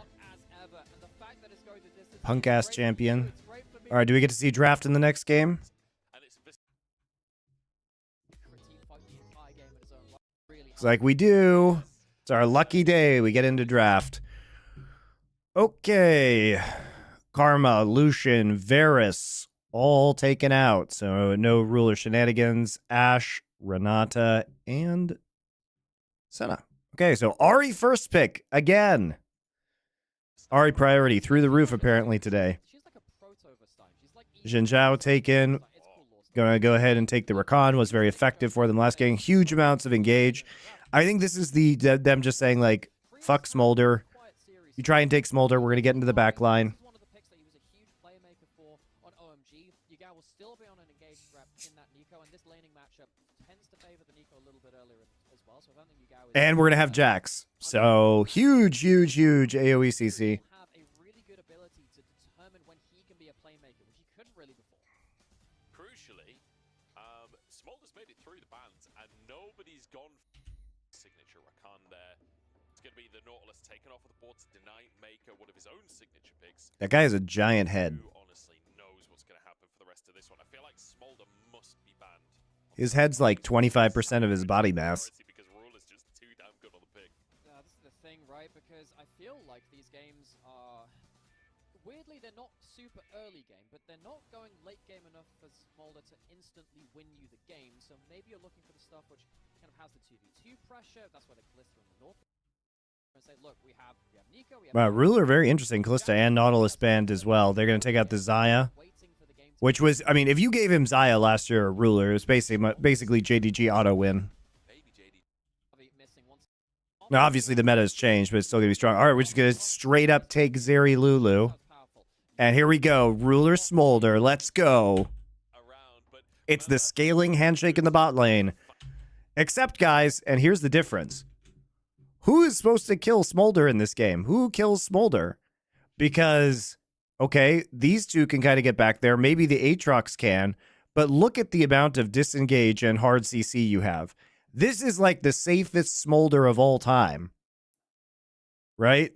Punk ass champion. All right, do we get to see draft in the next game? Looks like we do. It's our lucky day. We get into draft. Okay. Karma, Lucian, Varus, all taken out. So no ruler shenanigans. Ashe, Renata, and Senna. Okay, so Ahri first pick again. Ahri priority through the roof apparently today. Xin Zhao taken. Gonna go ahead and take the Rakan. Was very effective for them last game. Huge amounts of engage. I think this is them just saying like, fuck Smolder. You try and take Smolder, we're gonna get into the back line. And we're going to have Jax. So, huge, huge, huge AoE CC. Have a really good ability to determine when he can be a playmaker, which he couldn't really before. Crucially, Smolder's made it through the bans, and nobody's gone signature Rakan there. It's going to be the Nautilus taken off of the board to deny Maker one of his own signature picks. That guy has a giant head. Who honestly knows what's going to happen for the rest of this one? I feel like Smolder must be banned. His head's like 25% of his body mass. Because I feel like these games are weirdly, they're not super early game, but they're not going late game enough for Smolder to instantly win you the game. So maybe you're looking for the stuff which kind of has the 2v2 pressure. That's why the Callista in the north. And say, look, we have Nico. Wow, Ruler very interesting. Callista and Nautilus banned as well. They're going to take out the Xayah, which was, I mean, if you gave him Xayah last year or Ruler, it was basically JDG auto win. Now, obviously, the meta has changed, but it's still going to be strong. All right, we're just going to straight up take Zeri Lulu. And here we go. Ruler Smolder. Let's go. It's the scaling handshake in the bot lane. Except, guys, and here's the difference. Who is supposed to kill Smolder in this game? Who kills Smolder? Because, okay, these two can kind of get back there. Maybe the Aatrox can. But look at the amount of disengage and hard CC you have. This is like the safest Smolder of all time. Right?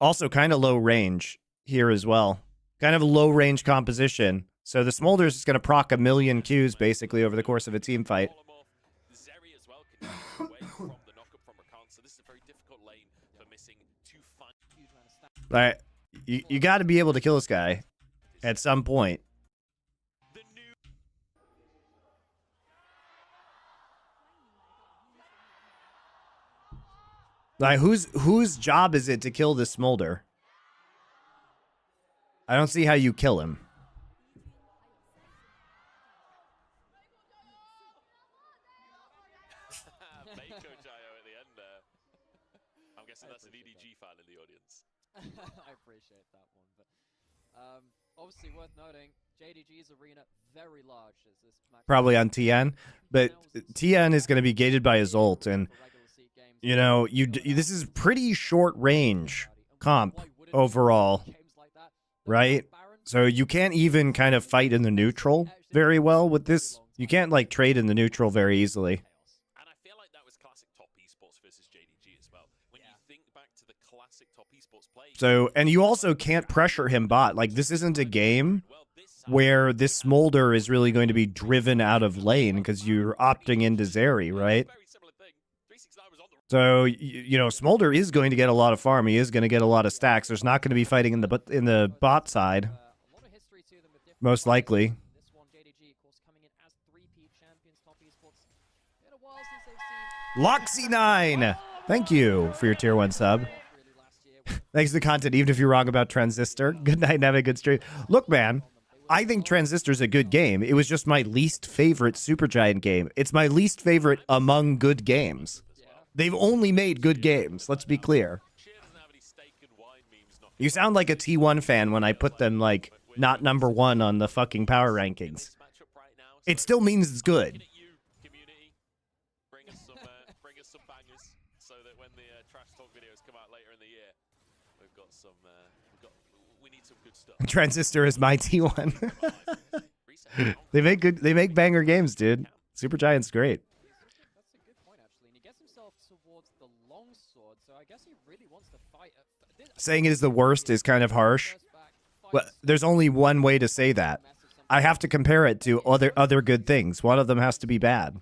Also kind of low range here as well. Kind of a low range composition. So the Smolder's is going to proc a million Qs basically over the course of a team fight. But you got to be able to kill this guy at some point. Like whose job is it to kill this Smolder? I don't see how you kill him. I'm guessing that's an EDG fan in the audience. I appreciate that one, but obviously worth noting, JDG's arena very large. As this match Probably on TN, but TN is going to be gated by his ult, and you know this is pretty short range comp overall, right? So you can't even kind of fight in the neutral very well with this. You can't like trade in the neutral very easily. And I feel like that was classic top esports versus JDG as well. When you think back to the classic top esports play. So, and you also can't pressure him bot. Like this isn't a game where this Smolder is really going to be driven out of lane because you're opting into Zeri, right? So, you know, Smolder is going to get a lot of farm. He is going to get a lot of stacks. There's not going to be fighting in the bot side, most likely. Loxy9, thank you for your tier 1 sub. Thanks for the content, even if you're wrong about Transistor. Good night and have a good stream. Look, man, I think Transistor's a good game. It was just my least favorite Supergiant game. It's my least favorite among good games. They've only made good games, let's be clear. You sound like a T1 fan when I put them, like, not #1 on the fucking power rankings. It still means it's good. Bring us some bangers so that when the trash talk videos come out later in the year, we've got some. We need some good stuff. Transistor is my T1. They make banger games, dude. Supergiant's great. That's a good point, actually. And he gets himself towards the longsword, so I guess he really wants to fight. Saying it is the worst is kind of harsh. But there's only one way to say that. I have to compare it to other good things. One of them has to be bad.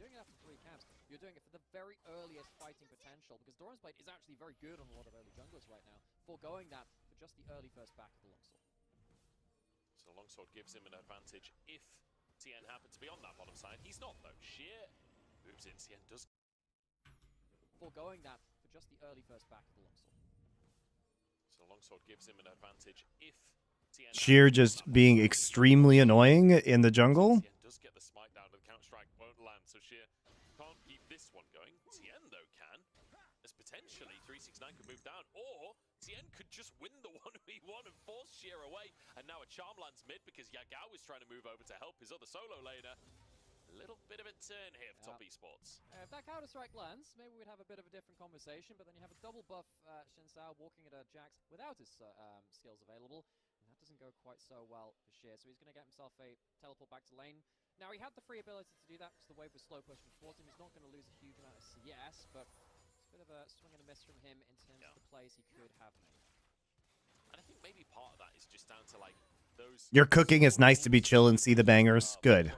You're doing it for the very earliest fighting potential, because Doran's Blade is actually very good on a lot of early junglers right now, foregoing that for just the early first back of the longsword. So longsword gives him an advantage if TN happens to be on that bottom side. He's not though. Sheer moves in. TN does. Foregoing that for just the early first back of the longsword. So longsword gives him an advantage if TN Sheer just being extremely annoying in the jungle. TN does get the smite down, but the counter strike won't land. So Sheer can't keep this one going. TN though can, as potentially 369 could move down, or TN could just win the 1v1 and force Sheer away. And now a charm lands mid because Yagao is trying to move over to help his other solo laner. A little bit of a turn here for top esports. If that counter-strike lands, maybe we'd have a bit of a different conversation, but then you have a double buff Shinsao walking at Jax without his skills available, and that doesn't go quite so well for Sheer, so he's going to get himself a teleport back to lane. Now, he had the free ability to do that because the wave was slow pushing towards him. He's not going to lose a huge amount of CS, but it's a bit of a swing and a miss from him in terms of the plays he could have made. And I think maybe part of that is just down to like those. Your cooking is nice to be chill and see the bangers. Good.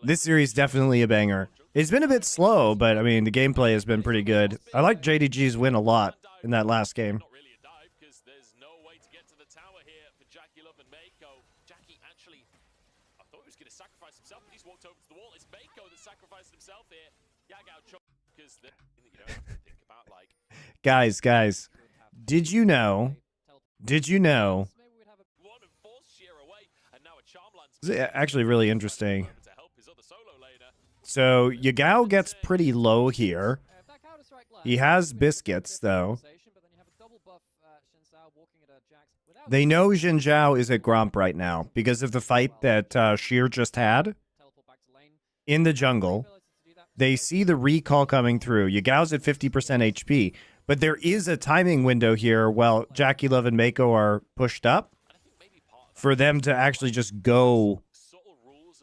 This series definitely a banger. It's been a bit slow, but I mean the gameplay has been pretty good. I like JDG's win a lot in that last game. Not really a dive because there's no way to get to the tower here for Jackie Love and Mako. Jackie actually, I thought he was going to sacrifice himself, but he's walked over to the wall. It's Mako that sacrificed himself here. Yagao choked because you don't have to think about like. Guys, did you know? This is actually really interesting. So Yagao gets pretty low here. He has biscuits though. They know Xin Zhao is at Gromp right now because of the fight that Sheer just had in the jungle. They see the recall coming through. Yagao's at 50% HP, but there is a timing window here while Jackie Love and Mako are pushed up for them to actually just go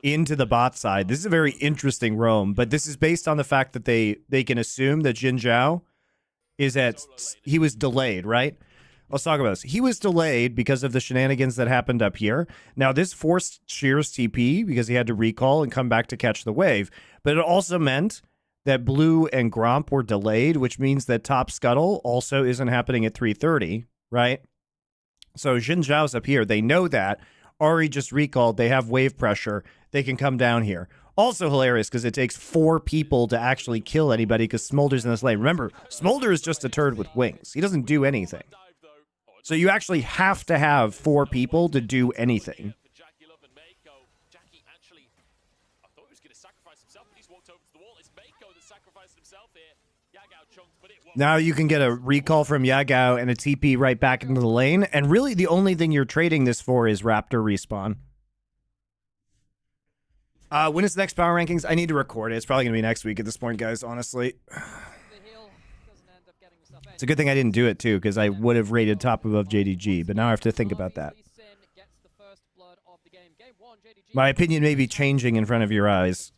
into the bot side. This is a very interesting roam, but this is based on the fact that they can assume that Xin Zhao is that he was delayed, right? Let's talk about this. He was delayed because of the shenanigans that happened up here. Now, this forced Shear's TP because he had to recall and come back to catch the wave. But it also meant that Blue and Gromp were delayed, which means that Top Scuttle also isn't happening at 3:30, right? So Xin Zhao's up here. They know that. Ari just recalled. They have wave pressure. They can come down here. Also hilarious because it takes 4 people to actually kill anybody because Smolder's in this lane. Remember, Smolder is just a turd with wings. He doesn't do anything. So you actually have to have 4 people to do anything. Now you can get a recall from Yagao and a TP right back into the lane. And really the only thing you're trading this for is Raptor respawn. When is the next power rankings? I need to record it. It's probably going to be next week at this point, guys, honestly. It's a good thing I didn't do it, too, because I would have rated top above JDG, but now I have to think about that. My opinion may be changing in front of your eyes.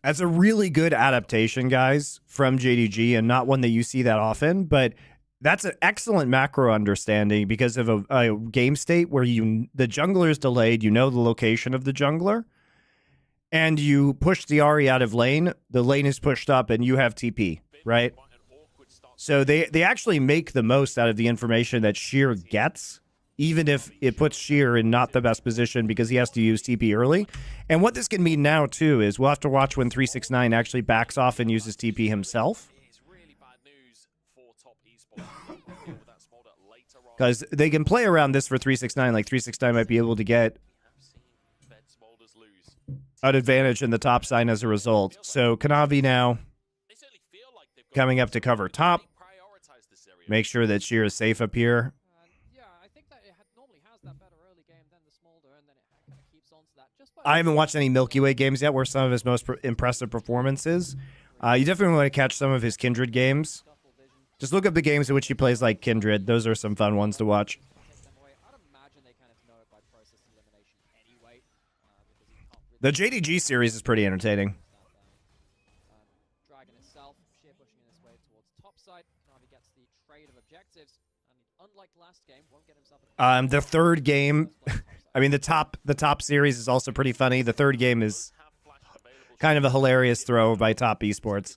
That's a really good adaptation, guys, from JDG, and not one that you see that often, but that's an excellent macro understanding because of a game state where the jungler is delayed, you know the location of the jungler, and you push the Ahri out of lane, the lane is pushed up, and you have TP, right? So they actually make the most out of the information that Sheer gets, even if it puts Sheer in not the best position because he has to use TP early. And what this can mean now, too, is we'll have to watch when 369 actually backs off and uses TP himself. Because they can play around this for 369. Like, 369 might be able to get an advantage in the top side as a result. So, Kanavi now coming up to cover top. Make sure that Sheer is safe up here. I haven't watched any Milky Way games yet where some of his most impressive performances. You definitely want to catch some of his Kindred games. Just look up the games in which he plays like Kindred. Those are some fun ones to watch. The JDG series is pretty entertaining. The third game, I mean the top series is also pretty funny. The third game is kind of a hilarious throw by Top Esports.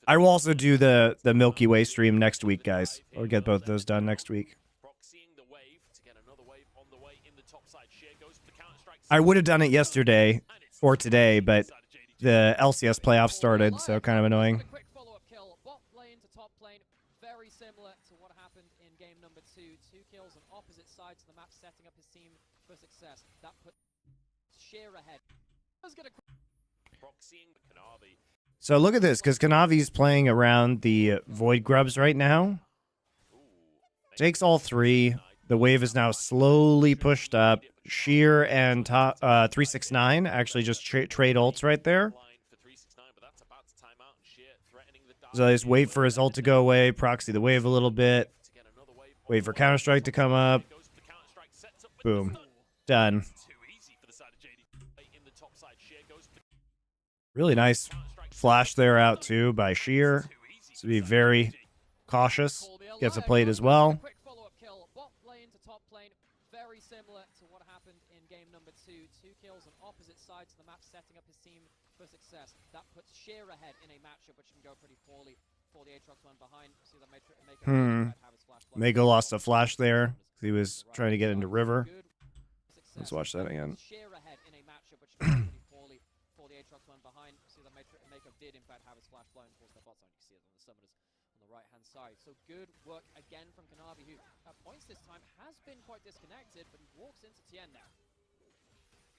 I will also do the Milky Way stream next week, guys. I'll get both those done next week. I would have done it yesterday or today, but the LCS playoffs started, so kind of annoying. So look at this, because Kanavi's playing around the Void Grubs right now. Takes all 3. The wave is now slowly pushed up. Sheer and 369 actually just trade ults right there. So I just wait for his ult to go away, proxy the wave a little bit. Wait for Counter-Strike to come up. Boom. Done. Really nice flash there out too by Sheer. To be very cautious. Gets a plate as well. Very similar to what happened in game number 2. 2 kills on opposite sides of the map, setting up his team for success. That puts Sheer ahead in a matchup which can go pretty poorly for the Aatrox one behind. See that Mako lost a flash there. He was trying to get into River. Let's watch that again. Did in fact have his flash blown towards the bot zone. You see it on the summoners on the right hand side. So good work again from Kanavi, who at points this time has been quite disconnected, but he walks into Tien now.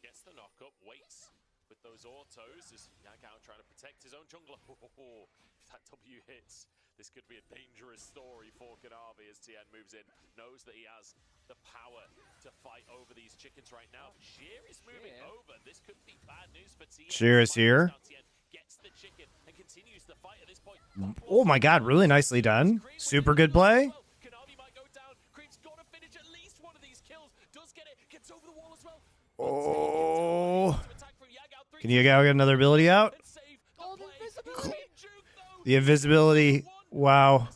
Gets the knock up, waits with those autos as Yagao trying to protect his own jungler. If that W hits, this could be a dangerous story for Kanavi as Tien moves in. Knows that he has the power to fight over these chickens right now. Sheer is moving over. This could be bad news for Tien. Sheer is here. Gets the chicken and continues the fight at this point. Oh my god, really nicely done. Super good play. Oh. Can Yagao get another ability out? The invisibility. Wow.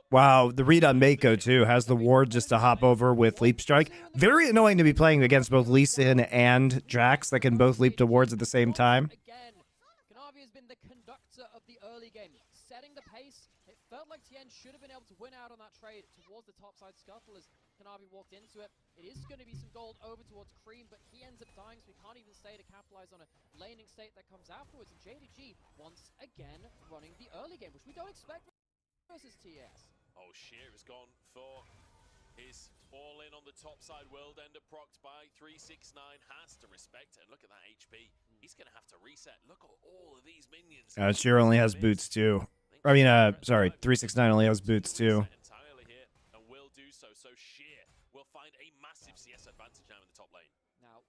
Wow, the read on Mako, too, has the ward just to hop over with Leap Strike. Very annoying to be playing against both Lee Sin and Jax that can both leap to wards at the same time. Again, Kanavi has been the conductor of the early game, setting the pace. It felt like Tien should have been able to win out on that trade towards the topside scuttle as Kanavi walked into it. It is going to be some gold over towards Cream, but he ends up dying, so he can't even stay to capitalize on a laning state that comes afterwards. And JDG once again running the early game, which we don't expect versus TES. Oh, Sheer has gone for his all-in on the top side. World Ender procced by 369. Has to respect it. And look at that HP. He's going to have to reset. Look at all of these minions. Sheer only has boots, too. I mean, sorry, 369 only has boots, too. Entirely here, and will do so. So Sheer will find a massive CS advantage now in the top lane. Now,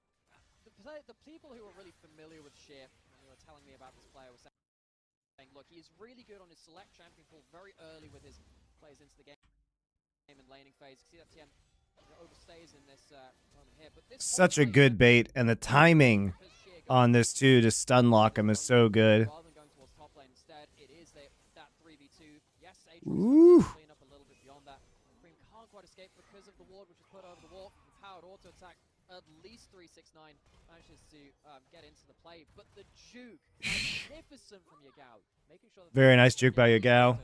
the people who are really familiar with Sheer, when you were telling me about this player, were saying, look, he's really good on his select champion pool very early with his plays into the game and laning phase. You see that TM overstays in this moment here. But this Such a good bait, and the timing on this, too, to stun lock him is so good. Rather than going towards top lane instead, it is that 3v2. Yes, Ooh. clean up a little bit beyond that. Cream can't quite escape because of the ward which is put over the wall. The powered auto attack, at least 369 manages to get into the play. But the juke, magnificent from Yagao, making sure that Very nice juke by Yagao.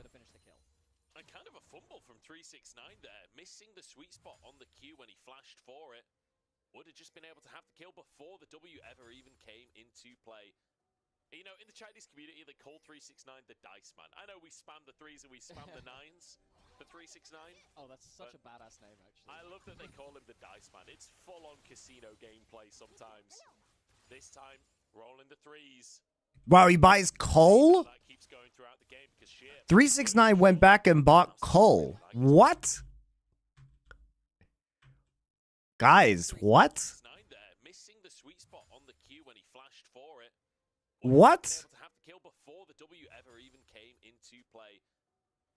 And kind of a fumble from 369 there, missing the sweet spot on the Q when he flashed for it. Would have just been able to have the kill before the W ever even came into play. You know, in the Chinese community, they call 369 the Dice Man. I know we spam the 3s and we spam the 9s for 369. Oh, that's such a badass name, actually. I love that they call him the Dice Man. It's full-on casino gameplay sometimes. This time, rolling the 3s. Wow, he buys Cull? 369 went back and bought Cull. What? Guys, what? What?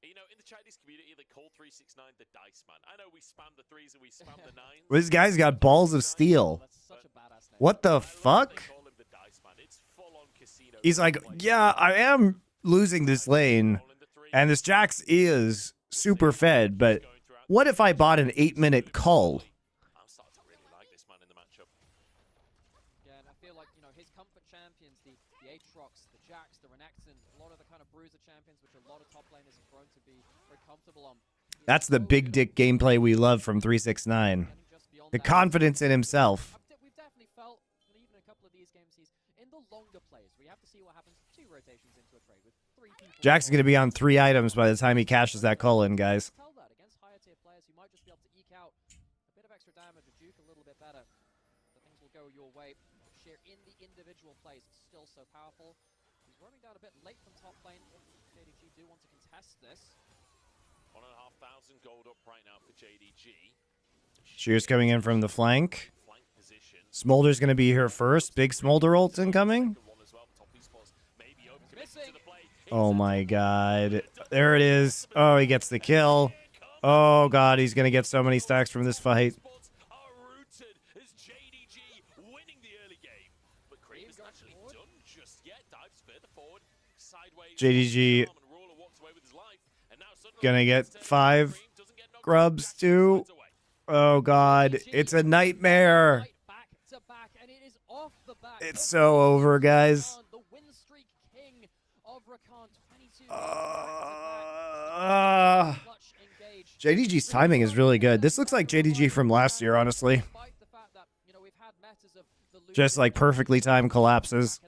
You know, in the Chinese community, they call 369 the Dice Man. I know we spam the 3s and we spam the 9s. This guy's got balls of steel. What the fuck? He's like, yeah, I am losing this lane, and this Jax is super fed, but what if I bought an 8-minute Cull? I'm starting to really like this man in the matchup. Yeah, and I feel like, you know, his comfort champions, the Aatrox, the Jax, the Renekton, a lot of the kind of bruiser champions, which a lot of top laners have grown to be very comfortable on. That's the big dick gameplay we love from 369. The confidence in himself. We've definitely felt, even a couple of these games, he's in the longer plays. We have to see what happens 2 rotations into a trade with 3 people. Jax is going to be on 3 items by the time he cashes that Cull in, guys. Tell that against higher tier players, you might just be able to eke out a bit of extra damage, a juke a little bit better. So things will go your way. Sheer in the individual plays, still so powerful. He's running down a bit late from top lane. JDG do want to contest this. 1,500 gold up right now for JDG. Sheer's coming in from the flank. Smolder's going to be here first. Big Smolder ult incoming. Oh my god. There it is. Oh, he gets the kill. Oh god, he's going to get so many stacks from this fight. JDG gonna get 5 grubs too. Oh god, it's a nightmare. It's so over, guys. JDG's timing is really good. This looks like JDG from last year, honestly. Just like perfectly timed collapses.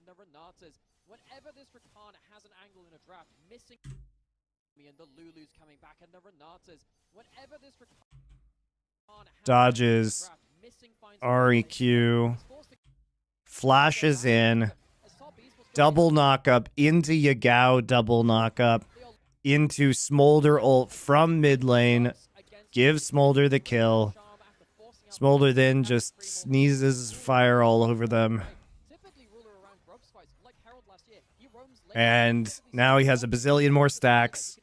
Dodges. REQ. Flashes in. Double knockup into Yagao. Double knockup into Smolder ult from mid lane. Gives Smolder the kill. Smolder then just sneezes fire all over them. And now he has a bazillion more stacks.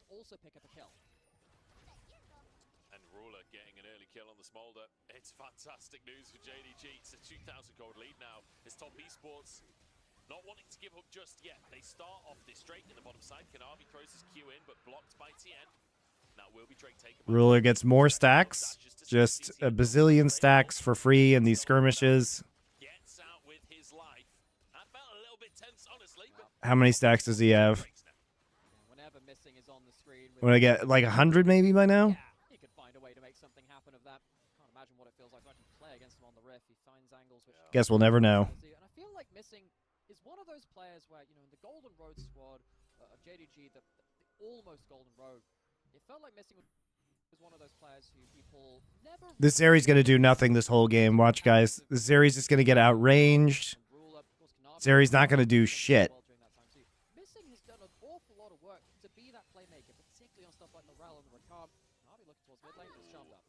It's fantastic news for JDG. It's a 2,000 gold lead now. It's top esports not wanting to give up just yet. They start off this Drake in the bottom side. Kanavi throws his Q in, but blocked by TN. Now will be Drake taken by Ruler gets more stacks. Just a bazillion stacks for free in these skirmishes. Gets out with his life. I felt a little bit tense, honestly. But How many stacks does he have? Whenever missing is on the screen. Would I get like 100 maybe by now? Yeah, he could find a way to make something happen of that. Can't imagine what it feels like to actually play against him on the riff. He finds angles which. Guess we'll never know. And I feel like missing is one of those players where, you know, in the Golden Road squad of JDG, the almost Golden Road, it felt like missing was one of those players who people never. This Zeri's going to do nothing this whole game. Watch, guys. This Zeri's just going to get outranged. Zeri's not going to do shit. Missing has done an awful lot of work to be that playmaker, particularly on stuff like Morel and the Ricard. Navi looking towards mid lane, just charmed up.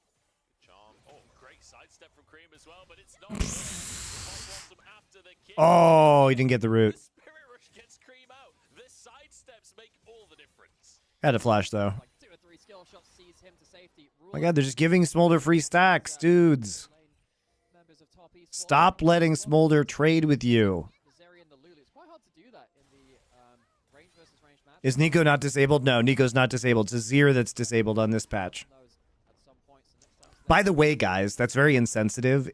Charm. Oh, great sidestep from Cream as well, but it's not. After the kill. Oh, he didn't get the root. The Spirit Rush gets Cream out. The sidesteps make all the difference. Had to flash, though. Like 2 or 3 skill shots sees him to safety. Oh my god, they're just giving Smolder free stacks, dudes. Stop letting Smolder trade with you. Is Nico not disabled? No, Nico's not disabled. It's Azir that's disabled on this patch. By the way, guys, that's very insensitive.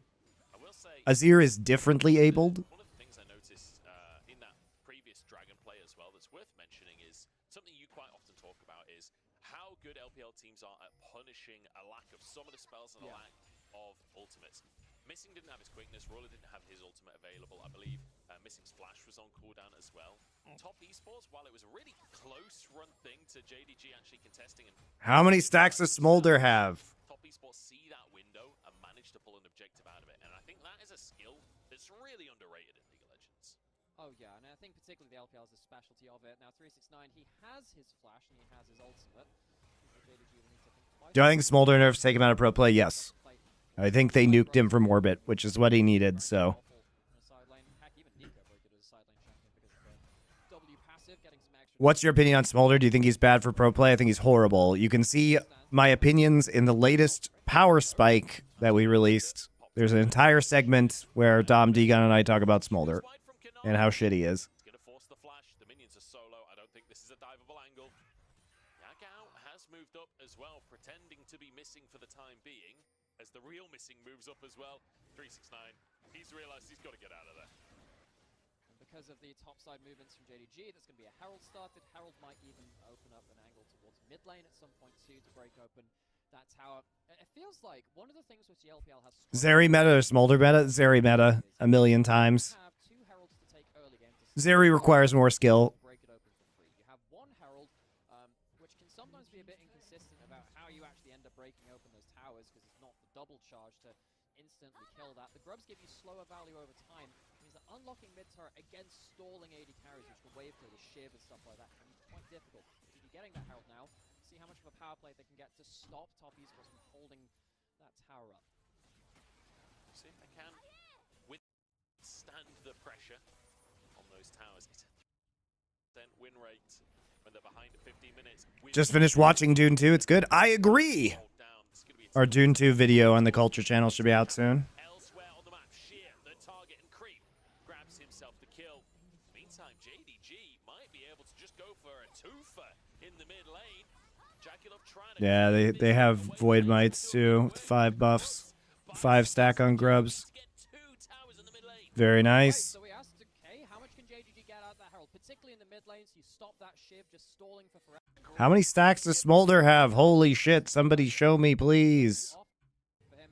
Azir is differently abled. One of the things I noticed in that previous Dragon play as well that's worth mentioning is something you quite often talk about is how good LPL teams are at punishing a lack of summoner spells and a lack of ultimates. Missing didn't have his quickness, Roller didn't have his ultimate available, I believe. Missing's flash was on cooldown as well. Top esports, while it was a really close run thing to JDG actually contesting. And How many stacks does Smolder have? Top esports see that window and manage to pull an objective out of it. And I think that is a skill that's really underrated in League of Legends. Oh yeah, and I think particularly the LPL is the specialty of it. Now 369, he has his flash and he has his ultimate. Do I think Smolder nerfs take him out of pro play? Yes. I think they nuked him from orbit, which is what he needed, so. What's your opinion on Smolder? Do you think he's bad for pro play? I think he's horrible. You can see my opinions in the latest Power Spike that we released. There's an entire segment where Dom, Degon, and I talk about Smolder and how shit he is. He's going to force the flash. The minions are solo. I don't think this is a diveable angle. Yagao has moved up as well, pretending to be missing for the time being. As the real missing moves up as well. 369, he's realized he's got to get out of there. And because of the topside movements from JDG, there's going to be a Herald started. Herald might even open up an angle towards mid lane at some point too to break open that tower. It feels like one of the things which the LPL has... Zeri meta or Smolder meta? Zeri meta a million times. Zeri requires more skill. You have one Herald, which can sometimes be a bit inconsistent about how you actually end up breaking open those towers because it's not the double charge to instantly kill that. The grubs give you slower value over time. It means that unlocking mid-turret against stalling AD carries, which can wave through the shiv and stuff like that, can be quite difficult. If you're getting that Herald now, see how much of a power play they can get to stop top esports from holding that tower up. See if they can withstand the pressure on those towers. It's a 10% win rate when they're behind at 15 minutes. Just finished watching Dune 2. It's good. I agree. Our Dune 2 video on the Culture channel should be out soon. Elsewhere on the map, Sheer, the target, and Creep grabs himself the kill. Meantime, JDG might be able to just go for a twofer in the mid lane. Yeah, they have Void Mites too. 5 buffs. 5 stack on grubs. Very nice. So we asked, okay, how much can JDG get out of that Herald, particularly in the mid lanes? You stop that shiv just stalling for forever. How many stacks does Smolder have? Holy shit, somebody show me, please. For him,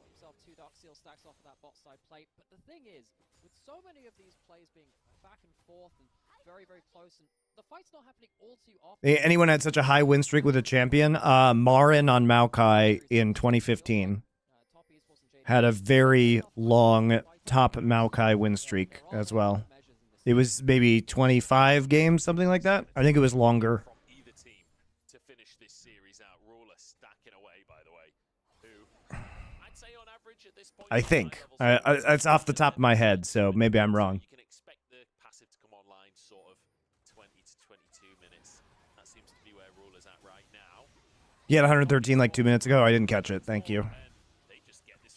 himself 2 Dark Seal stacks off of that bot side plate. But the thing is, with so many of these plays being back and forth and very, very close, and the fight's not happening all too often. Anyone had such a high win streak with a champion? Marin on Maokai in 2015 had a very long top Maokai win streak as well. It was maybe 25 games, something like that. I think it was longer. To finish this series out, Ruler stacking away, by the way. Who I'd say on average at this point. I think. It's off the top of my head, so maybe I'm wrong. You can expect the passive to come online sort of 20 to 22 minutes. That seems to be where Ruler's at right now. He had 113 like 2 minutes ago. I didn't catch it. Thank you. They just get this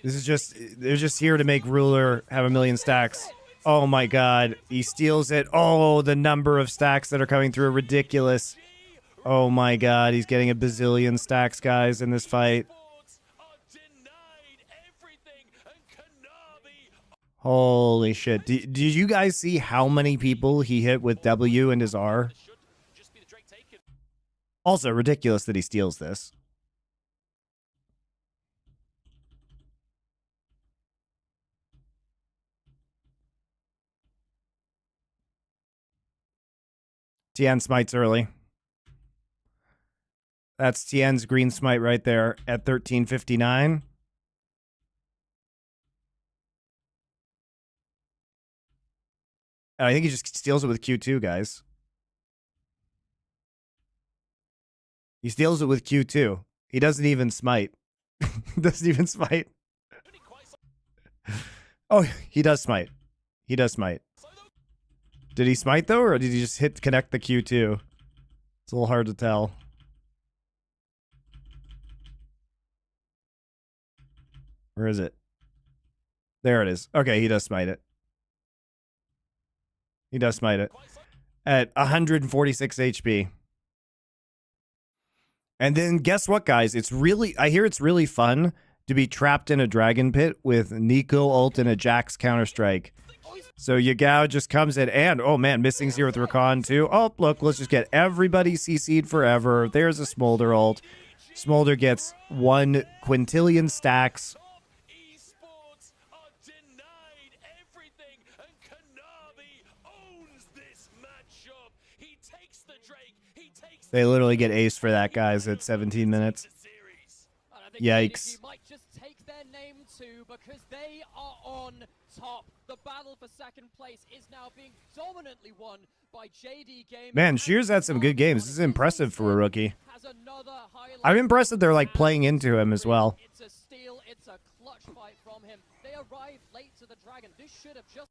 This is just, they're just here to make Ruler have 1,000,000 stacks. Oh my god, he steals it. Oh, the number of stacks that are coming through are ridiculous. Oh my god, he's getting a bazillion stacks, guys, in this fight. Holy shit. Did you guys see how many people he hit with W and his R? Also, ridiculous that he steals this. Tien smites early. That's Tien's green smite right there at 13:59. I think he just steals it with Q2, guys. He steals it with Q2. He doesn't even smite. Doesn't even smite. Oh, he does smite. He does smite. Did he smite, though, or did he just connect the Q2? It's a little hard to tell. Where is it? There it is. Okay, he does smite it. He does smite it. At 146 HP. And then guess what, guys? It's really, I hear it's really fun to be trapped in a dragon pit with Nico ult and a Jax Counter-Strike. So Yagao just comes in and, oh man, missing Zero with Rakan too. Oh, look, let's just get everybody CC'd forever. There's a Smolder ult. Smolder gets 1 quintillion stacks. They literally get ace for that, guys, at 17 minutes. Yikes. Might just take their name too, because they are on top. The battle for second place is now being dominantly won by JDG. Man, Shears had some good games. This is impressive for a rookie. I'm impressed that they're like playing into him as well. It's a steal, it's a clutch fight from him. They arrived late to the dragon. This should have just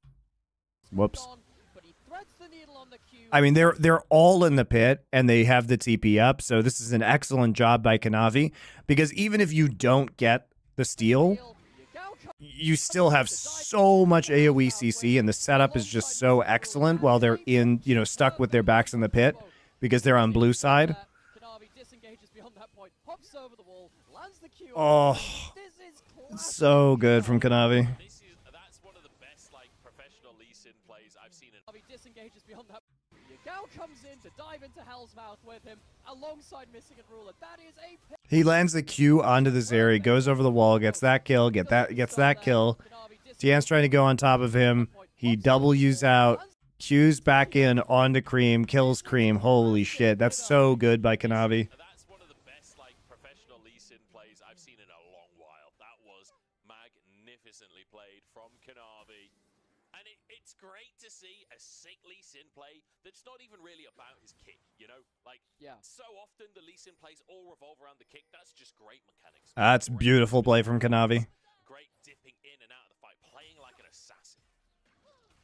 Whoops. gone, but he threads the needle on the cue. I mean, they're all in the pit, and they have the TP up, so this is an excellent job by Kanavi, because even if you don't get the steal, you still have so much AoE CC, and the setup is just so excellent while they're in, you know, stuck with their backs in the pit, because they're on blue side. Oh, so good from Kanavi. That's one of the best, like, professional Lee Sin plays I've seen in. Disengages beyond that. Yagao comes in to dive into Hell's Mouth with him alongside Missing and Ruler. That is a He lands the Q onto the Zeri, goes over the wall, gets that kill, gets that kill. Tien's trying to go on top of him. He W's out, Q's back in onto Cream, kills Cream. Holy shit, that's so good by Kanavi. That's one of the best, like, professional Lee Sin plays I've seen in a long while. That was magnificently played from Kanavi. And it's great to see a sick Lee Sin play that's not even really about his kick, you know? Like, so often the Lee Sin plays all revolve around the kick. That's just great mechanics. That's beautiful play from Kanavi. Great dipping in and out of the fight, playing like an assassin.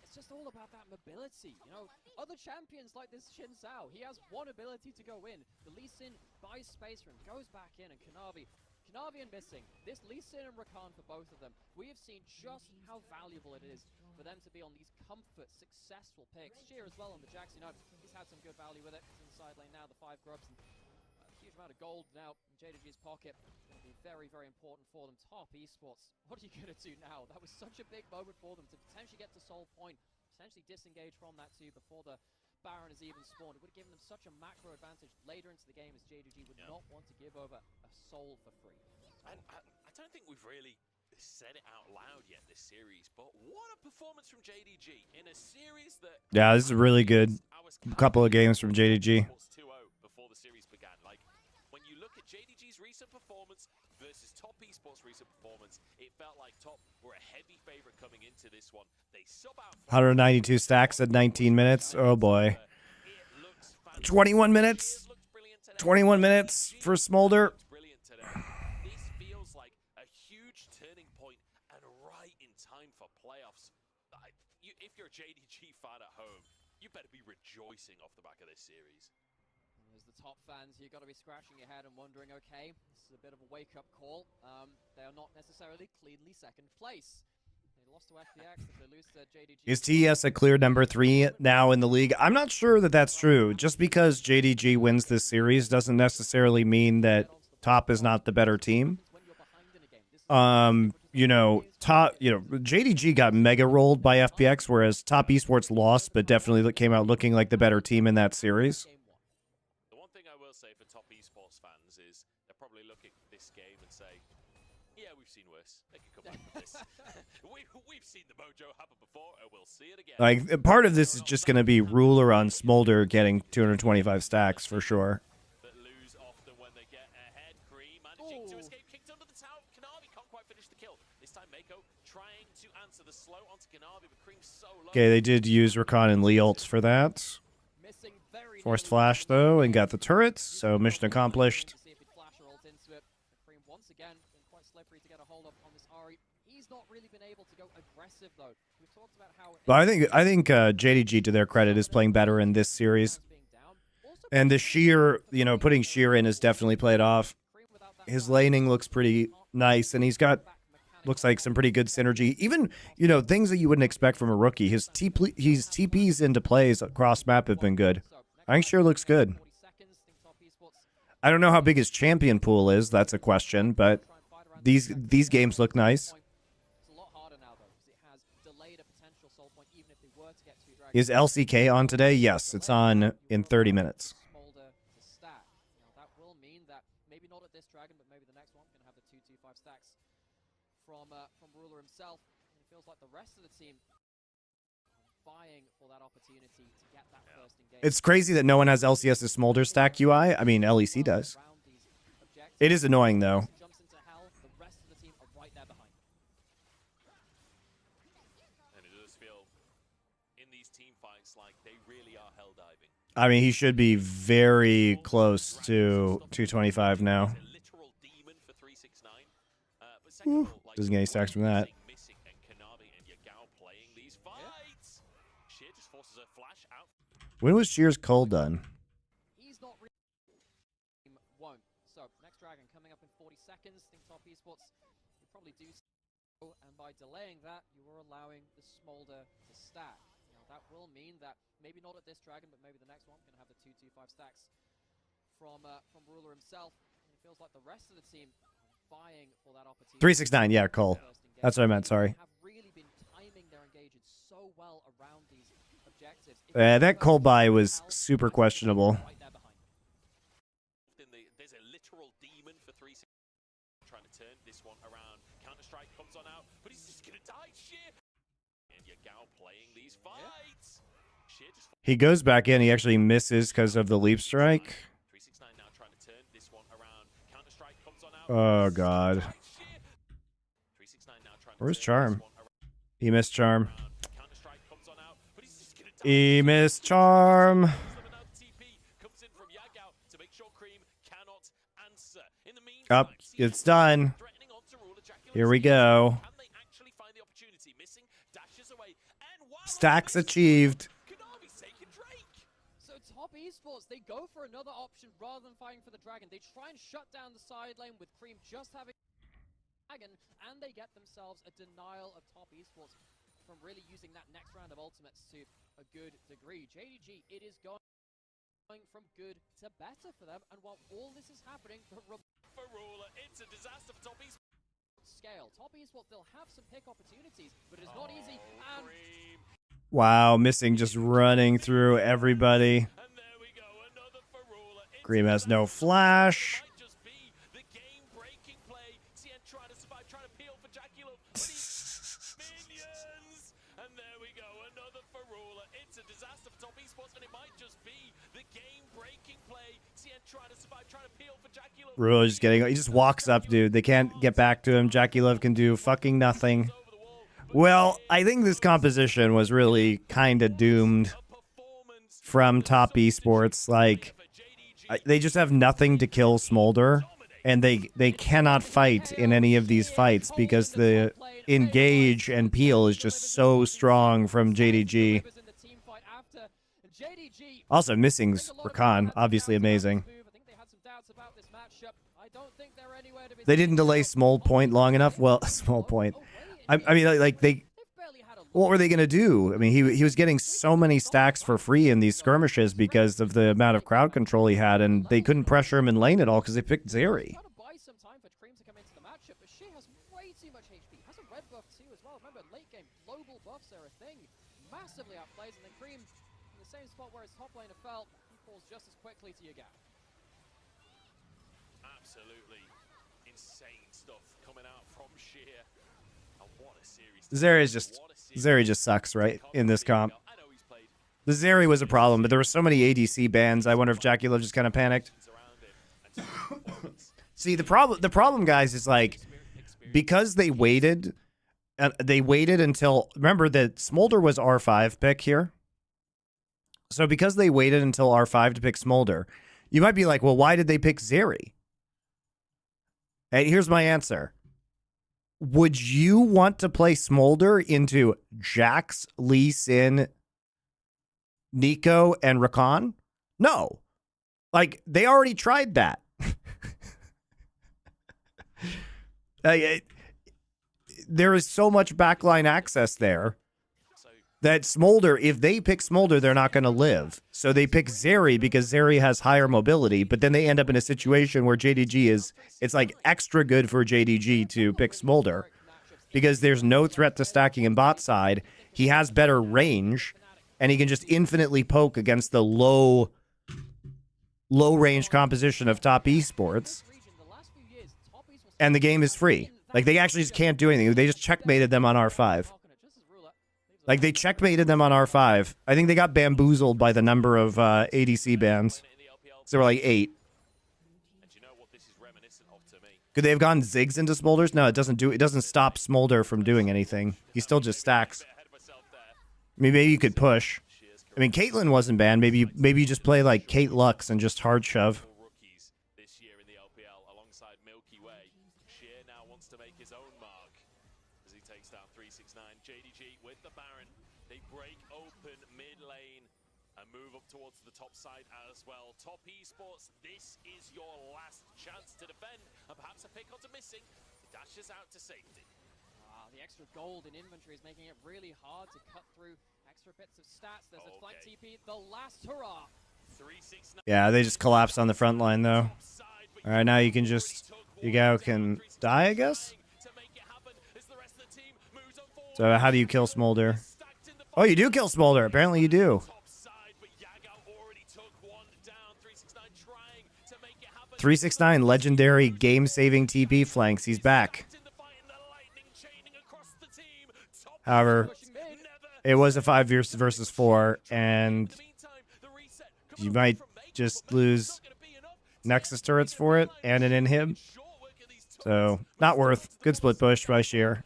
It's just all about that mobility, you know? Other champions like this Shin Sao, he has one ability to go in. The Lee Sin buys space for him, goes back in, and Kanavi and Missing, this Lee Sin and Rakan for both of them, we have seen just how valuable it is for them to be on these comfort, successful picks. Sheer as well on the Jax, you know, he's had some good value with it. He's in the side lane now, the 5 grubs, and a huge amount of gold now in JDG's pocket. Going to be very, very important for them. Top esports, what are you going to do now? That was such a big moment for them to potentially get to Soul Point, potentially disengage from that too before the Baron has even spawned. It would have given them such a macro advantage later into the game, as JDG would not want to give over a soul for free. And I don't think we've really said it out loud yet this series, but what a performance from JDG in a series that... Yeah, this is really good. A couple of games from JDG. 2-0 before the series began. Like, when you look at JDG's recent performance versus Top Esports' recent performance, it felt like Top were a heavy favorite coming into this one. They sub out 192 stacks at 19 minutes. Oh boy. 21 minutes. 21 minutes for Smolder. This feels like a huge turning point and right in time for playoffs. If you're a JDG fan at home, you better be rejoicing off the back of this series. As the top fans, you've got to be scratching your head and wondering, okay, this is a bit of a wake-up call. They are not necessarily cleanly second place. They lost to FPX, if they lose to JDG... Is TES a clear number 3 now in the league? I'm not sure that that's true. Just because JDG wins this series doesn't necessarily mean that Top is not the better team. JDG got mega rolled by FPX, whereas Top Esports lost, but definitely came out looking like the better team in that series. The one thing I will say for Top Esports fans is they'll probably look at this game and say, yeah, we've seen worse. They can come back from this. We've seen the mojo happen before, and we'll see it again. Like, part of this is just going to be Ruler on Smolder getting 225 stacks for sure. That lose often when they get ahead. Cream managing to escape, kicked under the tower. Kanavi can't quite finish the kill. This time Mako trying to answer the slow onto Kanavi, but Cream's so low. Okay, they did use Rakan and Lee ults for that. Forced flash, though, and got the turrets, so mission accomplished. But I think JDG, to their credit, is playing better in this series. And the Sheer, putting Sheer in has definitely played off. His laning looks pretty nice, and he's got, looks like some pretty good synergy. Even, things that you wouldn't expect from a rookie. His TPs into plays across map have been good. I think Sheer looks good. I don't know how big his champion pool is. That's a question, but these games look nice. Is LCK on today? Yes, it's on in 30 minutes. That will mean that maybe not at this dragon, but maybe the next one can have the 225 stacks from Ruler himself. And it feels like the rest of the team vying for that opportunity to get that first engagement. It's crazy that no one has LCS's Smolder stack UI. I mean, LEC does. It is annoying, though. I mean, he should be very close to 225 now. Ooh, doesn't get any stacks from that. When was Sheer's Cull done? So, next dragon coming up in 40 seconds. Think Top Esports will probably do so, and by delaying that, you are allowing the Smolder to stack. That will mean that maybe not at this dragon, but maybe the next one can have the 225 stacks from Ruler himself. And it feels like the rest of the team vying for that opportunity. 369, yeah, Cole. That's what I meant, sorry. Have really been timing their engagements so well around these objectives. That Cole buy was super questionable. There's a literal demon for 369. Trying to turn this one around. Counter-Strike comes on out, but he's just gonna die. Shit. Playing these fights. He goes back in. He actually misses because of the leap strike. 369 now trying to turn this one around. Counter-Strike comes on out. Oh god. 369 now trying to Where's Charm? He missed Charm. Counter-Strike comes on out, but he's just gonna die. He missed Charm. Comes in from Yagao to make sure Cream cannot answer. In the meantime, Up, it's done. Here we go. Stacks achieved. So Top Esports, they go for another option rather than fighting for the dragon. They try and shut down the side lane with Cream just having dragon, and they get themselves a denial of Top Esports from really using that next round of ultimates to a good degree. JDG, it is going from good to better for them, and while all this is happening, the for Ruler, it's a disaster for Top Esports. Scale. Top Esports, they'll have some pick opportunities, but it's not easy. And wow, missing just running through everybody. Cream has no flash. And there we go, another for Ruler. It's a disaster for Top Esports, and it might just be the game-breaking play. Tien trying to survive, trying to peel for Jackie Love. Ruler just getting, he just walks up, dude. They can't get back to him. Jackie Love can do fucking nothing. Well, I think this composition was really kind of doomed from Top Esports. Like, they just have nothing to kill Smolder, and they cannot fight in any of these fights because the engage and peel is just so strong from JDG. JDG Also, missing Rakan, obviously amazing. I think they had some doubts about this matchup. I don't think they're anywhere to be They didn't delay small point long enough. Well, small point. I mean, like they. What were they gonna do? I mean, he was getting so many stacks for free in these skirmishes because of the amount of crowd control he had, and they couldn't pressure him in lane at all because they picked Zeri. Trying to buy some time for Cream to come into the matchup, but she has way too much HP. Has a red buff too as well. Remember, late game global buffs are a thing. Massively outplays, and then Cream in the same spot where his top laner fell, he falls just as quickly to your gap. Absolutely insane stuff coming out from Sheer. And what a series. Zeri just sucks, right, in this comp. The Zeri was a problem, but there were so many ADC bans. I wonder if Jackie Love just kind of panicked. See, the problem, guys, is like because they waited until, remember that Smolder was R5 pick here. So because they waited until R5 to pick Smolder, you might be like, well, why did they pick Zeri? And here's my answer. Would you want to play Smolder into Jax, Lee Sin, Nico, and Rakan? No. Like, they already tried that. There is so much backline access there that Smolder, if they pick Smolder, they're not going to live. So they pick Zeri because Zeri has higher mobility, but then they end up in a situation where JDG it's like extra good for JDG to pick Smolder because there's no threat to stacking in bot side. He has better range, and he can just infinitely poke against the low range composition of top esports. And the game is free. Like, they actually just can't do anything. They just checkmated them on R5. Like, they checkmated them on R5. I think they got bamboozled by the number of ADC bans. So there were like 8. Could they have gone Ziggs into Smolders? No, it doesn't stop Smolder from doing anything. He still just stacks. I mean, maybe you could push. I mean, Caitlyn wasn't banned. Maybe you just play like Kate Lux and just hard shove. JDG with the Baron. They break open mid lane and move up towards the top side as well. Top esports, this is your last chance to defend, and perhaps a pick onto missing. He dashes out to safety. The extra gold in inventory is making it really hard to cut through extra bits of stats. There's a flank TP, the last hurrah. Yeah, they just collapsed on the front line though. All right, now you can just, Yagao can die, I guess. So how do you kill Smolder? Oh, you do kill Smolder. Apparently you do. 369 legendary game-saving TP flanks. He's back. However, it was a 5 versus 4, and you might just lose Nexus turrets for it and an inhib. So, not worth. Good split push by Sheer.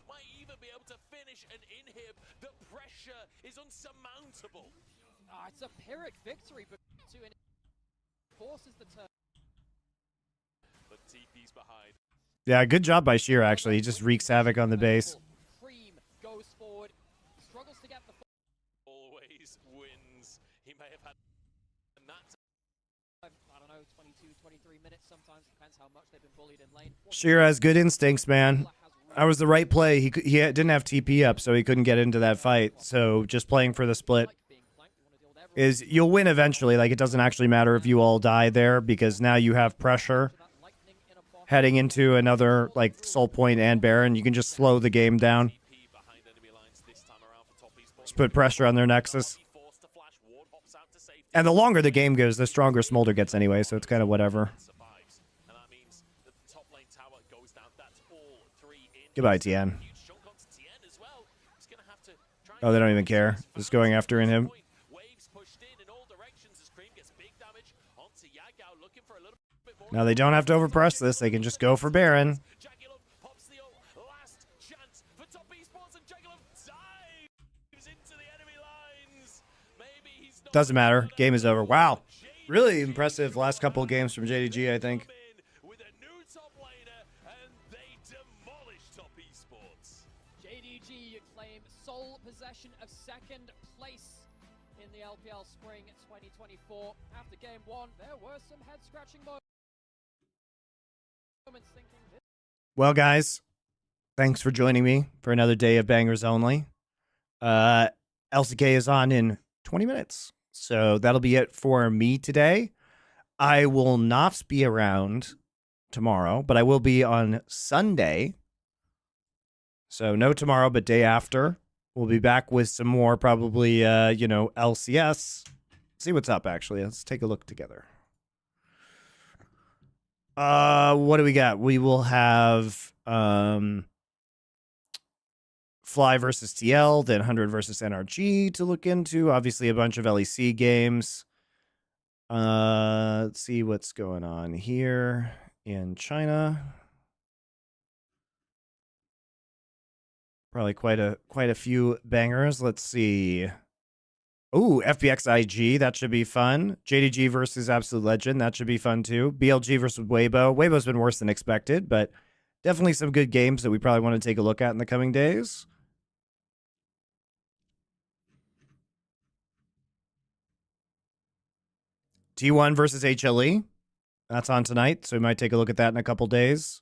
It's a Pyrrhic victory, but forces the turn. But TP's behind. Yeah, good job by Sheer, actually. He just wreaks havoc on the base. Cream goes forward, struggles to get the always wins. He may have had I don't know, 22, 23 minutes sometimes. Depends how much they've been bullied in lane. Sheer has good instincts, man. That was the right play. He didn't have TP up, so he couldn't get into that fight. So just playing for the split is you'll win eventually. Like, it doesn't actually matter if you all die there because now you have pressure heading into another like Soul Point and Baron. You can just slow the game down. Just put pressure on their Nexus. And the longer the game goes, the stronger Smolder gets anyway, so it's kind of whatever. Goodbye, Tien. Oh, they don't even care. Just going after him. Now they don't have to overpress this. They can just go for Baron. Doesn't matter. Game is over. Wow. Really impressive last couple of games from JDG, I think. JDG claim sole possession of second place in the LPL Spring 2024. After game one, there were some head-scratching moments thinking this. Well, guys, thanks for joining me for another day of Bangers Only. LCK is on in 20 minutes. So that'll be it for me today. I will not be around tomorrow, but I will be on Sunday. So no tomorrow, but day after. We'll be back with some more probably, LCS. See what's up, actually. Let's take a look together. What do we got? We will have Fly versus TL, then 100 versus NRG to look into. Obviously, a bunch of LEC games. Let's see what's going on here in China. Probably quite a few bangers. Let's see. Ooh, FBX IG, that should be fun. JDG versus Absolute Legend, that should be fun too. BLG versus Weibo. Weibo's been worse than expected, but definitely some good games that we probably want to take a look at in the coming days. T1 versus HLE. That's on tonight, so we might take a look at that in a couple days.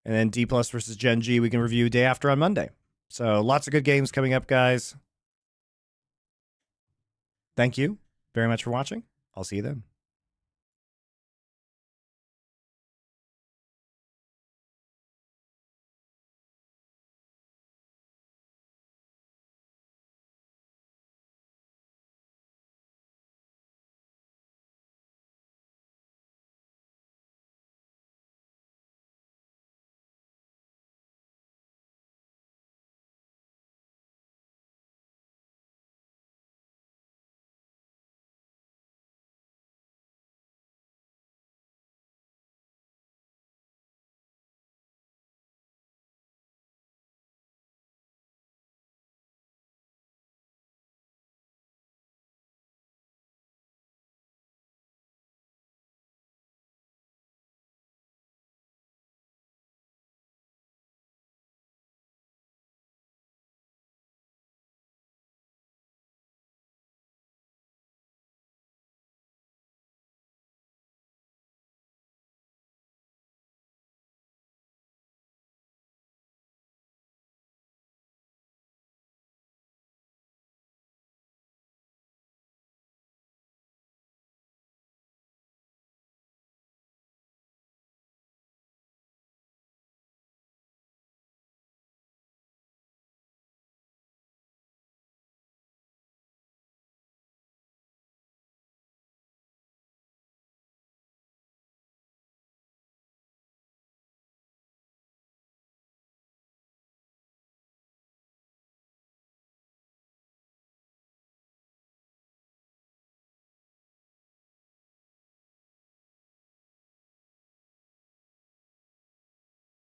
And then D Plus versus Gen G we can review day after on Monday. So lots of good games coming up, guys. Thank you very much for watching. I'll see you then.